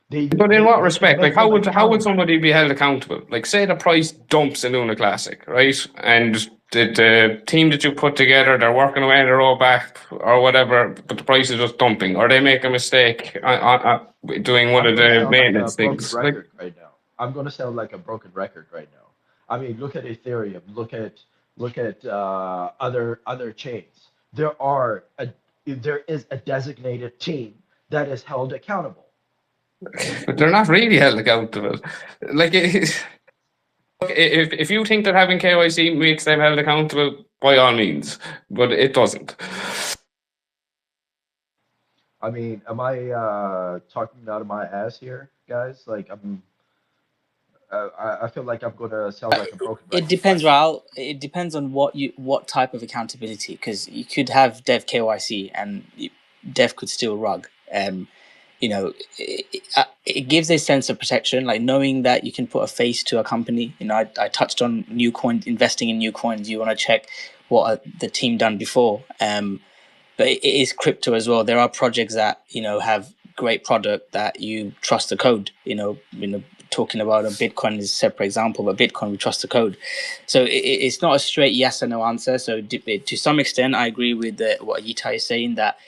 They But in what they can respect? Like, make them how would accountable. somebody be held accountable? Like, say the price dumps in LunaClassic, right? And the team that you put together, they're working away their row back or whatever, but the price is just dumping, or they make a mistake doing one I'm of gonna the sound like a maintenance broken things. Like, record right now. I'm gonna sound like a broken record right now. I mean, look at Ethereum. Look at other chains. There is a designated team that is held accountable. but they're not really held accountable. Like, if you think that having KYC makes them held accountable, by all means, but it doesn't. I mean, am I talking out of my ass here, guys? Like I feel like I'm gonna sound like a broken It record depends, right now. Raul. It depends on what type of accountability, because you could have dev KYC and dev could still rug. It gives a sense of protection, like knowing that you can put a face to a company. I touched on new coins, investing in new coins. You want to check what the team done before. But it is crypto as well. There are projects that have great product that you trust the code. Talking about a Bitcoin is a separate example, but Bitcoin we trust the code. So it's not a straight yes or no answer. So to some extent, I agree with what Yitai is saying, that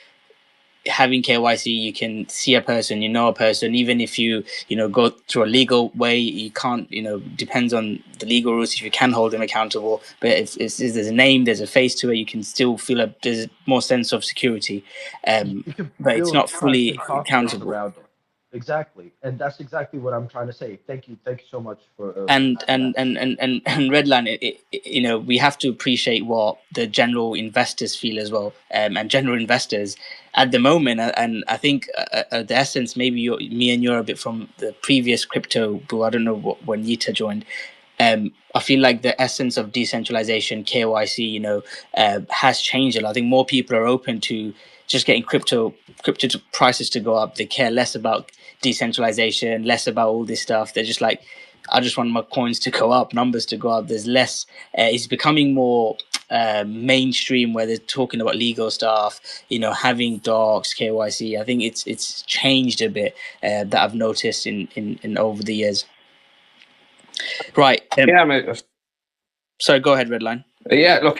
having KYC, you can see a person, a person, even if you go through a legal way, you can't, depends on the legal rules if you can hold them accountable. But if there's a name, there's a face to it, you can still feel there's more sense of security. You can But it's build not trust fully and confidence accountable. around it. Exactly, and that's exactly what I'm trying to say. Thank you so much And for and that. and and and, and Redline, we have to appreciate what the general investors feel as well, and general investors at the moment. And I think the essence, maybe me and you're a bit from the previous crypto, but I don't know when Yita joined. I feel like the essence of decentralization, KYC, has changed a lot. I think more people are open to just getting crypto prices to go up. They care less about decentralization, less about all this stuff. They're just like, I just want my coins to go up, numbers to go up. There's less. It's becoming more mainstream, where they're talking about legal stuff. Having docs, KYC. I think it's changed a bit, that I've noticed in over the years. Right. Yeah, mate. So go ahead, Redline. Yeah, look,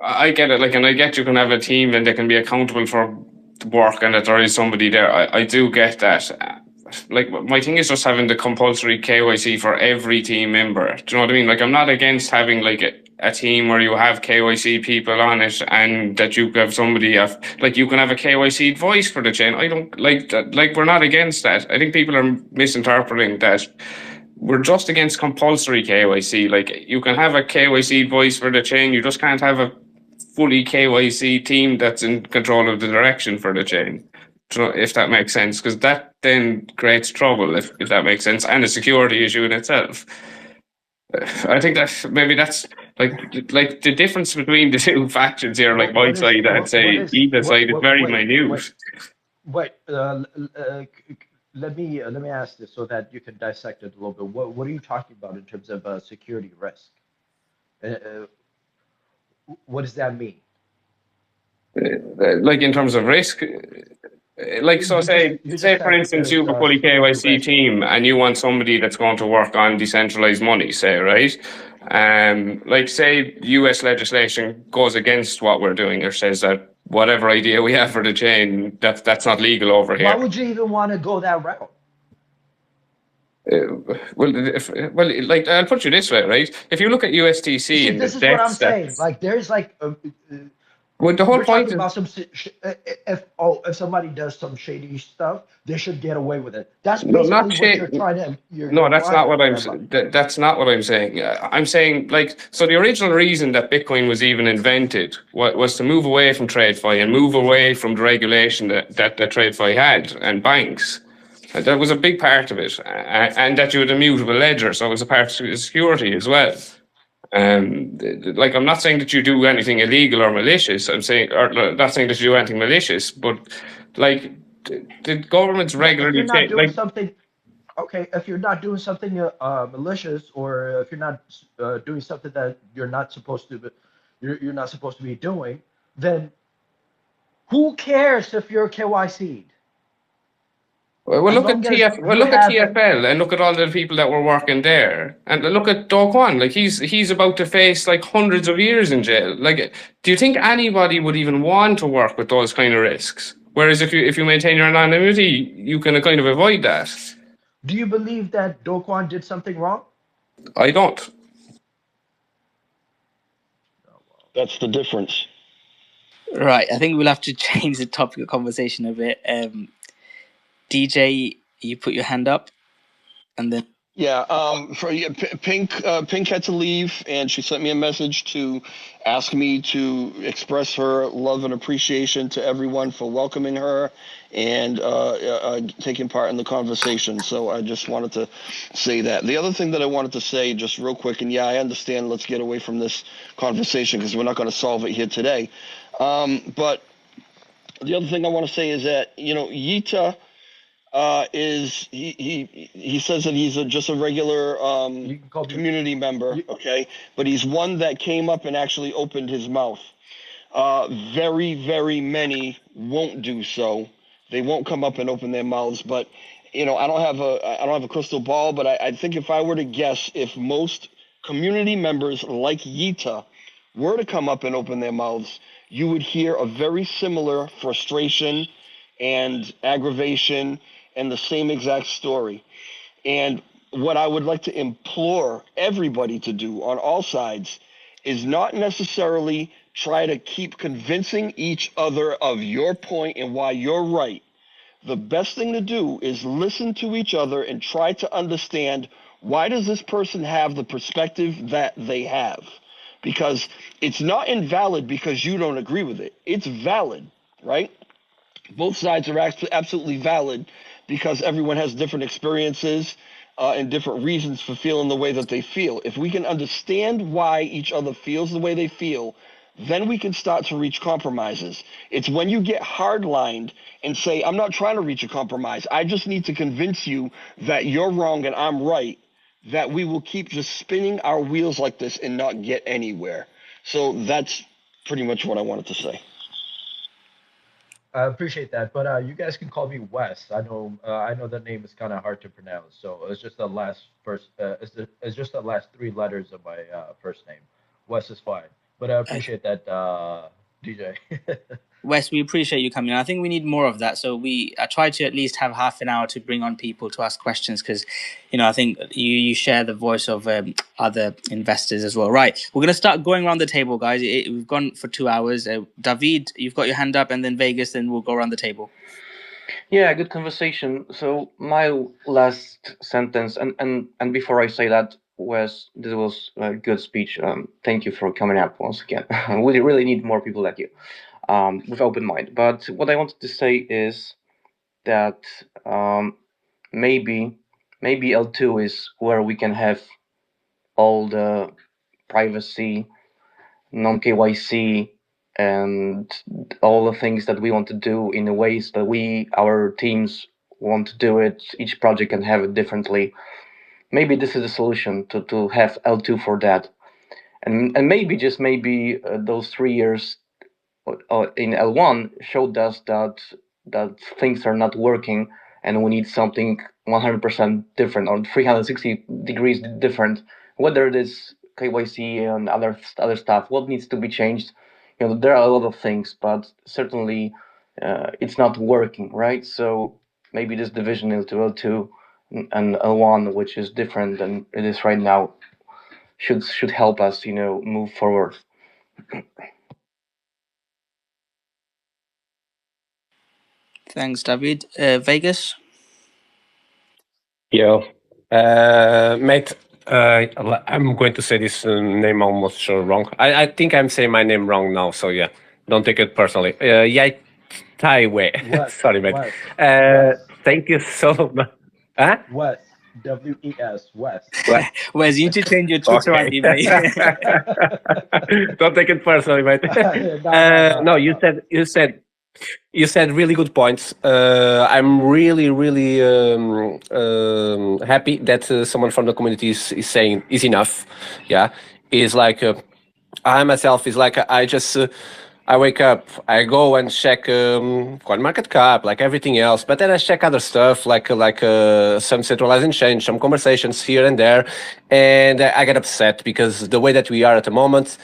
I get it. Like, and I get you can have a team and they can be accountable for the work, and that there is somebody there. I do get that. Like, my thing is just having the compulsory KYC for every team member. Do you know what I mean? Like, I'm not against having like a team where you have KYC people on it, and that you have somebody like you can have a KYC voice for the chain. I don't like that. Like, we're not against that. I think people are misinterpreting that. We're just against compulsory KYC. Like, you can have a KYC voice for the chain, you just can't have a fully KYC team that's in control of the direction for the chain. If that makes sense, because that then creates trouble, if that makes sense, and a security issue in itself. I think that maybe that's like the difference between the two factions here. Like, my side, I'd say either side is very minute. Wait, let me ask this so that you can dissect it a little bit. What are you talking about in terms of security risk? What does that mean? Like, in terms of risk, like, so say for instance you have a fully KYC team and you want somebody that's going to work on decentralized money, say, right? Like, say US legislation goes against what we're doing, or says that whatever idea we have for the chain, that's not legal over here. Why would you even want to go that route? Like, I'll put you this way, right? If you look at USTC and this is what I'm saying. Like, there's like well, the whole we're point talking about some if somebody does some shady stuff, they should get away with it. That's basically what you're trying to. No, that's not what I'm saying. That's not what I'm saying. I'm saying, like, so the original reason that Bitcoin was even invented was to move away from TradeFi and move away from the regulation that TradeFi had and banks. That was a big part of it, and that you had a mutable ledger, so it was a part of security as well. Like, I'm not saying that you do anything illegal or malicious. I'm saying, or not saying that you do anything malicious, but like, the government's Yeah, if you're regularly not take doing like. something, okay, if you're not doing something malicious, or if you're not doing something that you're not supposed to, you're not supposed to be doing, then who cares if you're KYC'd? Well, As look at long as TF. Well, you look at have it. TFL, and look at all the people that were working there, and look at Do Kwon. Like he's about to face like hundreds of years in jail. Like, do you think anybody would even want to work with those kind of risks? Whereas if you maintain your anonymity, you can kind of avoid that. Do you believe that Do Kwon did something wrong? I don't. That's the difference. Right, I think we'll have to change the topic of conversation a bit. DJ, you put your hand up, and then Yeah, Pink had to leave, and she sent me a message to ask me to express her love and appreciation to everyone for welcoming her and taking part in the conversation. So I just wanted to say that. The other thing that I wanted to say, just real quick, and yeah, I understand, let's get away from this conversation because we're not going to solve it here today. But the other thing I want to say is that, Yita is he says that he's just a regular community member, okay, but he's one that came up and actually opened his mouth. Very, very many won't do so. They won't come up and open their mouths. But I don't have a crystal ball, but I think if I were to guess, if most community members like Yita were to come up and open their mouths, you would hear a very similar frustration and aggravation and the same exact story. And what I would like to implore everybody to do on all sides is not necessarily try to keep convincing each other of your point and why you're right. The best thing to do is listen to each other and try to understand, why does this person have the perspective that they have? Because it's not invalid because you don't agree with it. It's valid, right? Both sides are absolutely valid because everyone has different experiences and different reasons for feeling the way that they feel. If we can understand why each other feels the way they feel, then we can start to reach compromises. It's when you get hardlined and say, I'm not trying to reach a compromise, I just need to convince you that you're wrong and I'm right, that we will keep just spinning our wheels like this and not get anywhere. So that's pretty much what I wanted to say. I appreciate that, but you guys can call me Wes. I know that name is kind of hard to pronounce, so it's just the last it's just the last three letters of my first name. Wes is fine, but I appreciate that, DJ. Wes, we appreciate you coming on. I think we need more of that. So I try to at least have half an hour to bring on people to ask questions because, I think you share the voice of other investors as well. Right. We're going to start going around the table, guys. We've gone for 2 hours. David, you've got your hand up, and then Vegas, then we'll go around the table. Yeah, good conversation. So my last sentence, and before I say that, this was a good speech. Thank you for coming up once again. We really need more people like you. With open mind. But what I wanted to say is that maybe L2 is where we can have all the privacy, non-KYC, and all the things that we want to do in the ways that our teams want to do it. Each project can have it differently. Maybe this is a solution to have L2 for that. And maybe, just maybe, those 3 years in L1 showed us that things are not working and we need something 100% different or 360 degrees different, whether it is KYC and other stuff. What needs to be changed? There are a lot of things, but certainly it's not working, right? So maybe this division into L2 and L1, which is different than it is right now, should help us move forward. Thanks, David. Vegas? Yo, mate, I'm going to say this name almost sure wrong. I think I'm saying my name wrong now, so yeah, don't take it personally. Yai Taiwei. Sorry, mate. Wes. Thank you so much. Huh? Wes, WES, Wes. Wes, you need to change your Twitter ID, mate. Don't take it personally, mate. No, You said You said really good points. I'm really, really happy that someone from the community is saying is enough. Yeah, is like I myself is like I just I wake up, I go and check coin market cap, like everything else, but then I check other stuff like some centralizing change, some conversations here and there, and I get upset because the way that we are at the moment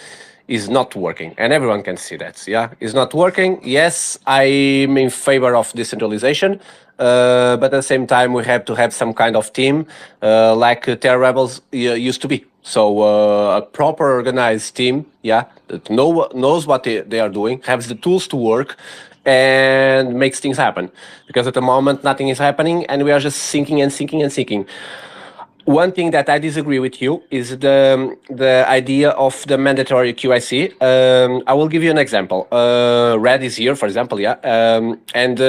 is not working, and everyone can see that. Yeah, it's not working. Yes, I'm in favor of decentralization, but at the same time, we have to have some kind of team like Terra Rebels used to be. So a proper organized team, yeah, that knows what they are doing, has the tools to work, and makes things happen. Because at the moment, nothing is happening, and we are just sinking and sinking and sinking. One thing that I disagree with you is the idea of the mandatory QIC. I will give you an example. Red is here, for example, yeah, and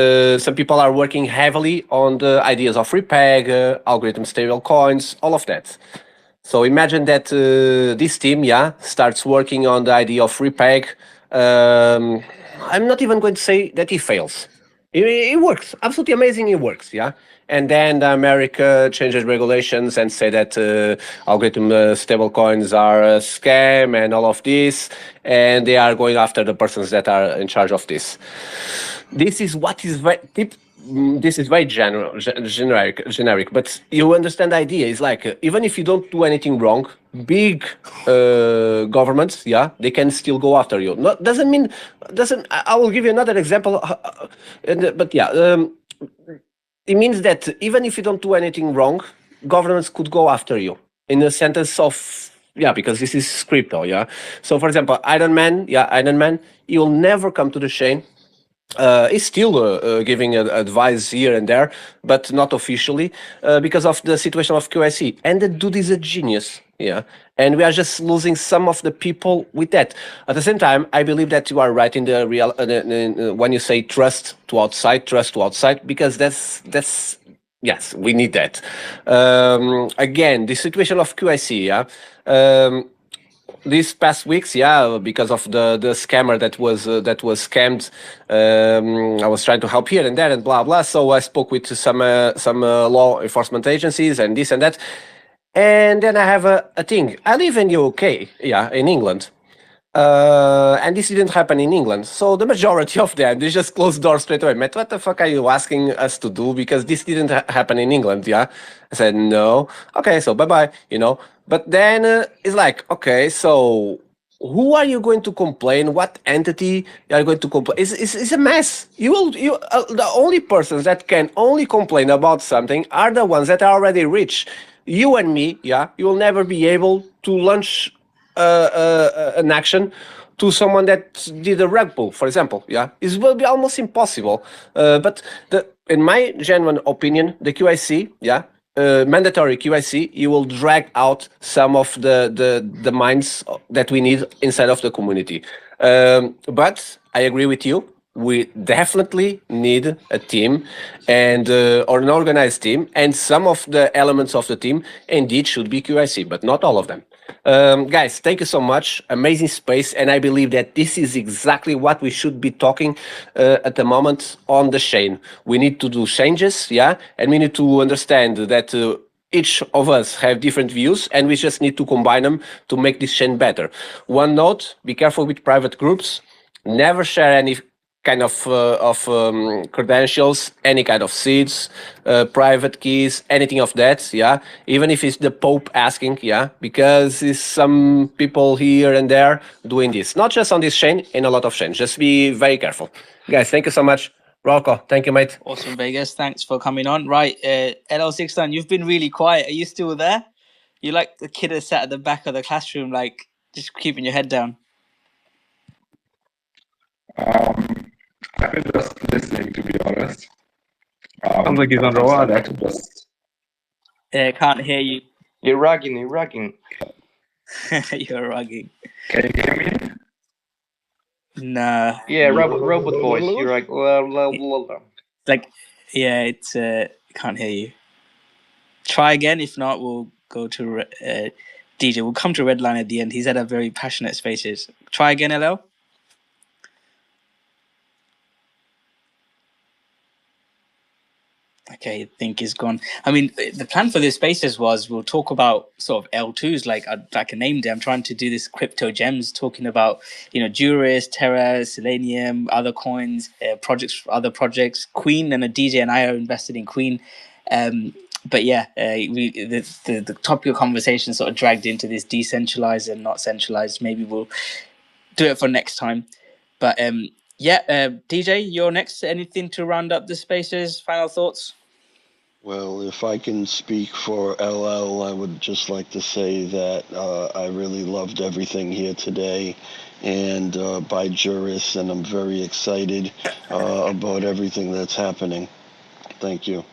some people are working heavily on the ideas of Repeg, algorithm stable coins, all of that. So imagine that this team, yeah, starts working on the idea of Repeg. I'm not even going to say that it fails. It works. Absolutely amazing. It works. Yeah. And then America changes regulations and say that algorithm stable coins are a scam and all of this. And they are going after the persons that are in charge of this. This is what is very this is very generic, but you understand the idea. It's like even if you don't do anything wrong, big governments, yeah, they can still go after you. Not doesn't mean doesn't. I will give you another example, but yeah, it means that even if you don't do anything wrong, governments could go after you in the sentence of yeah, because this is crypto, yeah. So for example, Iron Man, he will never come to the chain. Is still giving advice here and there, but not officially because of the situation of QIC. And the dude is a genius, yeah. And we are just losing some of the people with that. At the same time, I believe that you are right in the real when you say trust to outside, because that's yes, we need that. Again, the situation of QIC, yeah. These past weeks, yeah, because of the scammer that was scammed, I was trying to help here and there and blah blah. So I spoke with some law enforcement agencies and this and that, and then I have a thing. I live in the UK, yeah, in England. And this didn't happen in England. So the majority of them, they just closed doors straight away. Matt, what the fuck are you asking us to do? Because this didn't happen in England, yeah? I said, no. Okay, so bye-bye, you know? But then it's like, okay, so who are you going to complain? What entity you are going to complain? It's a mess. The only persons that can only complain about something are the ones that are already rich. You and me, yeah, you will never be able to launch an action to someone that did a rug pull, for example. Yeah, it will be almost impossible. But in my genuine opinion, the QIC, yeah, mandatory QIC, you will drag out some of the minds that we need inside of the community. But I agree with you. We definitely need a team and or an organized team, and some of the elements of the team indeed should be QIC, but not all of them. Guys, thank you so much. Amazing space, and I believe that this is exactly what we should be talking at the moment on the chain. We need to do changes, yeah, and we need to understand that each of us have different views, and we just need to combine them to make this chain better. One note: be careful with private groups. Never share any kind of credentials, any kind of seeds, private keys, anything of that, yeah. Even if it's the Pope asking, yeah, because it's some people here and there doing this, not just on this chain, in a lot of chains. Just be very careful, guys. Thank you so much, Rocko. Thank you, mate. Awesome, Vegas. Thanks for coming on. Right, LL69, you've been really quiet. Are you still there? You like the kid that sat at the back of the classroom, like just keeping your head down. I've been just listening, to be honest. Sounds like he's on the I wall. like to just Can't hear you. You're rugging. You're rugging. Can you hear me? Nah. Yeah, robot voice. You're like, like, yeah, it's can't hear you. Try again. If not, we'll go to DJ. We'll come to Redline at the end. He's had a very passionate spaces. Try again, LL. Okay, I think is gone. I mean, the plan for this spaces was we'll talk about sort of L2s, like I named it. I'm trying to do this crypto gems, talking about Juris, Terra, Selenium, other coins, projects, other projects. Queen and a DJ and I are invested in Queen. But yeah, the topic of conversation sort of dragged into this decentralized and not centralized. Maybe we'll do it for next time. But DJ, you're next. Anything to round up the spaces? Final thoughts? Well, if I can speak for LL, I would just like to say that I really loved everything here today and by Juris, and I'm very excited about everything that's happening. Thank you.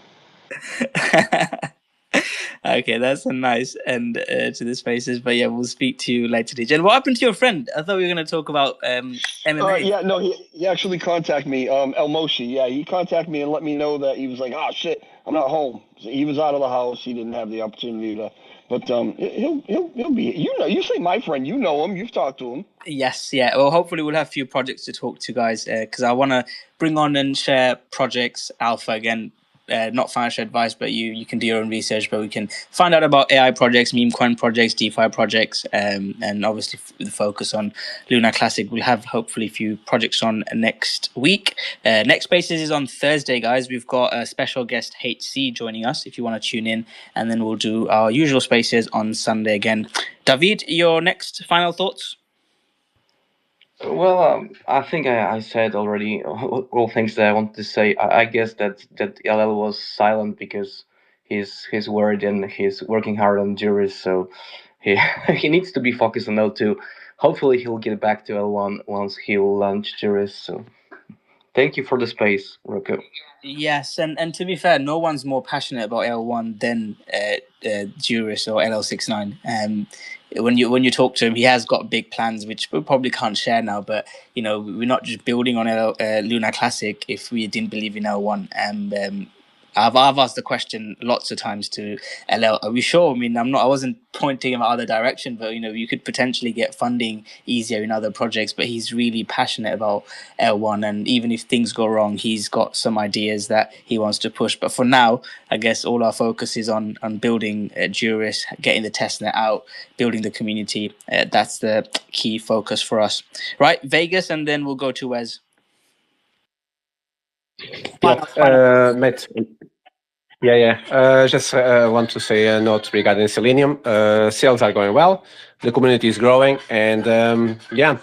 Okay, that's a nice end to the spaces. But yeah, we'll speak to you later, DJ. And what happened to your friend? I thought we were going to talk about MMA. Yeah, no, he actually contacted me, El Moshi. Yeah, he contacted me and let me know that he was like, "Ah, shit, I'm not home." So he was out of the house. He didn't have the opportunity to, but he'll be. You say my friend. You know him. You've talked to him. Yes, yeah. Well, hopefully we'll have a few projects to talk to, guys, because I want to bring on and share projects alpha again. Not financial advice, but you can do your own research. But we can find out about AI projects, meme coin projects, DeFi projects, and obviously the focus on LunaClassic. We'll have hopefully a few projects on next week. Next Spaces is on Thursday, guys. We've got a special guest HC joining us. If you want to tune in, and then we'll do our usual Spaces on Sunday again. David, your next final thoughts? Well, I think I said already all things that I wanted to say. I guess that LL was silent because he's worried and he's working hard on Juris, so he he needs to be focused on L2. Hopefully, he'll get back to L1 once he will launch Juris. So, thank you for the space, Rocko. Yes, and to be fair, no one's more passionate about L1 than Juris or LL69. When you talk to him, he has got big plans, which we probably can't share now. But we're not just building on LunaClassic if we didn't believe in L1. And I've asked the question lots of times to LL. Are we sure? I mean, I wasn't pointing him other direction, but you could potentially get funding easier in other projects. But he's really passionate about L1, and even if things go wrong, he's got some ideas that he wants to push. But for now, I guess all our focus is on building Juris, getting the testnet out, building the community. That's the key focus for us, right? Vegas, and then we'll go to Wes. Mate. Yeah. Just want to say a note regarding Selenium. Sales are going well. The community is growing, and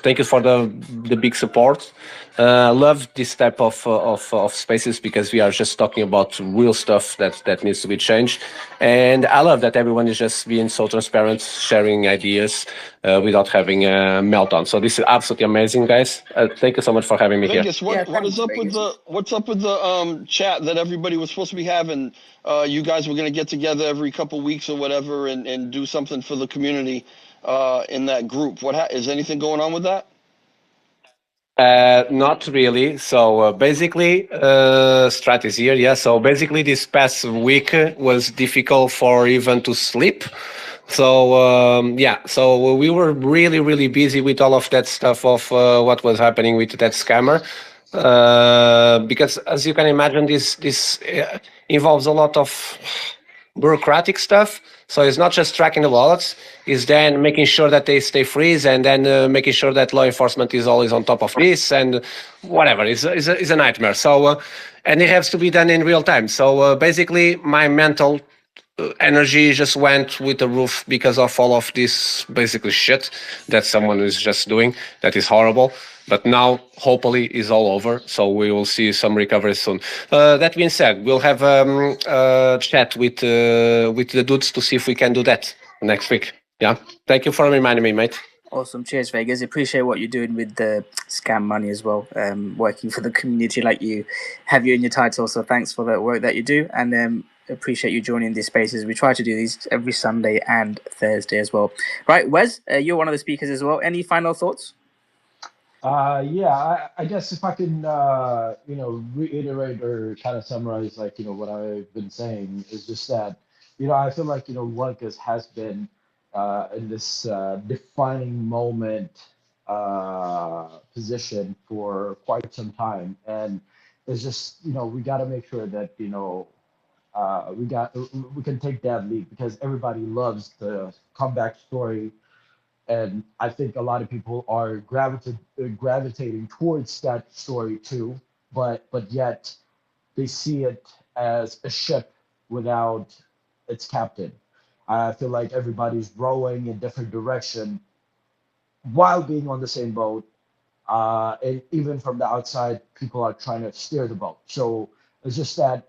thank you for the big support. Love this type of spaces because we are just talking about real stuff that needs to be changed, and I love that everyone is just being so transparent, sharing ideas without having a meltdown. So this is absolutely amazing, guys. Thank you so much for having me Vegas, here. what is up with the chat that everybody was supposed to be having? You guys were gonna get together every couple weeks or whatever and do something for the community in that group. Is anything going on with that? Not really. So basically, Strat is here. Yeah. So basically, this past week was difficult for even to sleep. So so we were really, really busy with all of that stuff of what was happening with that scammer. Because as you can imagine, this involves a lot of bureaucratic stuff. So it's not just tracking the wallets; it's then making sure that they stay freeze, and then making sure that law enforcement is always on top of this, and whatever. It's a nightmare. So and it has to be done in real time. So basically, my mental energy just went with the roof because of all of this basically shit that someone is just doing. That is horrible. But now, hopefully, is all over. So we will see some recovery soon. That being said, we'll have a chat with the dudes to see if we can do that next week. Yeah. Thank you for reminding me, mate. Awesome. Cheers, Vegas. Appreciate what you're doing with the scam money as well. Working for the community like you have you in your title. So thanks for the work that you do. And appreciate you joining these spaces. We try to do these every Sunday and Thursday as well. Right, Wes, you're one of the speakers as well. Any final thoughts? I guess if I can, reiterate or kind of summarize, what I've been saying is just that, I feel like, Lunc has been in this defining moment position for quite some time. And it's just, we got to make sure that, we can take that lead because everybody loves the comeback story, and I think a lot of people are gravitating towards that story too. But yet they see it as a ship without its captain. I feel like everybody's rowing in different direction while being on the same boat. And even from the outside, people are trying to steer the boat. So it's just that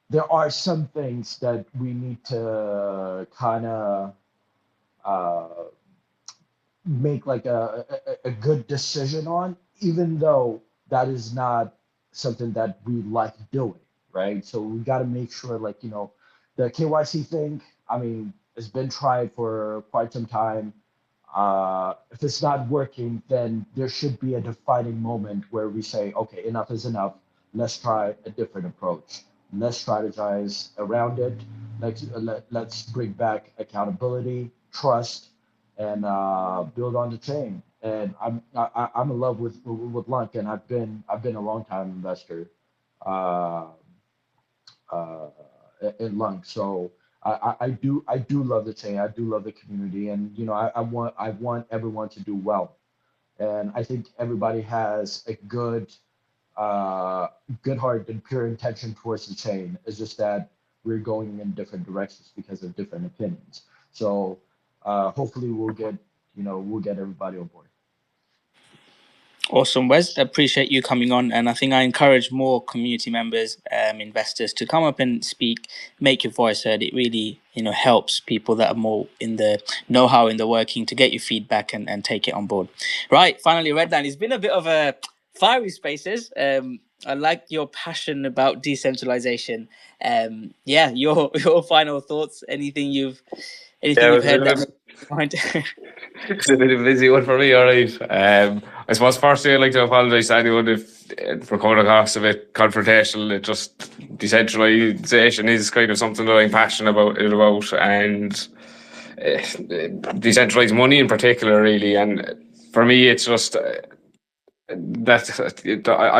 there are some things that we need to kind of uh, make like a good decision on, even though that is not something that we like doing, right? So we got to make sure, like, the KYC thing, I mean, it's been tried for quite some time. If it's not working, then there should be a defining moment where we say, okay, enough is enough. Let's try a different approach. Let's strategize around it. Let's bring back accountability, trust, and build on the chain. And I'm in love with Lunc, and I've been a long time investor uh, uh, in Lunc. So I do love the chain. I do love the community, and I want everyone to do well. And I think everybody has a good heart and pure intention towards the chain. It's just that we're going in different directions because of different opinions. So hopefully we'll get everybody on board. Awesome, Wes. Appreciate you coming on, and I think I encourage more community members, investors, to come up and speak, make your voice heard. It really, helps people that are more in the know-how in the working to get your feedback and take it on board. Right, finally, Redline. It's been a bit of a fiery spaces. I like your passion about decentralization. Your final thoughts. Anything you've heard that point? It's a bit of a busy one for me, all right. I suppose firstly I'd like to apologise to anyone for coming across a bit confrontational. It just, decentralisation is kind of something that I'm passionate about, and decentralised money in particular, really. And for me, it's just I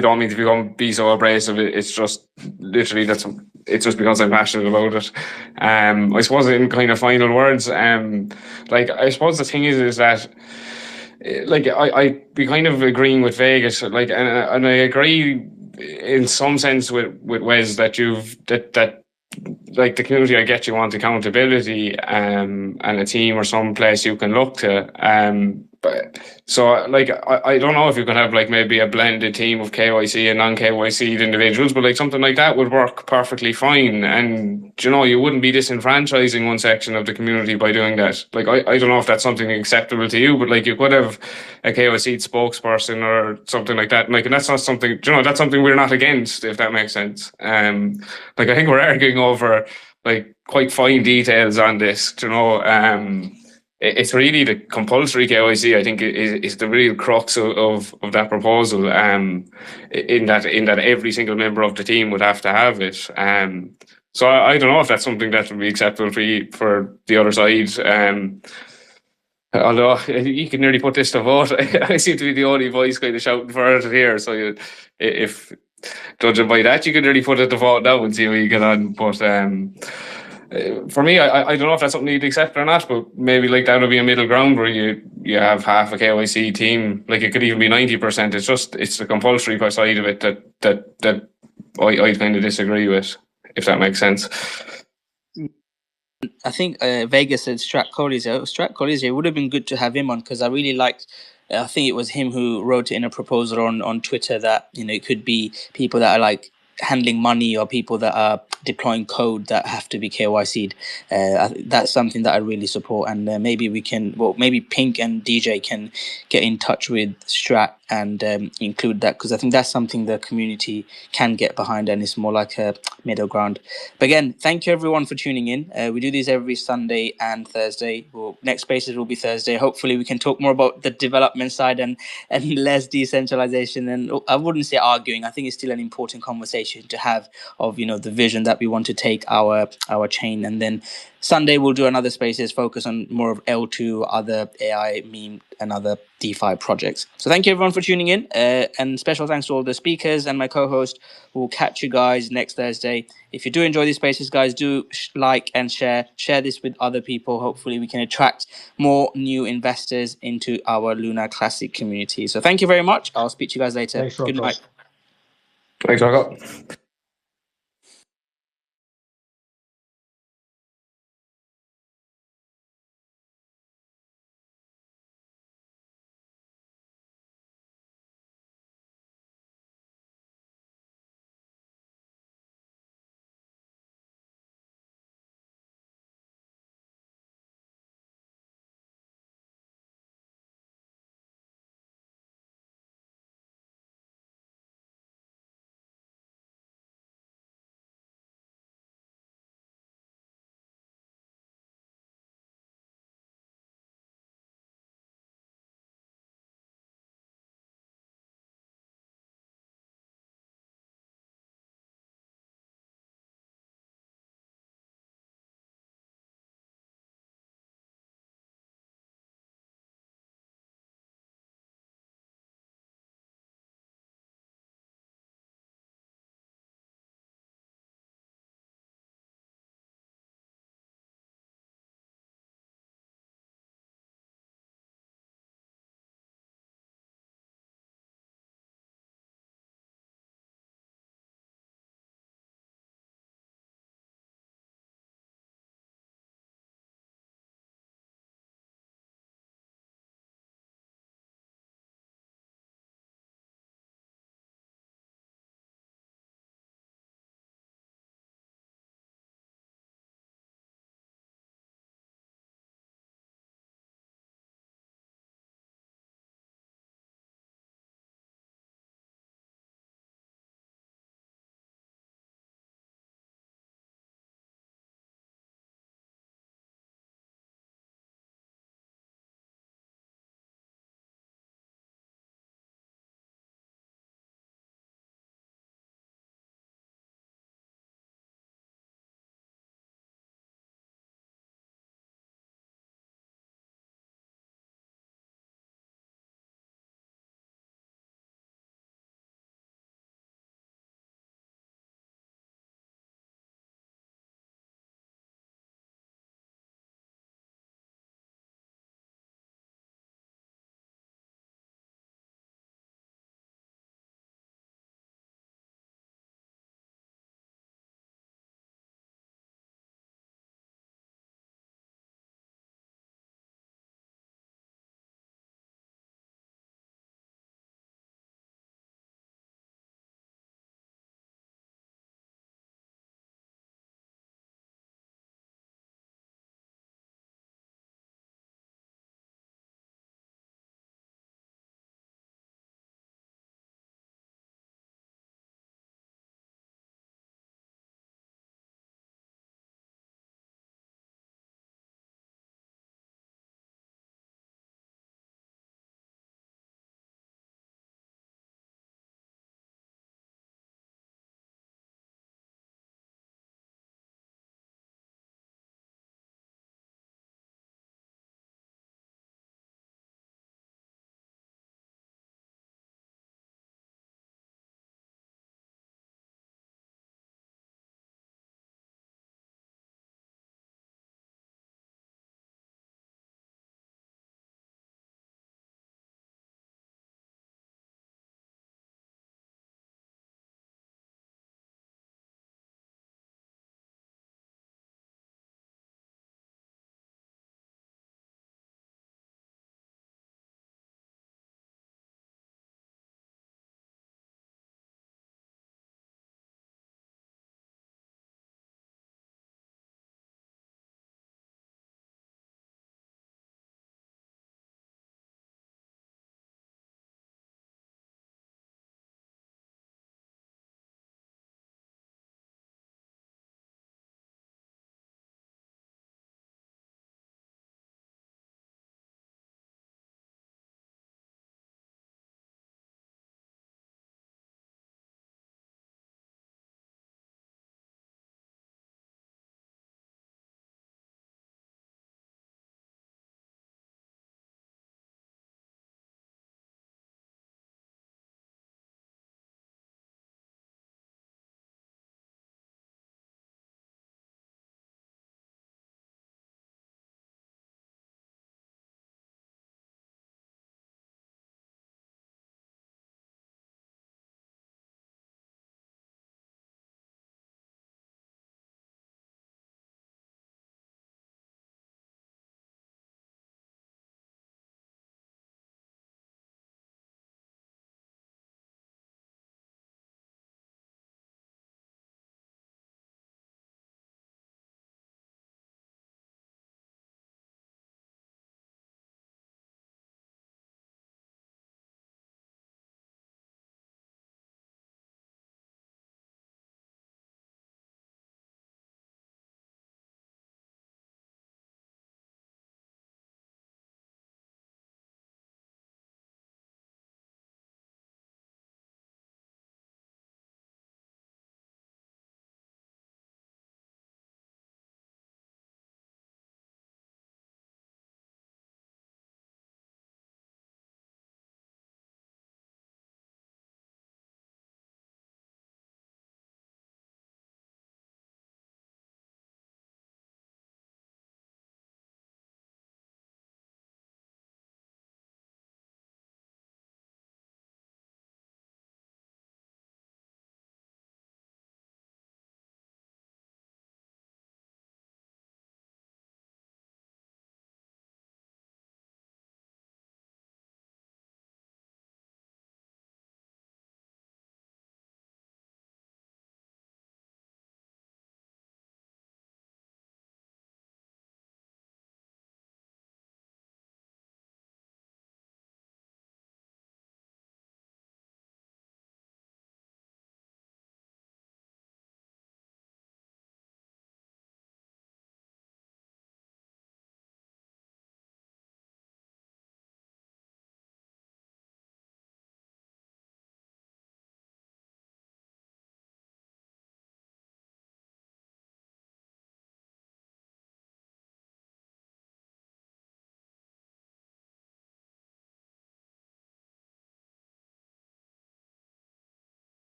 don't mean to be so abrasive. It's just literally it's just because I'm passionate about it. I suppose in kind of final words, I suppose the thing is that I be kind of agreeing with Vegas, and I agree in some sense with Wes that that like the community, I get you want accountability and a team or some place you can look to. But so I don't know if you can have maybe a blended team of KYC and non-KYC individuals, but something like that would work perfectly fine. And you wouldn't be disenfranchising one section of the community by doing that. I don't know if that's something acceptable to you, but you could have a KYC spokesperson or something like that. And that's not something, that's something we're not against, if that makes sense. I think we're arguing over quite fine details on this, it's really the compulsory KYC, I think, is the real crux of that proposal. In that every single member of the team would have to have it. So I don't know if that's something that would be acceptable for the other side. Although you can nearly put this to vote, I seem to be the only voice kind of shouting for it here. So if judging by that, you can nearly put it to vote now and see how you get on. But for me, I don't know if that's something you'd accept or not, but maybe that would be a middle ground where you have half a KYC team. It could even be 90%. It's the compulsory side of it that I kind of disagree with, if that makes sense. I think Vegas said Strat Collies. It would have been good to have him on because I really liked. I think it was him who wrote it in a proposal on Twitter that it could be people that are handling money or people that are deploying code that have to be KYC'd. That's something that I really support, and maybe Pink and DJ can get in touch with Strat and include that, because I think that's something the community can get behind, and it's more like a middle ground. But again, thank you everyone for tuning in. We do these every Sunday and Thursday. Next spaces will be Thursday. Hopefully we can talk more about the development side and less decentralization, and I wouldn't say arguing. I think it's still an important conversation conversation to have of the vision that we want to take our chain. And then Sunday we'll do another spaces focus on more of L2, other AI, meme, and other DeFi projects. So thank you everyone for tuning in, and special thanks to all the speakers and my co-host. We'll catch you guys next Thursday. If you do enjoy these spaces, guys, do like and share this with other people. Hopefully we can attract more new investors into our LunaClassic community. So thank you very much. I'll speak to you guys later. Thanks, Rocko. Good night. Thanks, Rocko.